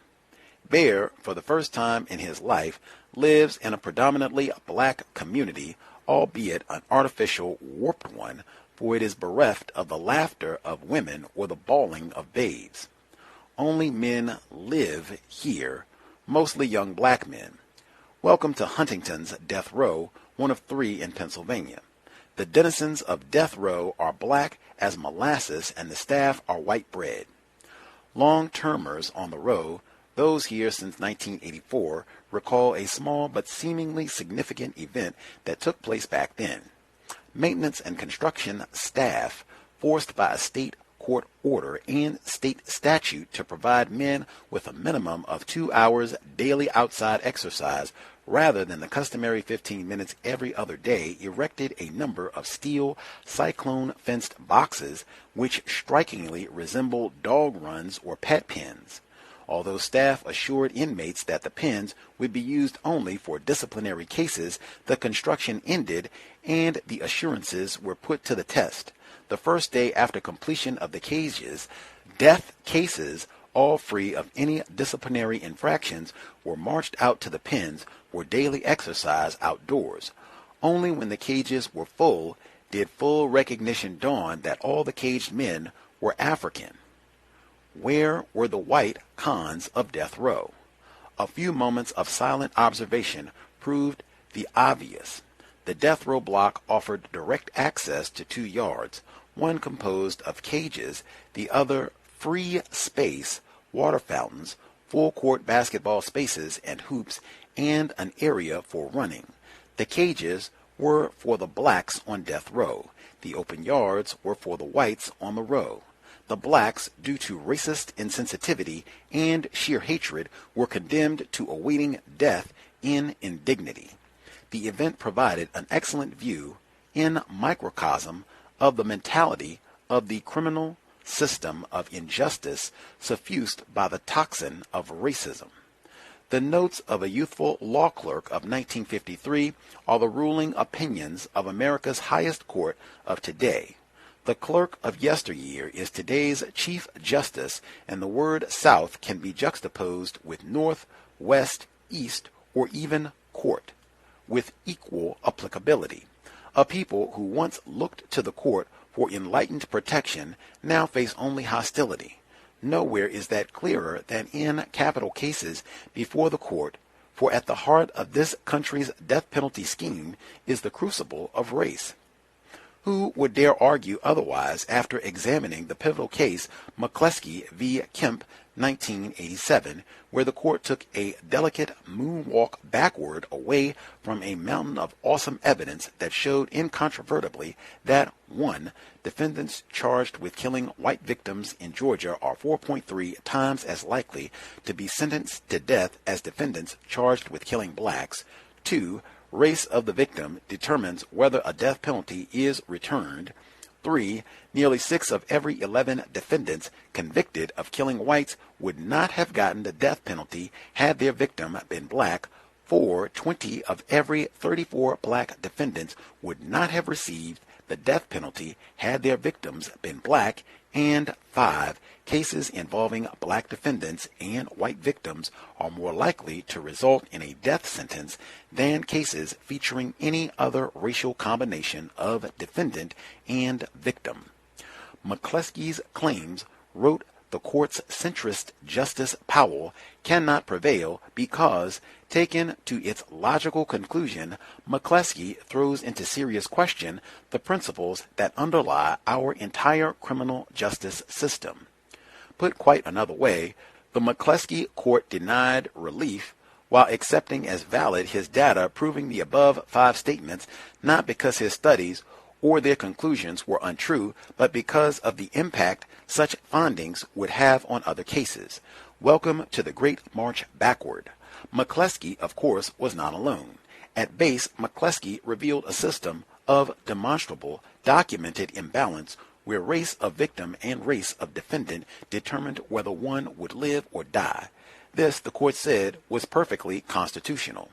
Bear, for the first time in his life, lives in a predominantly black community, albeit an artificial, warped one, for it is bereft of the laughter of women or the bawling of babes. Only men live here, mostly young black men. Welcome to Huntington's Death Row, one of 3 in Pennsylvania. The denizens of death row are black as molasses, and the staff are white bread. Long-termers on the row, those here since 1984, recall a small but seemingly significant event that took place back then. Maintenance and construction staff, forced by a state court order and state statute to provide men with a minimum of 2 hours daily outside exercise rather than the customary 15 minutes every other day, erected a number of steel cyclone-fenced boxes which strikingly resemble dog runs or pet pens. Although staff assured inmates that the pens would be used only for disciplinary cases, the construction ended and the assurances were put to the test. The first day after completion of the cages, death cases, all free of any disciplinary infractions, were marched out to the pens for daily exercise outdoors. Only when the cages were full did full recognition dawn that all the caged men were African. Where were the white cons of death row? A few moments of silent observation proved the obvious. The death row block offered direct access to 2 yards, one composed of cages, the other free space, water fountains, full court basketball spaces and hoops, and an area for running. The cages were for the blacks on death row. The open yards were for the whites on the row. The blacks, due to racist insensitivity and sheer hatred, were condemned to awaiting death in indignity. The event provided an excellent view, in microcosm, of the mentality of the criminal system of injustice suffused by the toxin of racism. The notes of a youthful law clerk of 1953 are the ruling opinions of America's highest court of today. The clerk of yesteryear is today's Chief Justice, and the word South can be juxtaposed with North, West, East, or even court, with equal applicability. A people who once looked to the court for enlightened protection now face only hostility. Nowhere is that clearer than in capital cases before the court, for at the heart of this country's death penalty scheme is the crucible of race. Who would dare argue otherwise after examining the pivotal case McCleskey v. Kemp, 1987, where the court took a delicate moonwalk backward away from a mountain of awesome evidence that showed incontrovertibly that 1. Defendants charged with killing white victims in Georgia are 4.3 times as likely to be sentenced to death as defendants charged with killing blacks. 2. Race of the victim determines whether a death penalty is returned. 3. Nearly 6 of every 11 defendants convicted of killing whites would not have gotten the death penalty had their victim been black. 4. 20 of every 34 black defendants would not have received the death penalty had their victims been black. And 5. Cases involving black defendants and white victims are more likely to result in a death sentence than cases featuring any other racial combination of defendant and victim. McCleskey's claims, wrote the court's centrist Justice Powell cannot prevail because, taken to its logical conclusion, McCleskey throws into serious question the principles that underlie our entire criminal justice system. Put quite another way, the McCleskey court denied relief while accepting as valid his data proving the above 5 statements, not because his studies or their conclusions were untrue, but because of the impact such findings would have on other cases. Welcome to the great march backward. McCleskey, of course, was not alone. At base, McCleskey revealed a system of demonstrable, documented imbalance where race of victim and race of defendant determined whether one would live or die. This, the court said, was perfectly constitutional.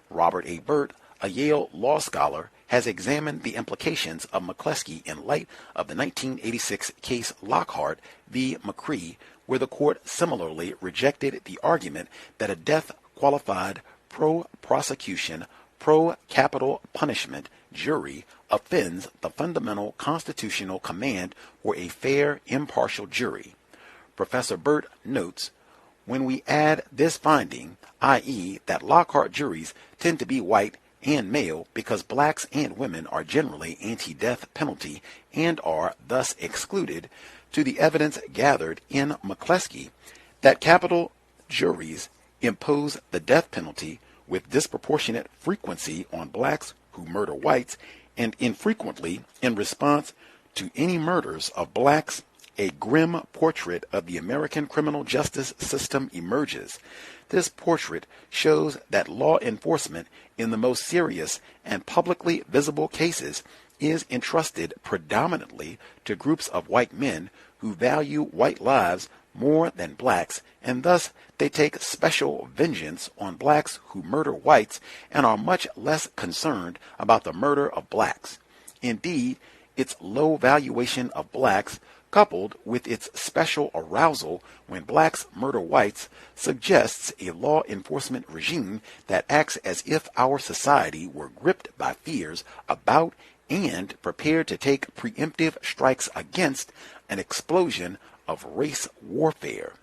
Robert A. Burt, a Yale law scholar, has examined the implications of McCleskey in light of the 1986 case Lockhart v. McCree, where the court similarly rejected the argument that a death-qualified pro-prosecution, pro-capital punishment jury offends the fundamental constitutional command for a fair, impartial jury. Professor Burt notes, when we add this finding, i.e. that Lockhart juries tend to be white and male because blacks and women are generally anti-death penalty and are thus excluded, to the evidence gathered in McCleskey that capital juries impose the death penalty with disproportionate frequency on blacks who murder whites and infrequently in response to any murders of blacks, a grim portrait of the American criminal justice system emerges. This portrait shows that law enforcement in the most serious and publicly visible cases is entrusted predominantly to groups of white men who value white lives more than blacks, and thus they take special vengeance on blacks who murder whites and are much less concerned about the murder of blacks. Indeed, its low valuation of blacks, coupled with its special arousal when blacks murder whites, suggests a law enforcement regime that acts as if our society were gripped by fears about and prepared to take preemptive strikes against an explosion of race warfare.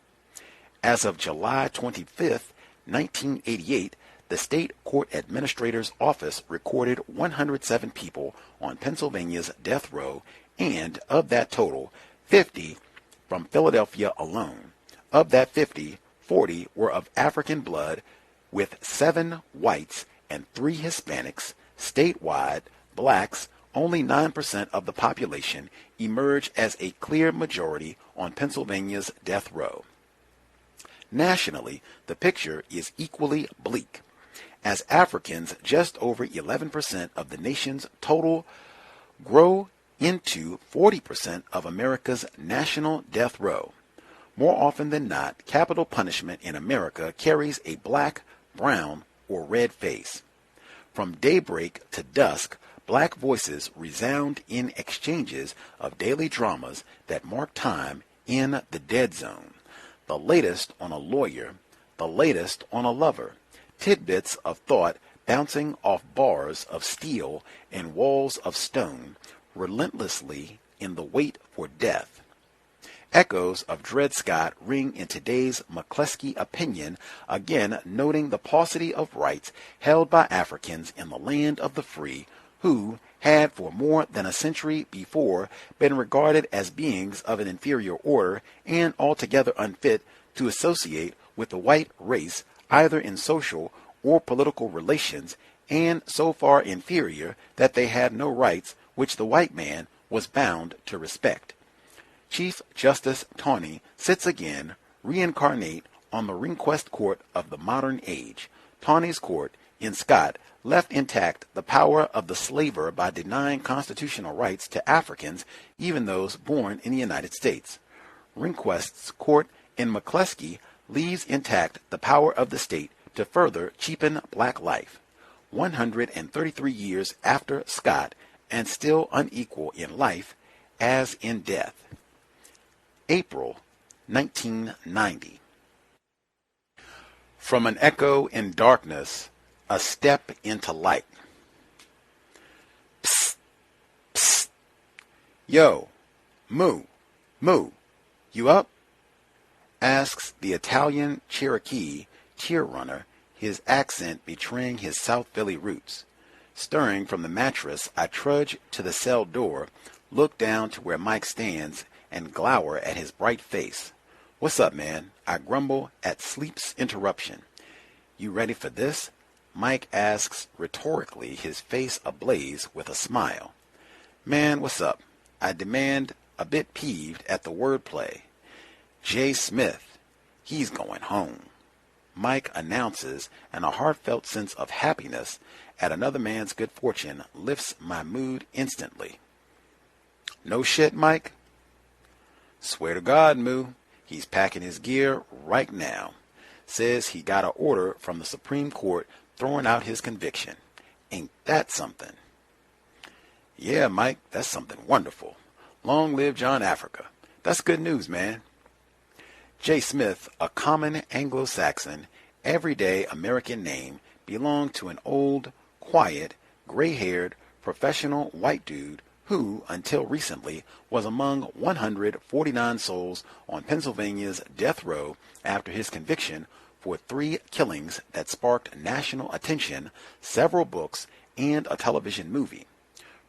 As of July 25, 1988, the State Court Administrator's Office recorded 107 people on Pennsylvania's death row, and of that total, 50 from Philadelphia alone. Of that 50, 40 were of African blood, with 7 whites and 3 Hispanics. Statewide, blacks, only 9% of the population, emerge as a clear majority on Pennsylvania's death row. Nationally, the picture is equally bleak, as Africans, just over 11% of the nation's total, grow into 40% of America's national death row. More often than not, capital punishment in America carries a black, brown, or red face. From daybreak to dusk, black voices resound in exchanges of daily dramas that mark time in the dead zone. The latest on a lawyer, the latest on a lover, tidbits of thought bouncing off bars of steel and walls of stone, relentlessly in the wait for death. Echoes of Dred Scott ring in today's McCleskey opinion, again noting the paucity of rights held by Africans in the land of the free, who had for more than a century before been regarded as beings of an inferior order and altogether unfit to associate with the white race either in social or political relations, and so far inferior that they had no rights which the white man was bound to respect. Chief Justice Taney sits again, reincarnate, on the Rehnquist court of the modern age. Taney's court, in Scott, left intact the power of the slaver by denying constitutional rights to Africans, even those born in the United States. Rehnquist's court in McCleskey leaves intact the power of the state to further cheapen black life. 133 years after Scott, and still unequal in life as in death. April 1990. From an echo in darkness, a step into light. Psst, psst. Yo, Moo, you up? asks the Italian Cherokee cheer runner, his accent betraying his South Philly roots. Stirring from the mattress, I trudge to the cell door, look down to where Mike stands, and glower at his bright face. "What's up, man?" I grumble at sleep's interruption. "You ready for this?" Mike asks rhetorically, his face ablaze with a smile. "Man, what's up?" I demand, a bit peeved at the wordplay. "Jay Smith, he's going home," Mike announces, and a heartfelt sense of happiness at another man's good fortune lifts my mood instantly. "No shit, Mike?" "Swear to God, Moo, he's packing his gear right now. Says he got an order from the Supreme Court throwing out his conviction. Ain't that something?" "Yeah, Mike, that's something wonderful. Long live John Africa. That's good news, man." Jay Smith, a common Anglo-Saxon, everyday American name, belonged to an old, quiet, gray-haired, professional white dude who, until recently, was among 149 souls on Pennsylvania's death row after his conviction for 3 killings that sparked national attention, several books, and a television movie.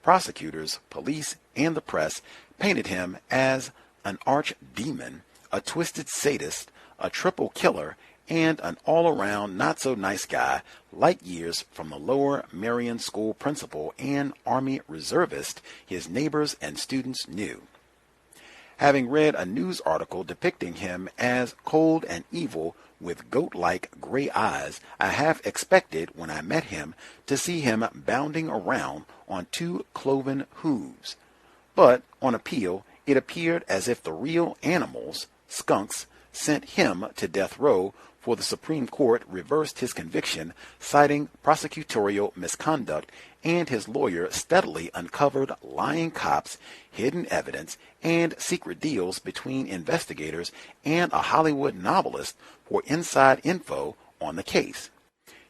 Prosecutors, police, and the press painted him as an arch-demon, a twisted sadist, a triple killer, and an all-around not-so-nice guy, light years from the Lower Merion School principal and Army reservist his neighbors and students knew. Having read a news article depicting him as cold and evil with goat-like gray eyes, I half expected when I met him to see him bounding around on 2 cloven hooves. But on appeal, it appeared as if the real animals, skunks, sent him to death row, for the Supreme Court reversed his conviction, citing prosecutorial misconduct, and his lawyer steadily uncovered lying cops, hidden evidence, and secret deals between investigators and a Hollywood novelist for inside info on the case.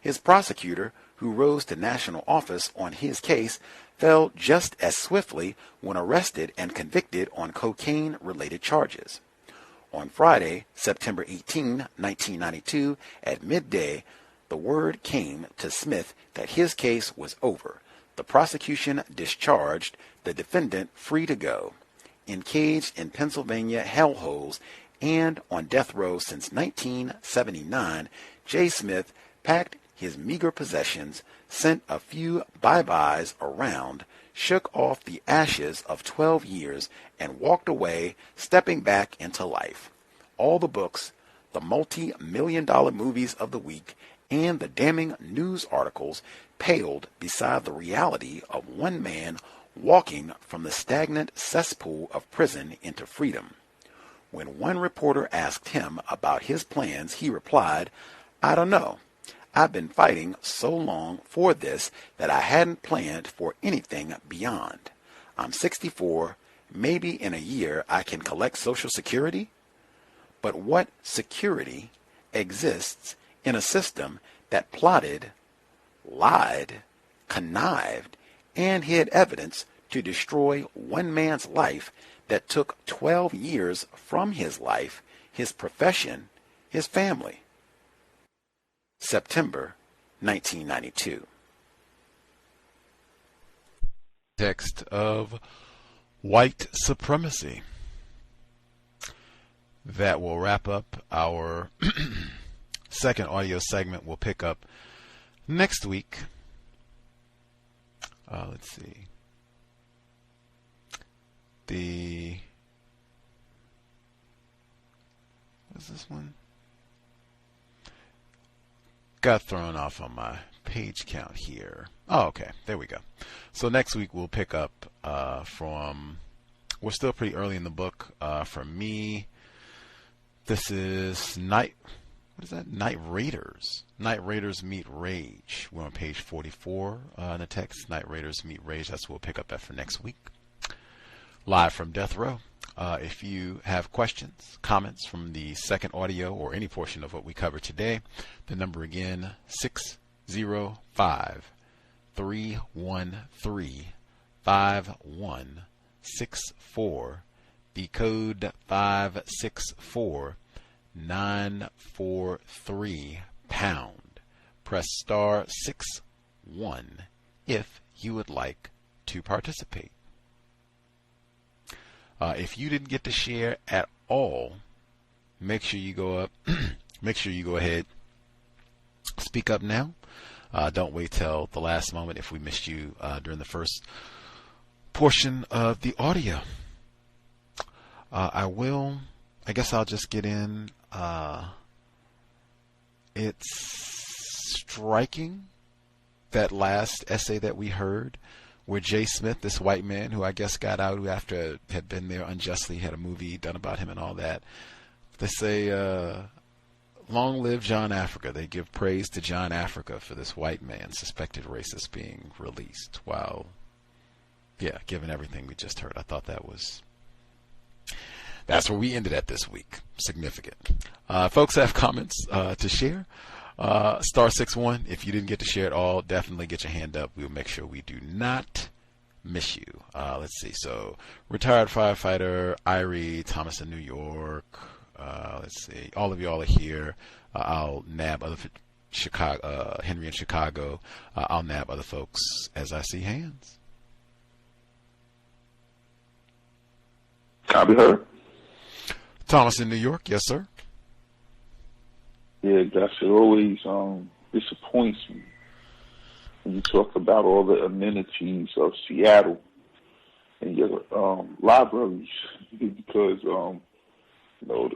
His prosecutor, who rose to national office on his case, fell just as swiftly when arrested and convicted on cocaine-related charges. On Friday, September 18, 1992, at midday, the word came to Smith that his case was over, the prosecution discharged, the defendant free to go. Encaged in Pennsylvania hellholes and on death row since 1979, Jay Smith packed his meager possessions, sent a few bye-byes around, shook off the ashes of 12 years, and walked away, stepping back into life. All the books, the multi-million-dollar movies of the week, and the damning news articles paled beside the reality of one man walking from the stagnant cesspool of prison into freedom. When one reporter asked him about his plans, he replied, "I don't know. I've been fighting so long for this that I hadn't planned for anything beyond. I'm 64. Maybe in a year I can collect Social Security? But what security exists in a system that plotted, lied, connived, and hid evidence to destroy one man's life that took 12 years from his life, his profession, his family?" September 1992. Context of White Supremacy. That will wrap up our second audio segment. We'll pick up next week. Let's see. What's this one? Got thrown off on my page count here. Oh, okay. There we go. So next week we'll pick up from, we're still pretty early in the book. For me, this is Night Raiders. Night Raiders Meet Rage. We're on page 44 in the text. Night Raiders Meet Rage. That's what we'll pick up at for next week. Live from Death Row. If you have questions, comments from the second audio or any portion of what we covered today, the number again, 605-313-5164. The code 564 943#. Press star 61 if you would like to participate. If you didn't get to share at all, make sure you go up. Make sure you go ahead. Speak up now. Don't wait till the last moment if we missed you during the first portion of the audio. I guess I'll just get in. It's striking, that last essay that we heard, where Jay Smith, this white man who I guess got out after had been there unjustly, had a movie done about him and all that. They say, long live John Africa. They give praise to John Africa for this white man, suspected racist, being released. Wow. Yeah, given everything we just heard, I thought that's where we ended at this week. Significant. Folks have comments to share. Star 61. If you didn't get to share it all, definitely get your hand up. We'll make sure we do not miss you. Let's see. So, retired firefighter Irie Thomas in New York. Let's see. All of y'all are here. I'll nab other Chicago, Henry in Chicago. I'll nab other folks as I see hands. Copy her. Thomas in New York. Yes, sir. Yeah, Gus, it always disappoints me when you talk about all the amenities of Seattle and your libraries, because the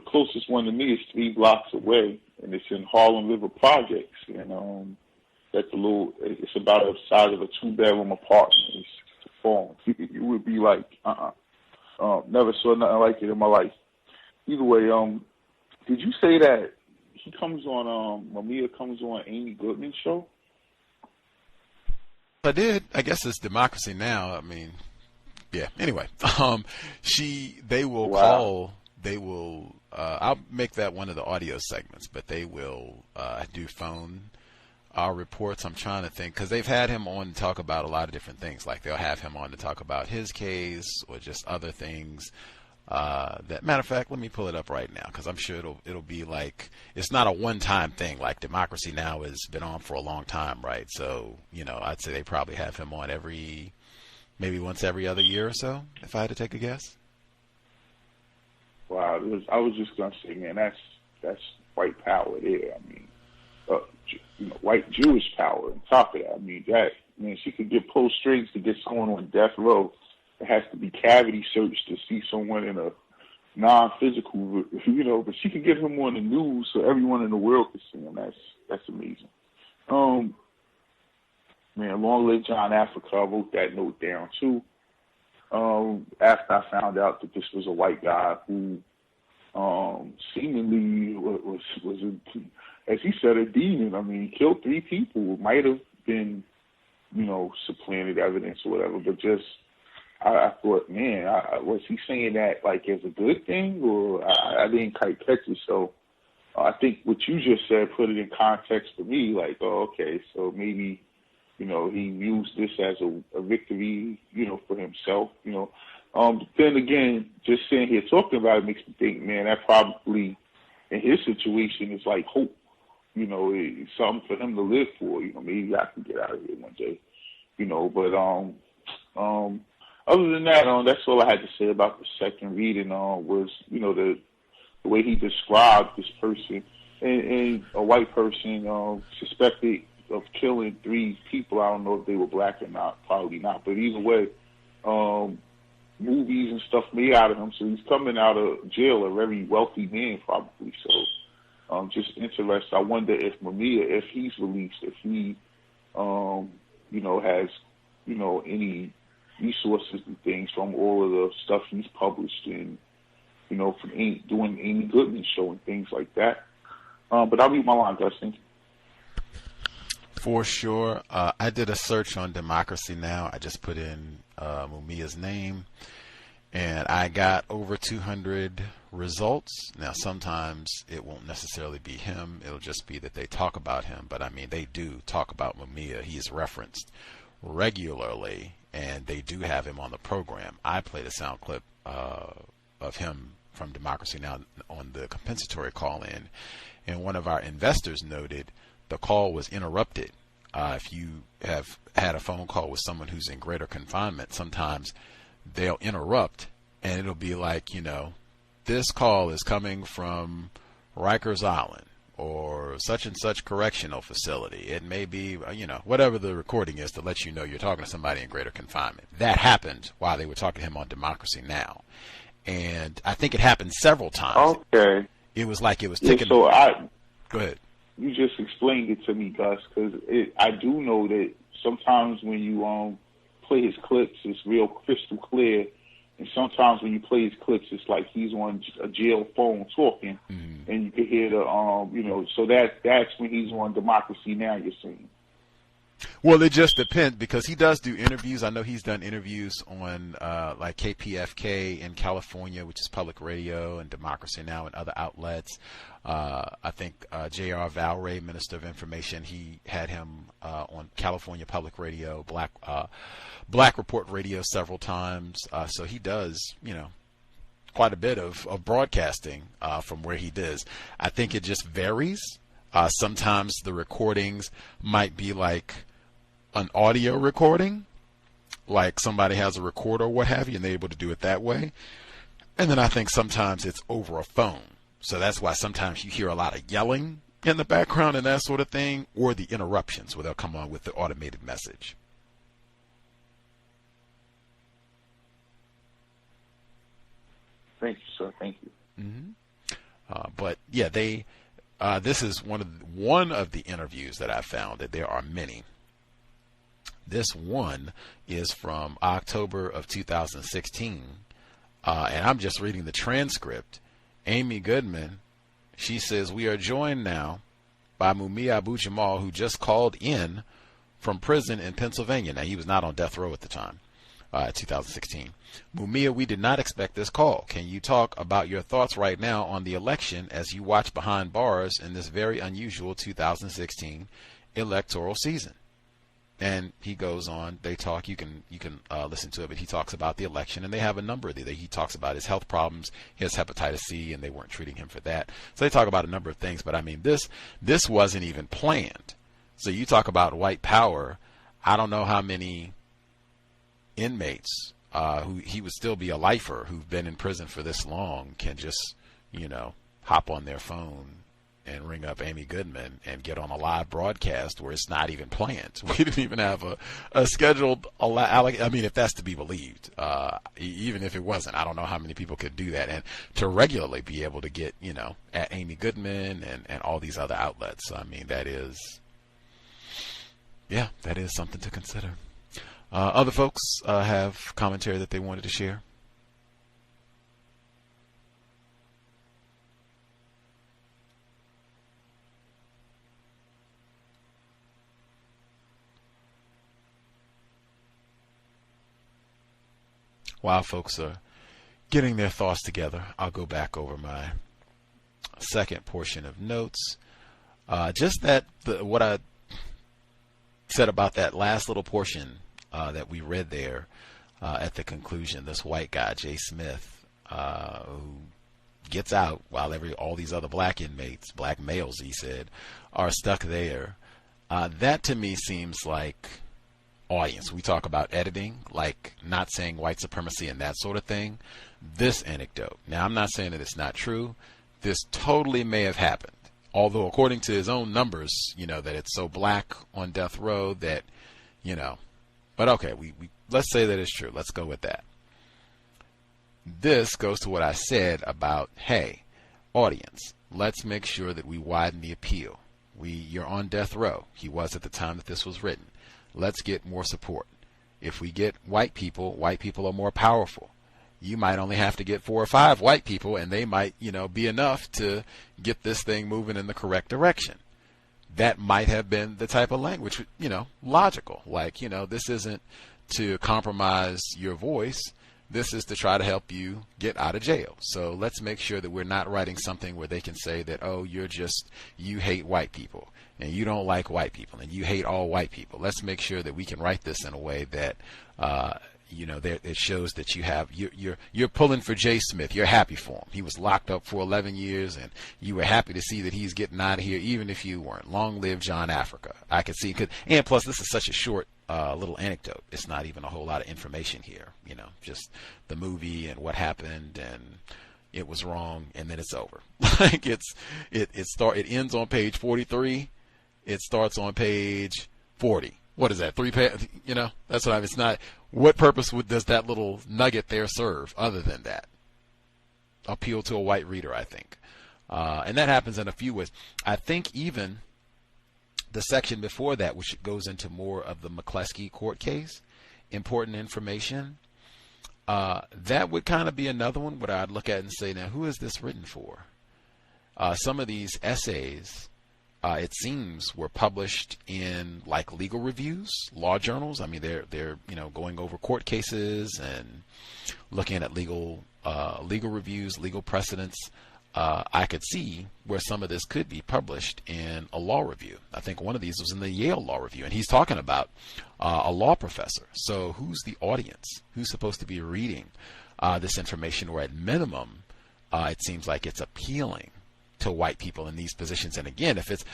closest one to me is 3 blocks away, and it's in Harlem River Projects, and that's it's about the size of a 2-bedroom apartment. It's a farm. You would be like, never saw nothing like it in my life. Either way, did you say that he comes on, Mumia comes on Amy Goodman's show? I did. I guess it's Democracy Now. I mean, yeah. Anyway, I'll make that one of the audio segments, but they will do phone reports. I'm trying to think, because they've had him on to talk about a lot of different things. Like they'll have him on to talk about his case or just other things. Matter of fact, let me pull it up right now, because I'm sure it'll be like, it's not a one-time thing. Like Democracy Now has been on for a long time, right? So I'd say they probably have him on maybe once every other year or so, if I had to take a guess. Wow, I was just gonna say, man, that's white power there. I mean, white Jewish power on top of that. I mean, she could get pull strings to get someone on death row. It has to be cavity searched to see someone in a non-physical, but she could get him on the news so everyone in the world could see him. That's amazing. Man, long live John Africa. I wrote that note down too. After I found out that this was a white guy who seemingly was as he said, a demon. I mean, he killed 3 people. It might have been, supplanted evidence or whatever, but just I thought, man, was he saying that like as a good thing, or I didn't quite catch it. So I think what you just said put it in context for me. Like, oh, okay, so maybe he used this as a victory, for himself. But then again, just sitting here talking about it makes me think, man, that probably in his situation is like hope. It's something for him to live for. Maybe I can get out of here one day. But other than that, that's all I had to say about the second reading. Was the way he described this person and a white person suspected of killing 3 people. I don't know if they were black or not, probably not. But either way, movies and stuff made out of him. So he's coming out of jail a very wealthy man, probably. So just interested. I wonder if Mumia, if he's released, if he, has, any resources and things from all of the stuff he's published and, from doing Amy Goodman's show and things like that. But I'll leave my line, Dustin. For sure. I did a search on Democracy Now. I just put in Mumia's name, and I got over 200 results. Now, sometimes it won't necessarily be him. It'll just be that they talk about him. But, I mean, they do talk about Mumia. He is referenced regularly, and they do have him on the program. I played a sound clip of him from Democracy Now! On the compensatory call-in, and one of our investors noted the call was interrupted. If you have had a phone call with someone who's in greater confinement, sometimes they'll interrupt, and it'll be like, this call is coming from Rikers Island or such and such correctional facility. It may be, whatever the recording is to let you know you're talking to somebody in greater confinement. That happened while they were talking to him on Democracy Now! And I think it happened several times. Okay. It was like it was taken. Go ahead. You just explained it to me, Gus, because I do know that sometimes when you play his clips, it's real crystal clear. And sometimes when you play his clips, it's like he's on a jail phone talking, and you can hear the, so that's when he's on Democracy Now! You're saying. Well, it just depends, because he does do interviews. I know he's done interviews on like KPFK in California, which is public radio, and Democracy Now! And other outlets. I think J.R. Valray, Minister of Information, he had him on California Public Radio, Black Report Radio several times. So he does, quite a bit of broadcasting from where he does. I think it just varies. Sometimes the recordings might be like an audio recording, like somebody has a recorder or what have you, and they're able to do it that way. And then I think sometimes it's over a phone. So that's why sometimes you hear a lot of yelling in the background and that sort of thing, or the interruptions where they'll come on with the automated message. Thank you, sir. Thank you. But yeah, this is one of the interviews that I found, that there are many. This one is from October of 2016, and I'm just reading the transcript. Amy Goodman, she says, "We are joined now by Mumia Abu-Jamal, who just called in from prison in Pennsylvania." Now, he was not on death row at the time, 2016. "Mumia, we did not expect this call. Can you talk about your thoughts right now on the election as you watch behind bars in this very unusual 2016 electoral season?" And he goes on, they talk, you can listen to it, but he talks about the election, and they have a number of he talks about his health problems. He has hepatitis C, and they weren't treating him for that. So they talk about a number of things, but I mean, this wasn't even planned. So you talk about white power. I don't know how many inmates who he would still be a lifer, who've been in prison for this long, can just, hop on their phone and ring up Amy Goodman and get on a live broadcast where it's not even planned. We didn't even have a scheduled, I mean, if that's to be believed, even if it wasn't, I don't know how many people could do that. And to regularly be able to get, at Amy Goodman and all these other outlets, I mean, that is something to consider. Other folks have commentary that they wanted to share. While folks are getting their thoughts together, I'll go back over my second portion of notes. Just what I said about that last little portion that we read there at the conclusion. This white guy, Jay Smith, who gets out while all these other black inmates, black males, he said, are stuck there. That to me seems like audience. We talk about editing, like not saying white supremacy and that sort of thing. This anecdote. Now, I'm not saying that it's not true. This totally may have happened. Although, according to his own numbers, that it's so black on death row that, but okay, we let's say that it's true. Let's go with that. This goes to what I said about, hey, audience, let's make sure that we widen the appeal. You're on death row. He was at the time that this was written. Let's get more support. If we get white people are more powerful. You might only have to get 4 or 5 white people, and they might, be enough to get this thing moving in the correct direction. That might have been the type of language, logical. Like, this isn't to compromise your voice. This is to try to help you get out of jail. So let's make sure that we're not writing something where they can say that, oh, you hate white people, and you don't like white people, and you hate all white people. Let's make sure that we can write this in a way that, it shows that you're pulling for Jay Smith. You're happy for him. He was locked up for 11 years, and you were happy to see that he's getting out of here, even if you weren't. Long live John Africa. I could see, and plus this is such a short little anecdote. It's not even a whole lot of information here. Just the movie and what happened, and it was wrong, and then it's over. Like it ends on page 43. It starts on page 40. What is that? 3 pages? That's what it's not. What purpose does that little nugget there serve other than that? Appeal to a white reader, I think. And that happens in a few ways. I think even the section before that, which goes into more of the McCleskey court case, important information, that would kind of be another one where I'd look at and say, now, who is this written for? Some of these essays, it seems, were published in like legal reviews, law journals. I mean, they're going over court cases and looking at legal reviews, legal precedents. I could see where some of this could be published in a law review. I think one of these was in the Yale Law Review, and he's talking about a law professor. So who's the audience? Who's supposed to be reading this information? Or at minimum, it seems like it's appealing to white people in these positions. And again, if it's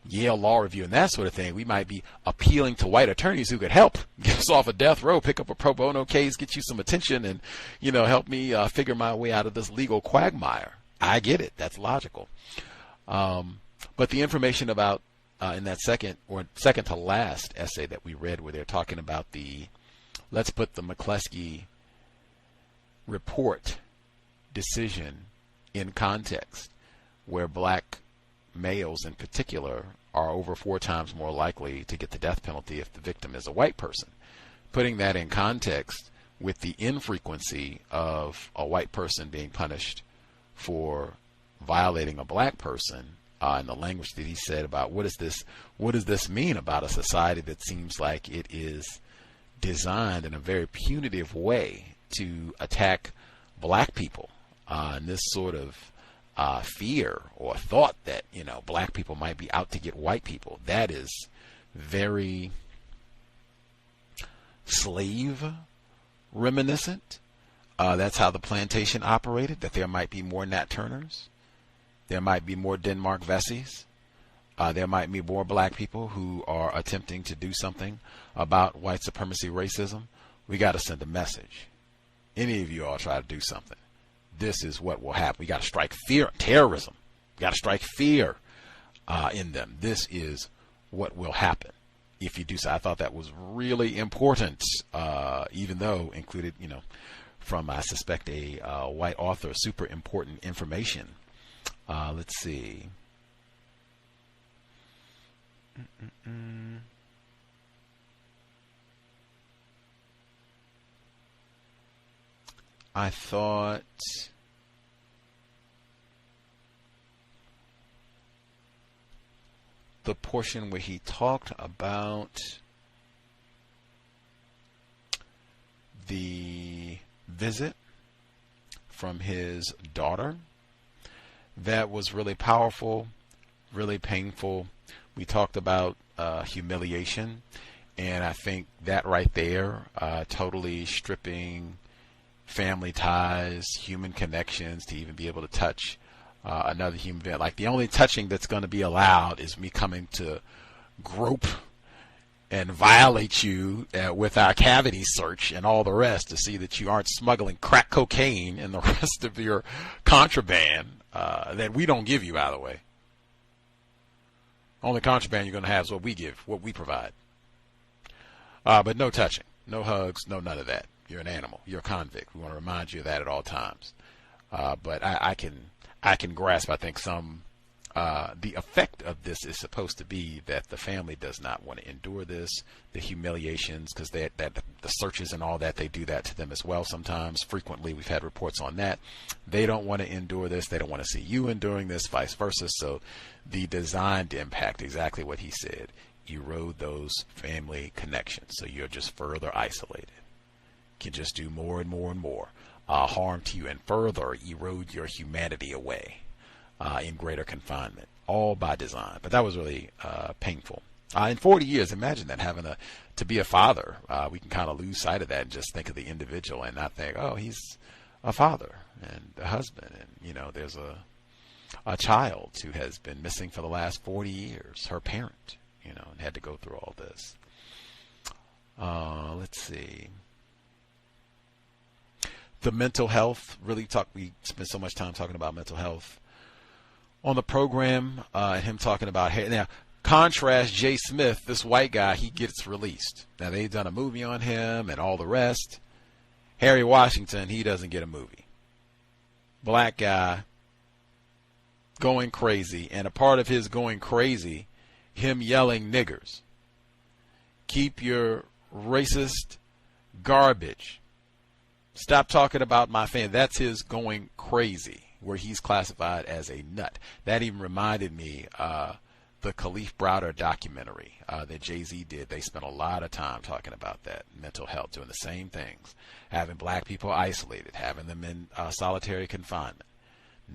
Yale Law Review and that sort of thing, we might be appealing to white attorneys who could help get us off a death row, pick up a pro bono case, get you some attention, and help me figure my way out of this legal quagmire. I get it. That's logical. But the information about in that second to last essay that we read, where they're talking about let's put the McCleskey report decision in context, where black males in particular are over 4 times more likely to get the death penalty if the victim is a white person. Putting that in context with the infrequency of a white person being punished for violating a black person, and the language that he said about what does this mean about a society that seems like it is designed in a very punitive way to attack black people, and this sort of fear or thought that black people might be out to get white people. That is very slave reminiscent. That's how the plantation operated, that there might be more Nat Turners, there might be more Denmark Vessies, there might be more black people who are attempting to do something about white supremacy, racism. We got to send a message. Any of you all try to do something, this is what will happen. We got to strike fear, terrorism. We got to strike fear in them. This is what will happen if you do so. I thought that was really important, even though included, from, I suspect, a white author, super important information. Let's see. I thought the portion where he talked about the visit from his daughter, that was really powerful, really painful. We talked about humiliation, and I think that right there, totally stripping family ties, human connections, to even be able to touch another human being. Like, the only touching that's going to be allowed is me coming to grope and violate you with our cavity search and all the rest to see that you aren't smuggling crack cocaine and the rest of your contraband that we don't give you, by the way. Only contraband you're going to have is what we give, what we provide. But no touching, no hugs, no none of that. You're an animal. You're a convict. We want to remind you of that at all times. But I can grasp, I think, the effect of this is supposed to be that the family does not want to endure this, the humiliations, because that the searches and all that, they do that to them as well sometimes. Frequently, we've had reports on that. They don't want to endure this. They don't want to see you enduring this, vice versa. So the designed impact, exactly what he said, erode those family connections. So you're just further isolated. Can just do more and more and more harm to you, and further erode your humanity away in greater confinement, all by design. But that was really painful In 40 years, imagine that, having to be a father. We can kind of lose sight of that and just think of the individual and not think, oh, he's a father and a husband. And, there's a child who has been missing for the last 40 years, her parent, and had to go through all this. Let's see. The mental health, we spent so much time talking about mental health on the program, and him talking about, now, contrast Jay Smith, this white guy, he gets released. Now, they've done a movie on him and all the rest. Harry Washington, he doesn't get a movie. Black guy going crazy, and a part of his going crazy, him yelling niggers. Keep your racist garbage. Stop talking about my family. That's his going crazy, where he's classified as a nut. That even reminded me the Khalif Browder documentary that Jay-Z did. They spent a lot of time talking about that, mental health, doing the same things, having black people isolated, having them in solitary confinement,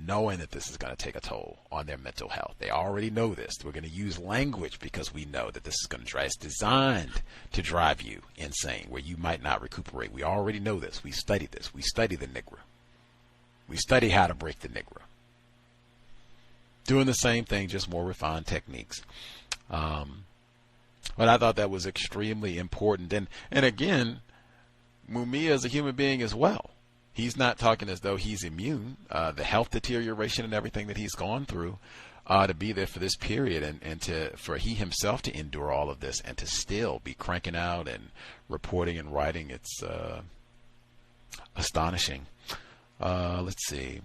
knowing that this is going to take a toll on their mental health. They already know this. We're going to use language because we know that this is going to drive. It's designed to drive you insane, where you might not recuperate. We already know this. We studied this. We study the Negro. We study how to break the Negro. Doing the same thing, just more refined techniques. But I thought that was extremely important. And again, Mumia is a human being as well. He's not talking as though he's immune. The health deterioration and everything that he's gone through to be there for this period, and for he himself to endure all of this and to still be cranking out and reporting and writing, it's astonishing. Let's see.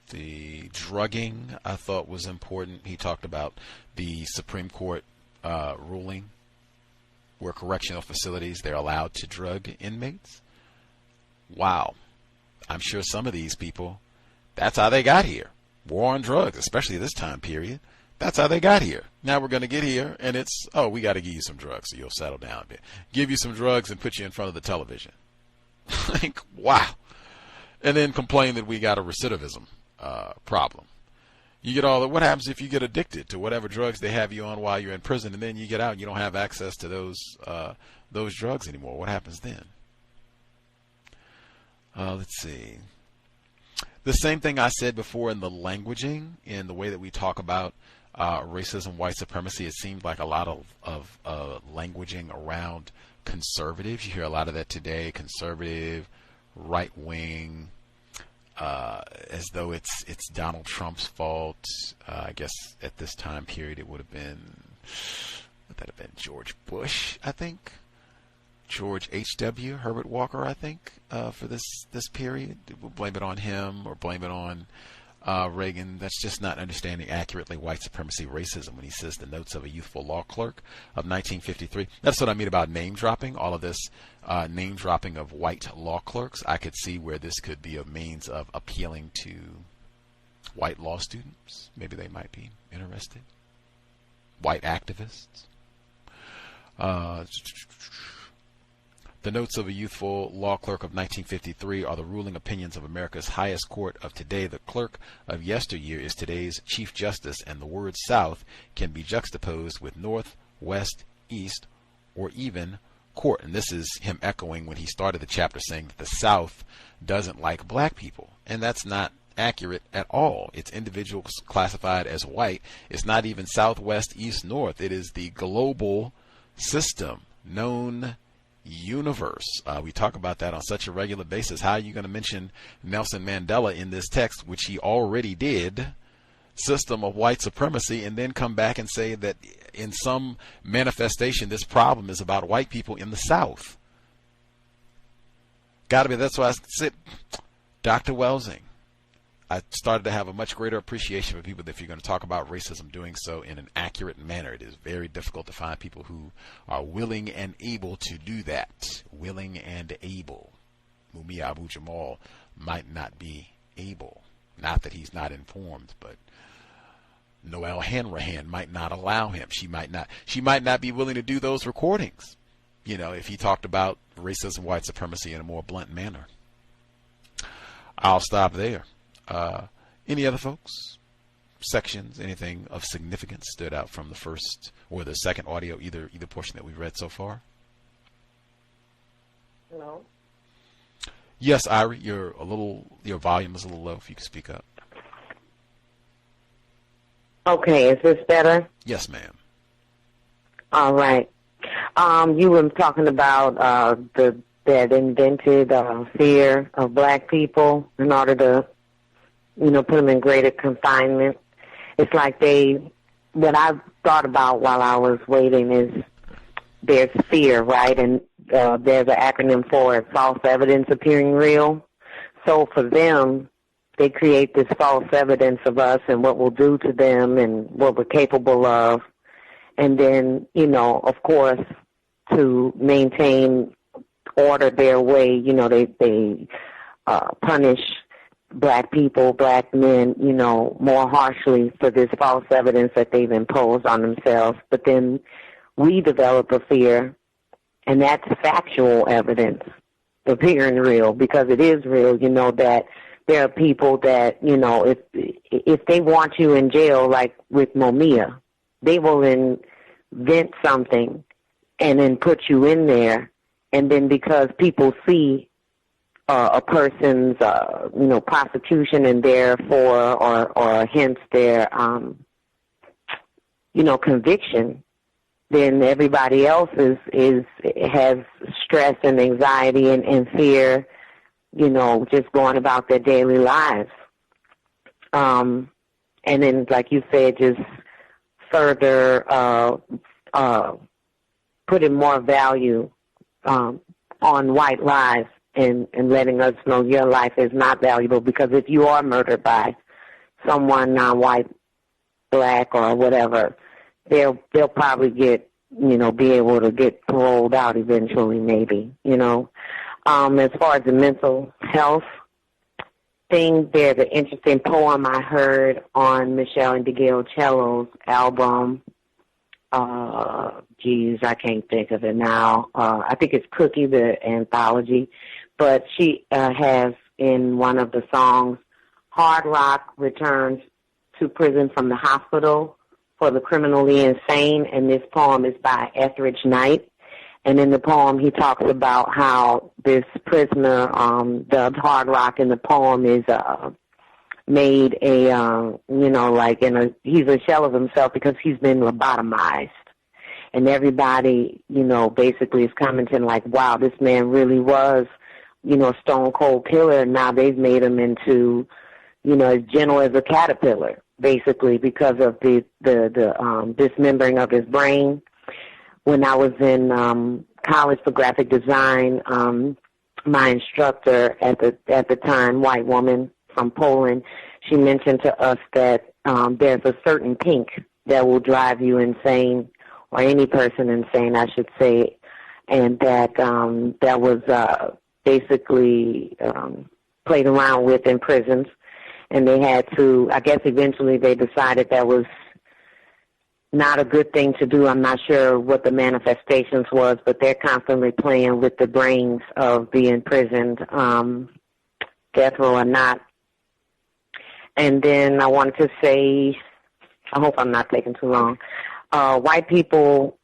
The drugging, I thought, was important. He talked about the Supreme Court ruling where correctional facilities, they're allowed to drug inmates. Wow. I'm sure some of these people, that's how they got here. War on drugs, especially this time period. That's how they got here. Now we're going to get here, and it's, we got to give you some drugs so you'll settle down a bit. Give you some drugs and put you in front of the television. Like, wow. And then complain that we got a recidivism problem. You get all that. What happens if you get addicted to whatever drugs they have you on while you're in prison, and then you get out and you don't have access to those drugs anymore? What happens then? Let's see. The same thing I said before in the languaging, in the way that we talk about racism, white supremacy. It seems like a lot of languaging around conservatives. You hear a lot of that today. Conservative, right wing. As though it's Donald Trump's fault. I guess at this time period it would have been, George Bush, I think. George H.W. Herbert Walker, I think, for this period. We'll blame it on him or blame it on Reagan. That's just not understanding accurately white supremacy racism when he says the notes of a youthful law clerk of 1953. That's what I mean about name dropping. All of this name dropping of white law clerks. I could see where this could be a means of appealing to white law students. Maybe they might be interested. White activists. The notes of a youthful law clerk of 1953 are the ruling opinions of America's highest court of today. The clerk of yesteryear is today's Chief Justice, and the word South can be juxtaposed with North, West, East, or even court. And this is him echoing when he started the chapter saying that the South doesn't like black people. And that's not accurate at all. It's individuals classified as white. It's not even South, West, East, North. It is the global system known universe. We talk about that on such a regular basis. How are you going to mention Nelson Mandela in this text, which he already did, system of white supremacy, and then come back and say that in some manifestation this problem is about white people in the South? Got to be. That's why I said, Dr. Welsing, I started to have a much greater appreciation for people that if you're going to talk about racism, doing so in an accurate manner. It is very difficult to find people who are willing and able to do that. Willing and able. Mumia Abu-Jamal might not be able. Not that he's not informed, but Noelle Hanrahan might not allow him. She might not be willing to do those recordings, if he talked about racism, white supremacy in a more blunt manner. I'll stop there. Any other folks? Sections, anything of significance stood out from the first or the second audio, either portion that we read so far? Hello? Yes, Irie, your volume is a little low. If you could speak up. Okay, is this better? Yes, ma'am. All right. You were talking about that invented fear of black people in order to, put them in greater confinement. It's like what I thought about while I was waiting is there's fear, right? And there's an acronym for it, false evidence appearing real. So for them, they create this false evidence of us and what we'll do to them and what we're capable of. And then, of course, to maintain order their way, they punish black people, black men, more harshly for this false evidence that they've imposed on themselves. But then we develop a fear, and that's factual evidence appearing real, because it is real, that there are people that, if they want you in jail, like with Mumia, they will invent something and then put you in there. And then because people see a person's, prosecution and therefore, or hence their, conviction, then everybody else has stress and anxiety and fear, just going about their daily lives. And then, like you said, just further putting more value on white lives and letting us know your life is not valuable, because if you are murdered by someone non-white, black, or whatever, they'll probably get, be able to get paroled out eventually, maybe, As far as the mental health thing, there's an interesting poem I heard on Michelle Ndegeocello's album. I can't think of it now. I think it's Cookie, the anthology. But she has in one of the songs, Hard Rock returns to prison from the hospital for the criminally insane, and this poem is by Etheridge Knight. And in the poem, he talks about how this prisoner, dubbed Hard Rock in the poem, is made he's a shell of himself because he's been lobotomized. And everybody, basically is commenting like, wow, this man really was, a stone cold killer, and now they've made him into, as gentle as a caterpillar, basically, because of the dismembering of his brain. When I was in college for graphic design, my instructor at the time, white woman from Poland, she mentioned to us that there's a certain pink that will drive you insane, or any person insane, I should say, and that was basically played around with in prisons. And they had to, I guess eventually they decided that was not a good thing to do. I'm not sure what the manifestations was, but they're constantly playing with the brains of the imprisoned, death row or not. And then I wanted to say, I hope I'm not taking too long, white people,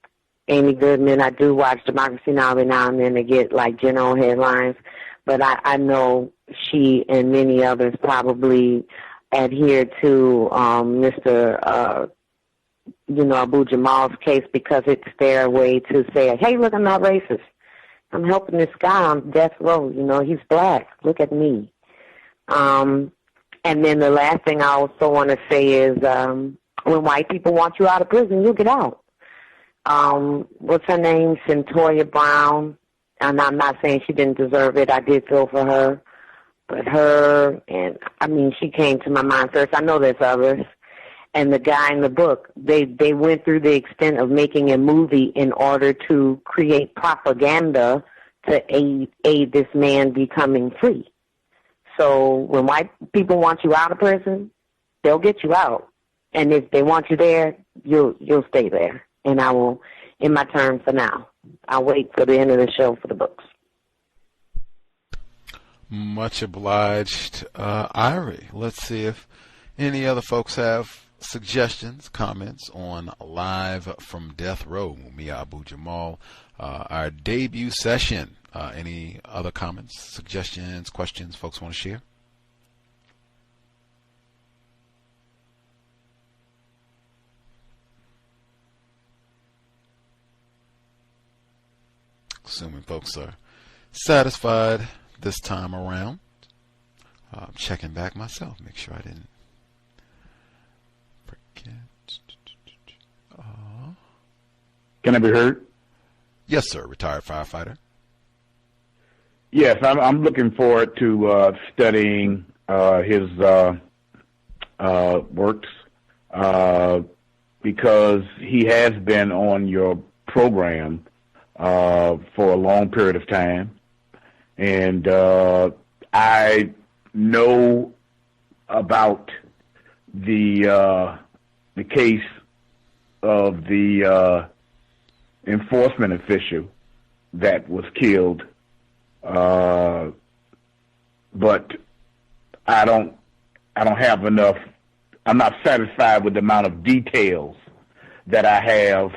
Amy Goodman, I do watch Democracy Now! Every now and then to get like general headlines, but I know she and many others probably adhere to Mr. Abu-Jamal's case, because it's their way to say, hey, look, I'm not racist. I'm helping this guy on death row. He's black. Look at me. And then the last thing I also want to say is when white people want you out of prison, you'll get out. What's her name? Centoya Brown. And I'm not saying she didn't deserve it. I did feel for her. But her, and she came to my mind first. I know there's others. And the guy in the book, they went through the extent of making a movie in order to create propaganda to aid this man becoming free. So when white people want you out of prison, they'll get you out. And if they want you there, you'll stay there. And I will end my term for now. I'll wait for the end of the show for the books. Much obliged, Irie. Let's see if any other folks have suggestions, comments on Live from Death Row, Mumia Abu-Jamal, our debut session. Any other comments, suggestions, questions folks want to share? Assuming folks are satisfied this time around. I'm checking back myself, make sure I didn't forget. Can I be heard? Yes, sir. Retired firefighter. Yes, I'm looking forward to studying his works because he has been on your program for a long period of time, and I know about the case of the enforcement official that was killed, but I don't have enough. I'm not satisfied with the amount of details that I have,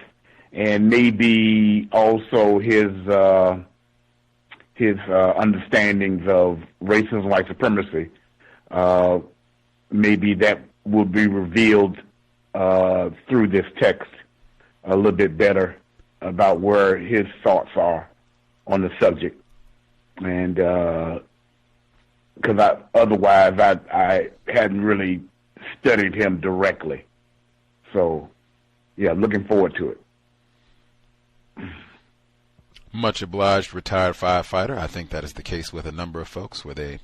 and maybe also his understandings of racism, white supremacy. Maybe that will be revealed through this text a little bit better about where his thoughts are on the subject, and because otherwise I hadn't really studied him directly. So, yeah, looking forward to it. Much obliged, retired firefighter. I think that is the case with a number of folks where they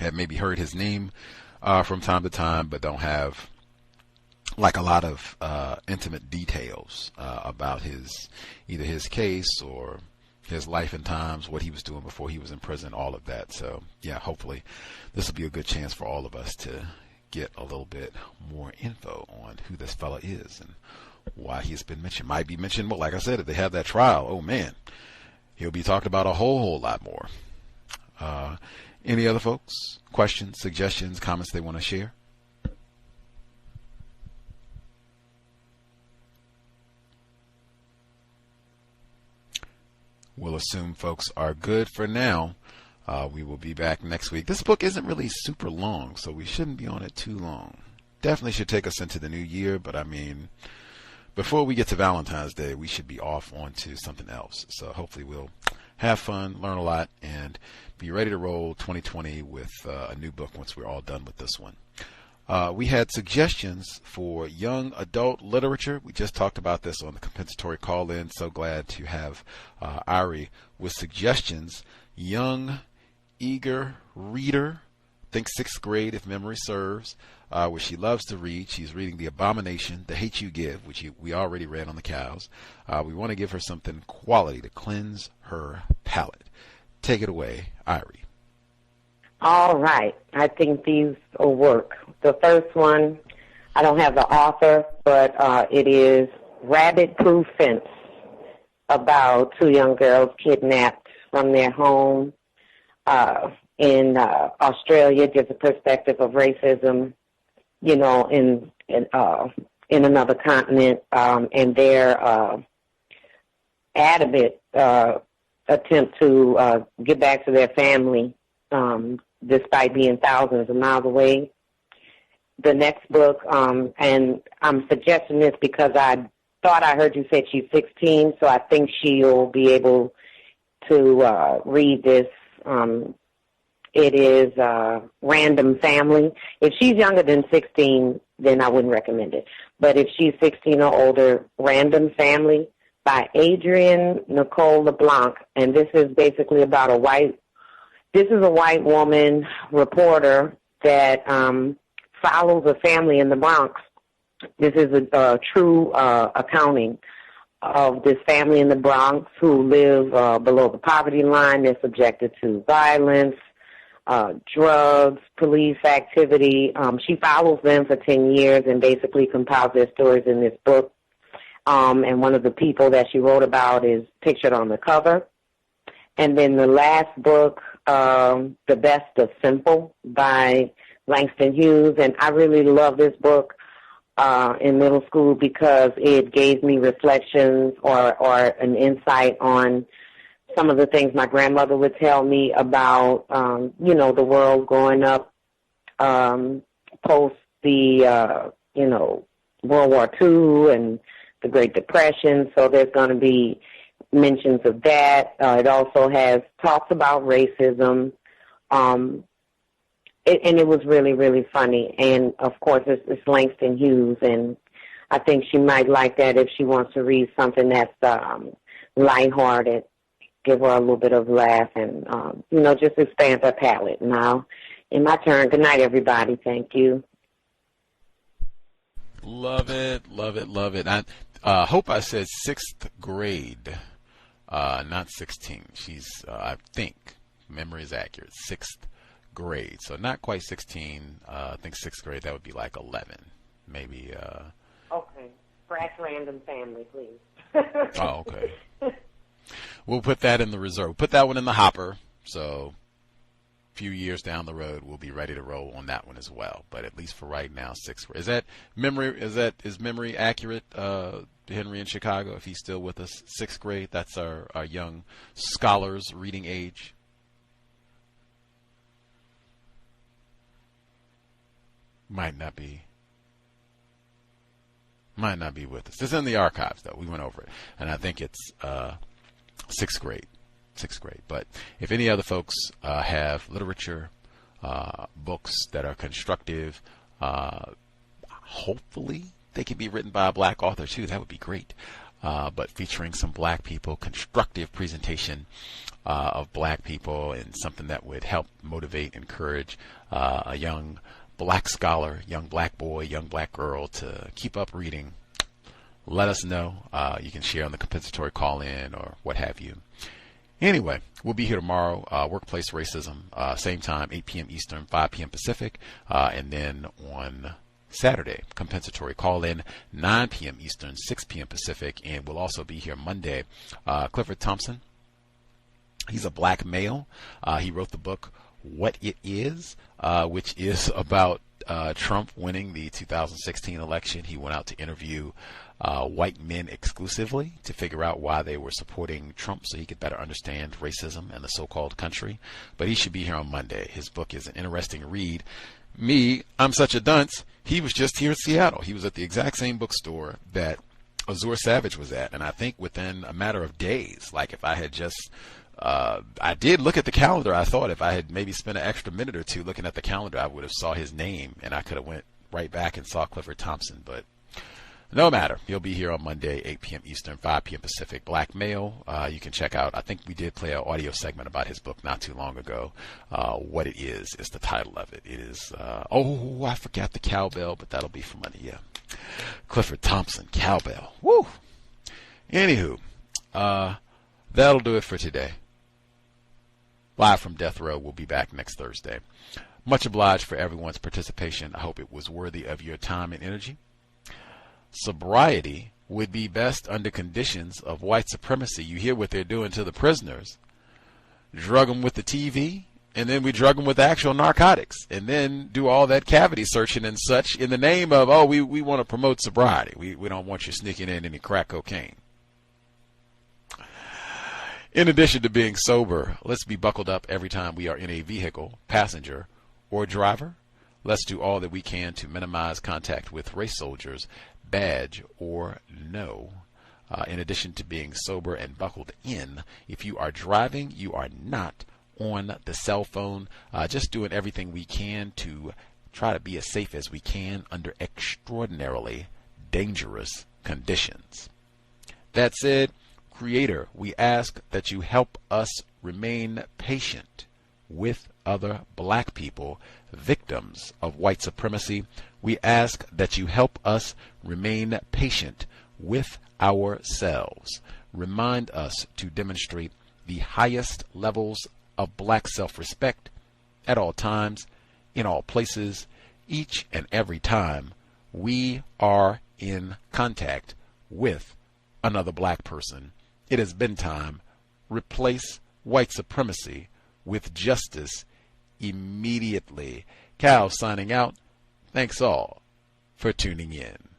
have maybe heard his name from time to time, but don't have like a lot of intimate details about either his case or his life and times, what he was doing before he was in prison, all of that. So, yeah, hopefully this will be a good chance for all of us to get a little bit more info on who this fella is and why he's been mentioned. Might be mentioned, but like I said, if they have that trial, oh man, he'll be talked about a whole lot more. Any other folks? Questions, suggestions, comments they want to share? We'll assume folks are good for now. We will be back next week. This book isn't really super long, so we shouldn't be on it too long. Definitely should take us into the new year, but I mean, before we get to Valentine's Day, we should be off onto something else. So hopefully we'll have fun, learn a lot, and be ready to roll 2020 with a new book once we're all done with this one. We had suggestions for young adult literature. We just talked about this on the compensatory call-in. So glad to have Irie with suggestions. Young, eager reader, I think 6th grade if memory serves, where she loves to read. She's reading The Abomination, The Hate You Give, which we already read on the cows. We want to give her something quality to cleanse her palate. Take it away, Irie. All right. I think these will work. The first one, I don't have the author, but it is Rabbit Proof Fence, about 2 young girls kidnapped from their home in Australia. Gives a perspective of racism, you know, in another continent, and their adamant attempt to get back to their family, despite being thousands of miles away. The next book, and I'm suggesting this because I thought I heard you say she's 16, so I think she'll be able to read this. It is Random Family. If she's younger than 16, then I wouldn't recommend it. But if she's 16 or older, Random Family by Adrienne Nicole LeBlanc, and this is basically about a white woman reporter that follows a family in the Bronx. This is a true accounting of this family in the Bronx who live below the poverty line. They're subjected to violence. drugs, police activity. She follows them for 10 years and basically compiles their stories in this book. And one of the people that she wrote about is pictured on the cover. And then the last book, The Best of Simple by Langston Hughes. And I really love this book in middle school because it gave me reflections or an insight on some of the things my grandmother would tell me about, the world growing up post the, World War II and the Great Depression. So there's going to be mentions of that. It also talks about racism. And it was really, really funny. And, of course, it's Langston Hughes, and I think she might like that if she wants to read something that's lighthearted. Give her a little bit of laugh and, just expand her palate. Now, in my turn, good night, everybody. Thank you. Love it, love it, love it. I hope I said 6th grade, not 16. She's, I think, memory is accurate, 6th grade. So not quite 16. I think 6th grade, that would be like 11, maybe. Okay. Scratch random family, please. Oh, okay. We'll put that in the reserve. Put that one in the hopper. So a few years down the road, we'll be ready to roll on that one as well. But at least for right now, 6th grade. Is that memory? Is memory accurate? Henry in Chicago, if he's still with us, 6th grade. That's our young scholars reading age. Might not be with us. It's in the archives, though. We went over it, and I think it's 6th grade. But if any other folks have literature, books that are constructive, hopefully they can be written by a black author too. That would be great. But featuring some black people, constructive presentation of black people, and something that would help motivate, encourage a young black scholar, young black boy, young black girl to keep up reading. Let us know. You can share on the compensatory call-in or what have you. Anyway, we'll be here tomorrow. Workplace Racism, same time, 8 p.m. Eastern, 5 p.m. Pacific. And then on Saturday, compensatory call-in, 9 p.m. Eastern, 6 p.m. Pacific. And we'll also be here Monday. Clifford Thompson, he's a black male. He wrote the book What It Is, which is about Trump winning the 2016 election. He went out to interview white men exclusively to figure out why they were supporting Trump so he could better understand racism and the so-called country. But he should be here on Monday. His book is an interesting read. I'm such a dunce. He was just here in Seattle. He was at the exact same bookstore that Azur Savage was at. And I think within a matter of days, like if I had just I did look at the calendar. I thought if I had maybe spent an extra minute or two looking at the calendar, I would have saw his name and I could have went right back and saw Clifford Thompson. But no matter. He'll be here on Monday, 8 p.m. Eastern, 5 p.m. Pacific. Black male. You can check out. I think we did play an audio segment about his book not too long ago. What It Is the title of it. It is. I forgot the cowbell, but that'll be for Monday. Yeah, Clifford Thompson, cowbell. Woo. Anywho, that'll do it for today. Live from Death Row. We'll be back next Thursday. Much obliged for everyone's participation. I hope it was worthy of your time and energy. Sobriety would be best under conditions of white supremacy. You hear what they're doing to the prisoners. Drug them with the TV, and then we drug them with actual narcotics, and then do all that cavity searching and such in the name of, we want to promote sobriety. We don't want you sneaking in any crack cocaine. In addition to being sober, let's be buckled up every time we are in a vehicle, passenger, or driver. Let's do all that we can to minimize contact with race soldiers, badge or no. In addition to being sober and buckled in, if you are driving, you are not on the cell phone. Just doing everything we can to try to be as safe as we can under extraordinarily dangerous conditions. That said, Creator, we ask that you help us remain patient with other black people, victims of white supremacy. We ask that you help us remain patient with ourselves. Remind us to demonstrate the highest levels of black self-respect at all times, in all places, each and every time we are in contact with another black person. It has been time. Replace white supremacy with justice immediately. Cal signing out. Thanks all for tuning in.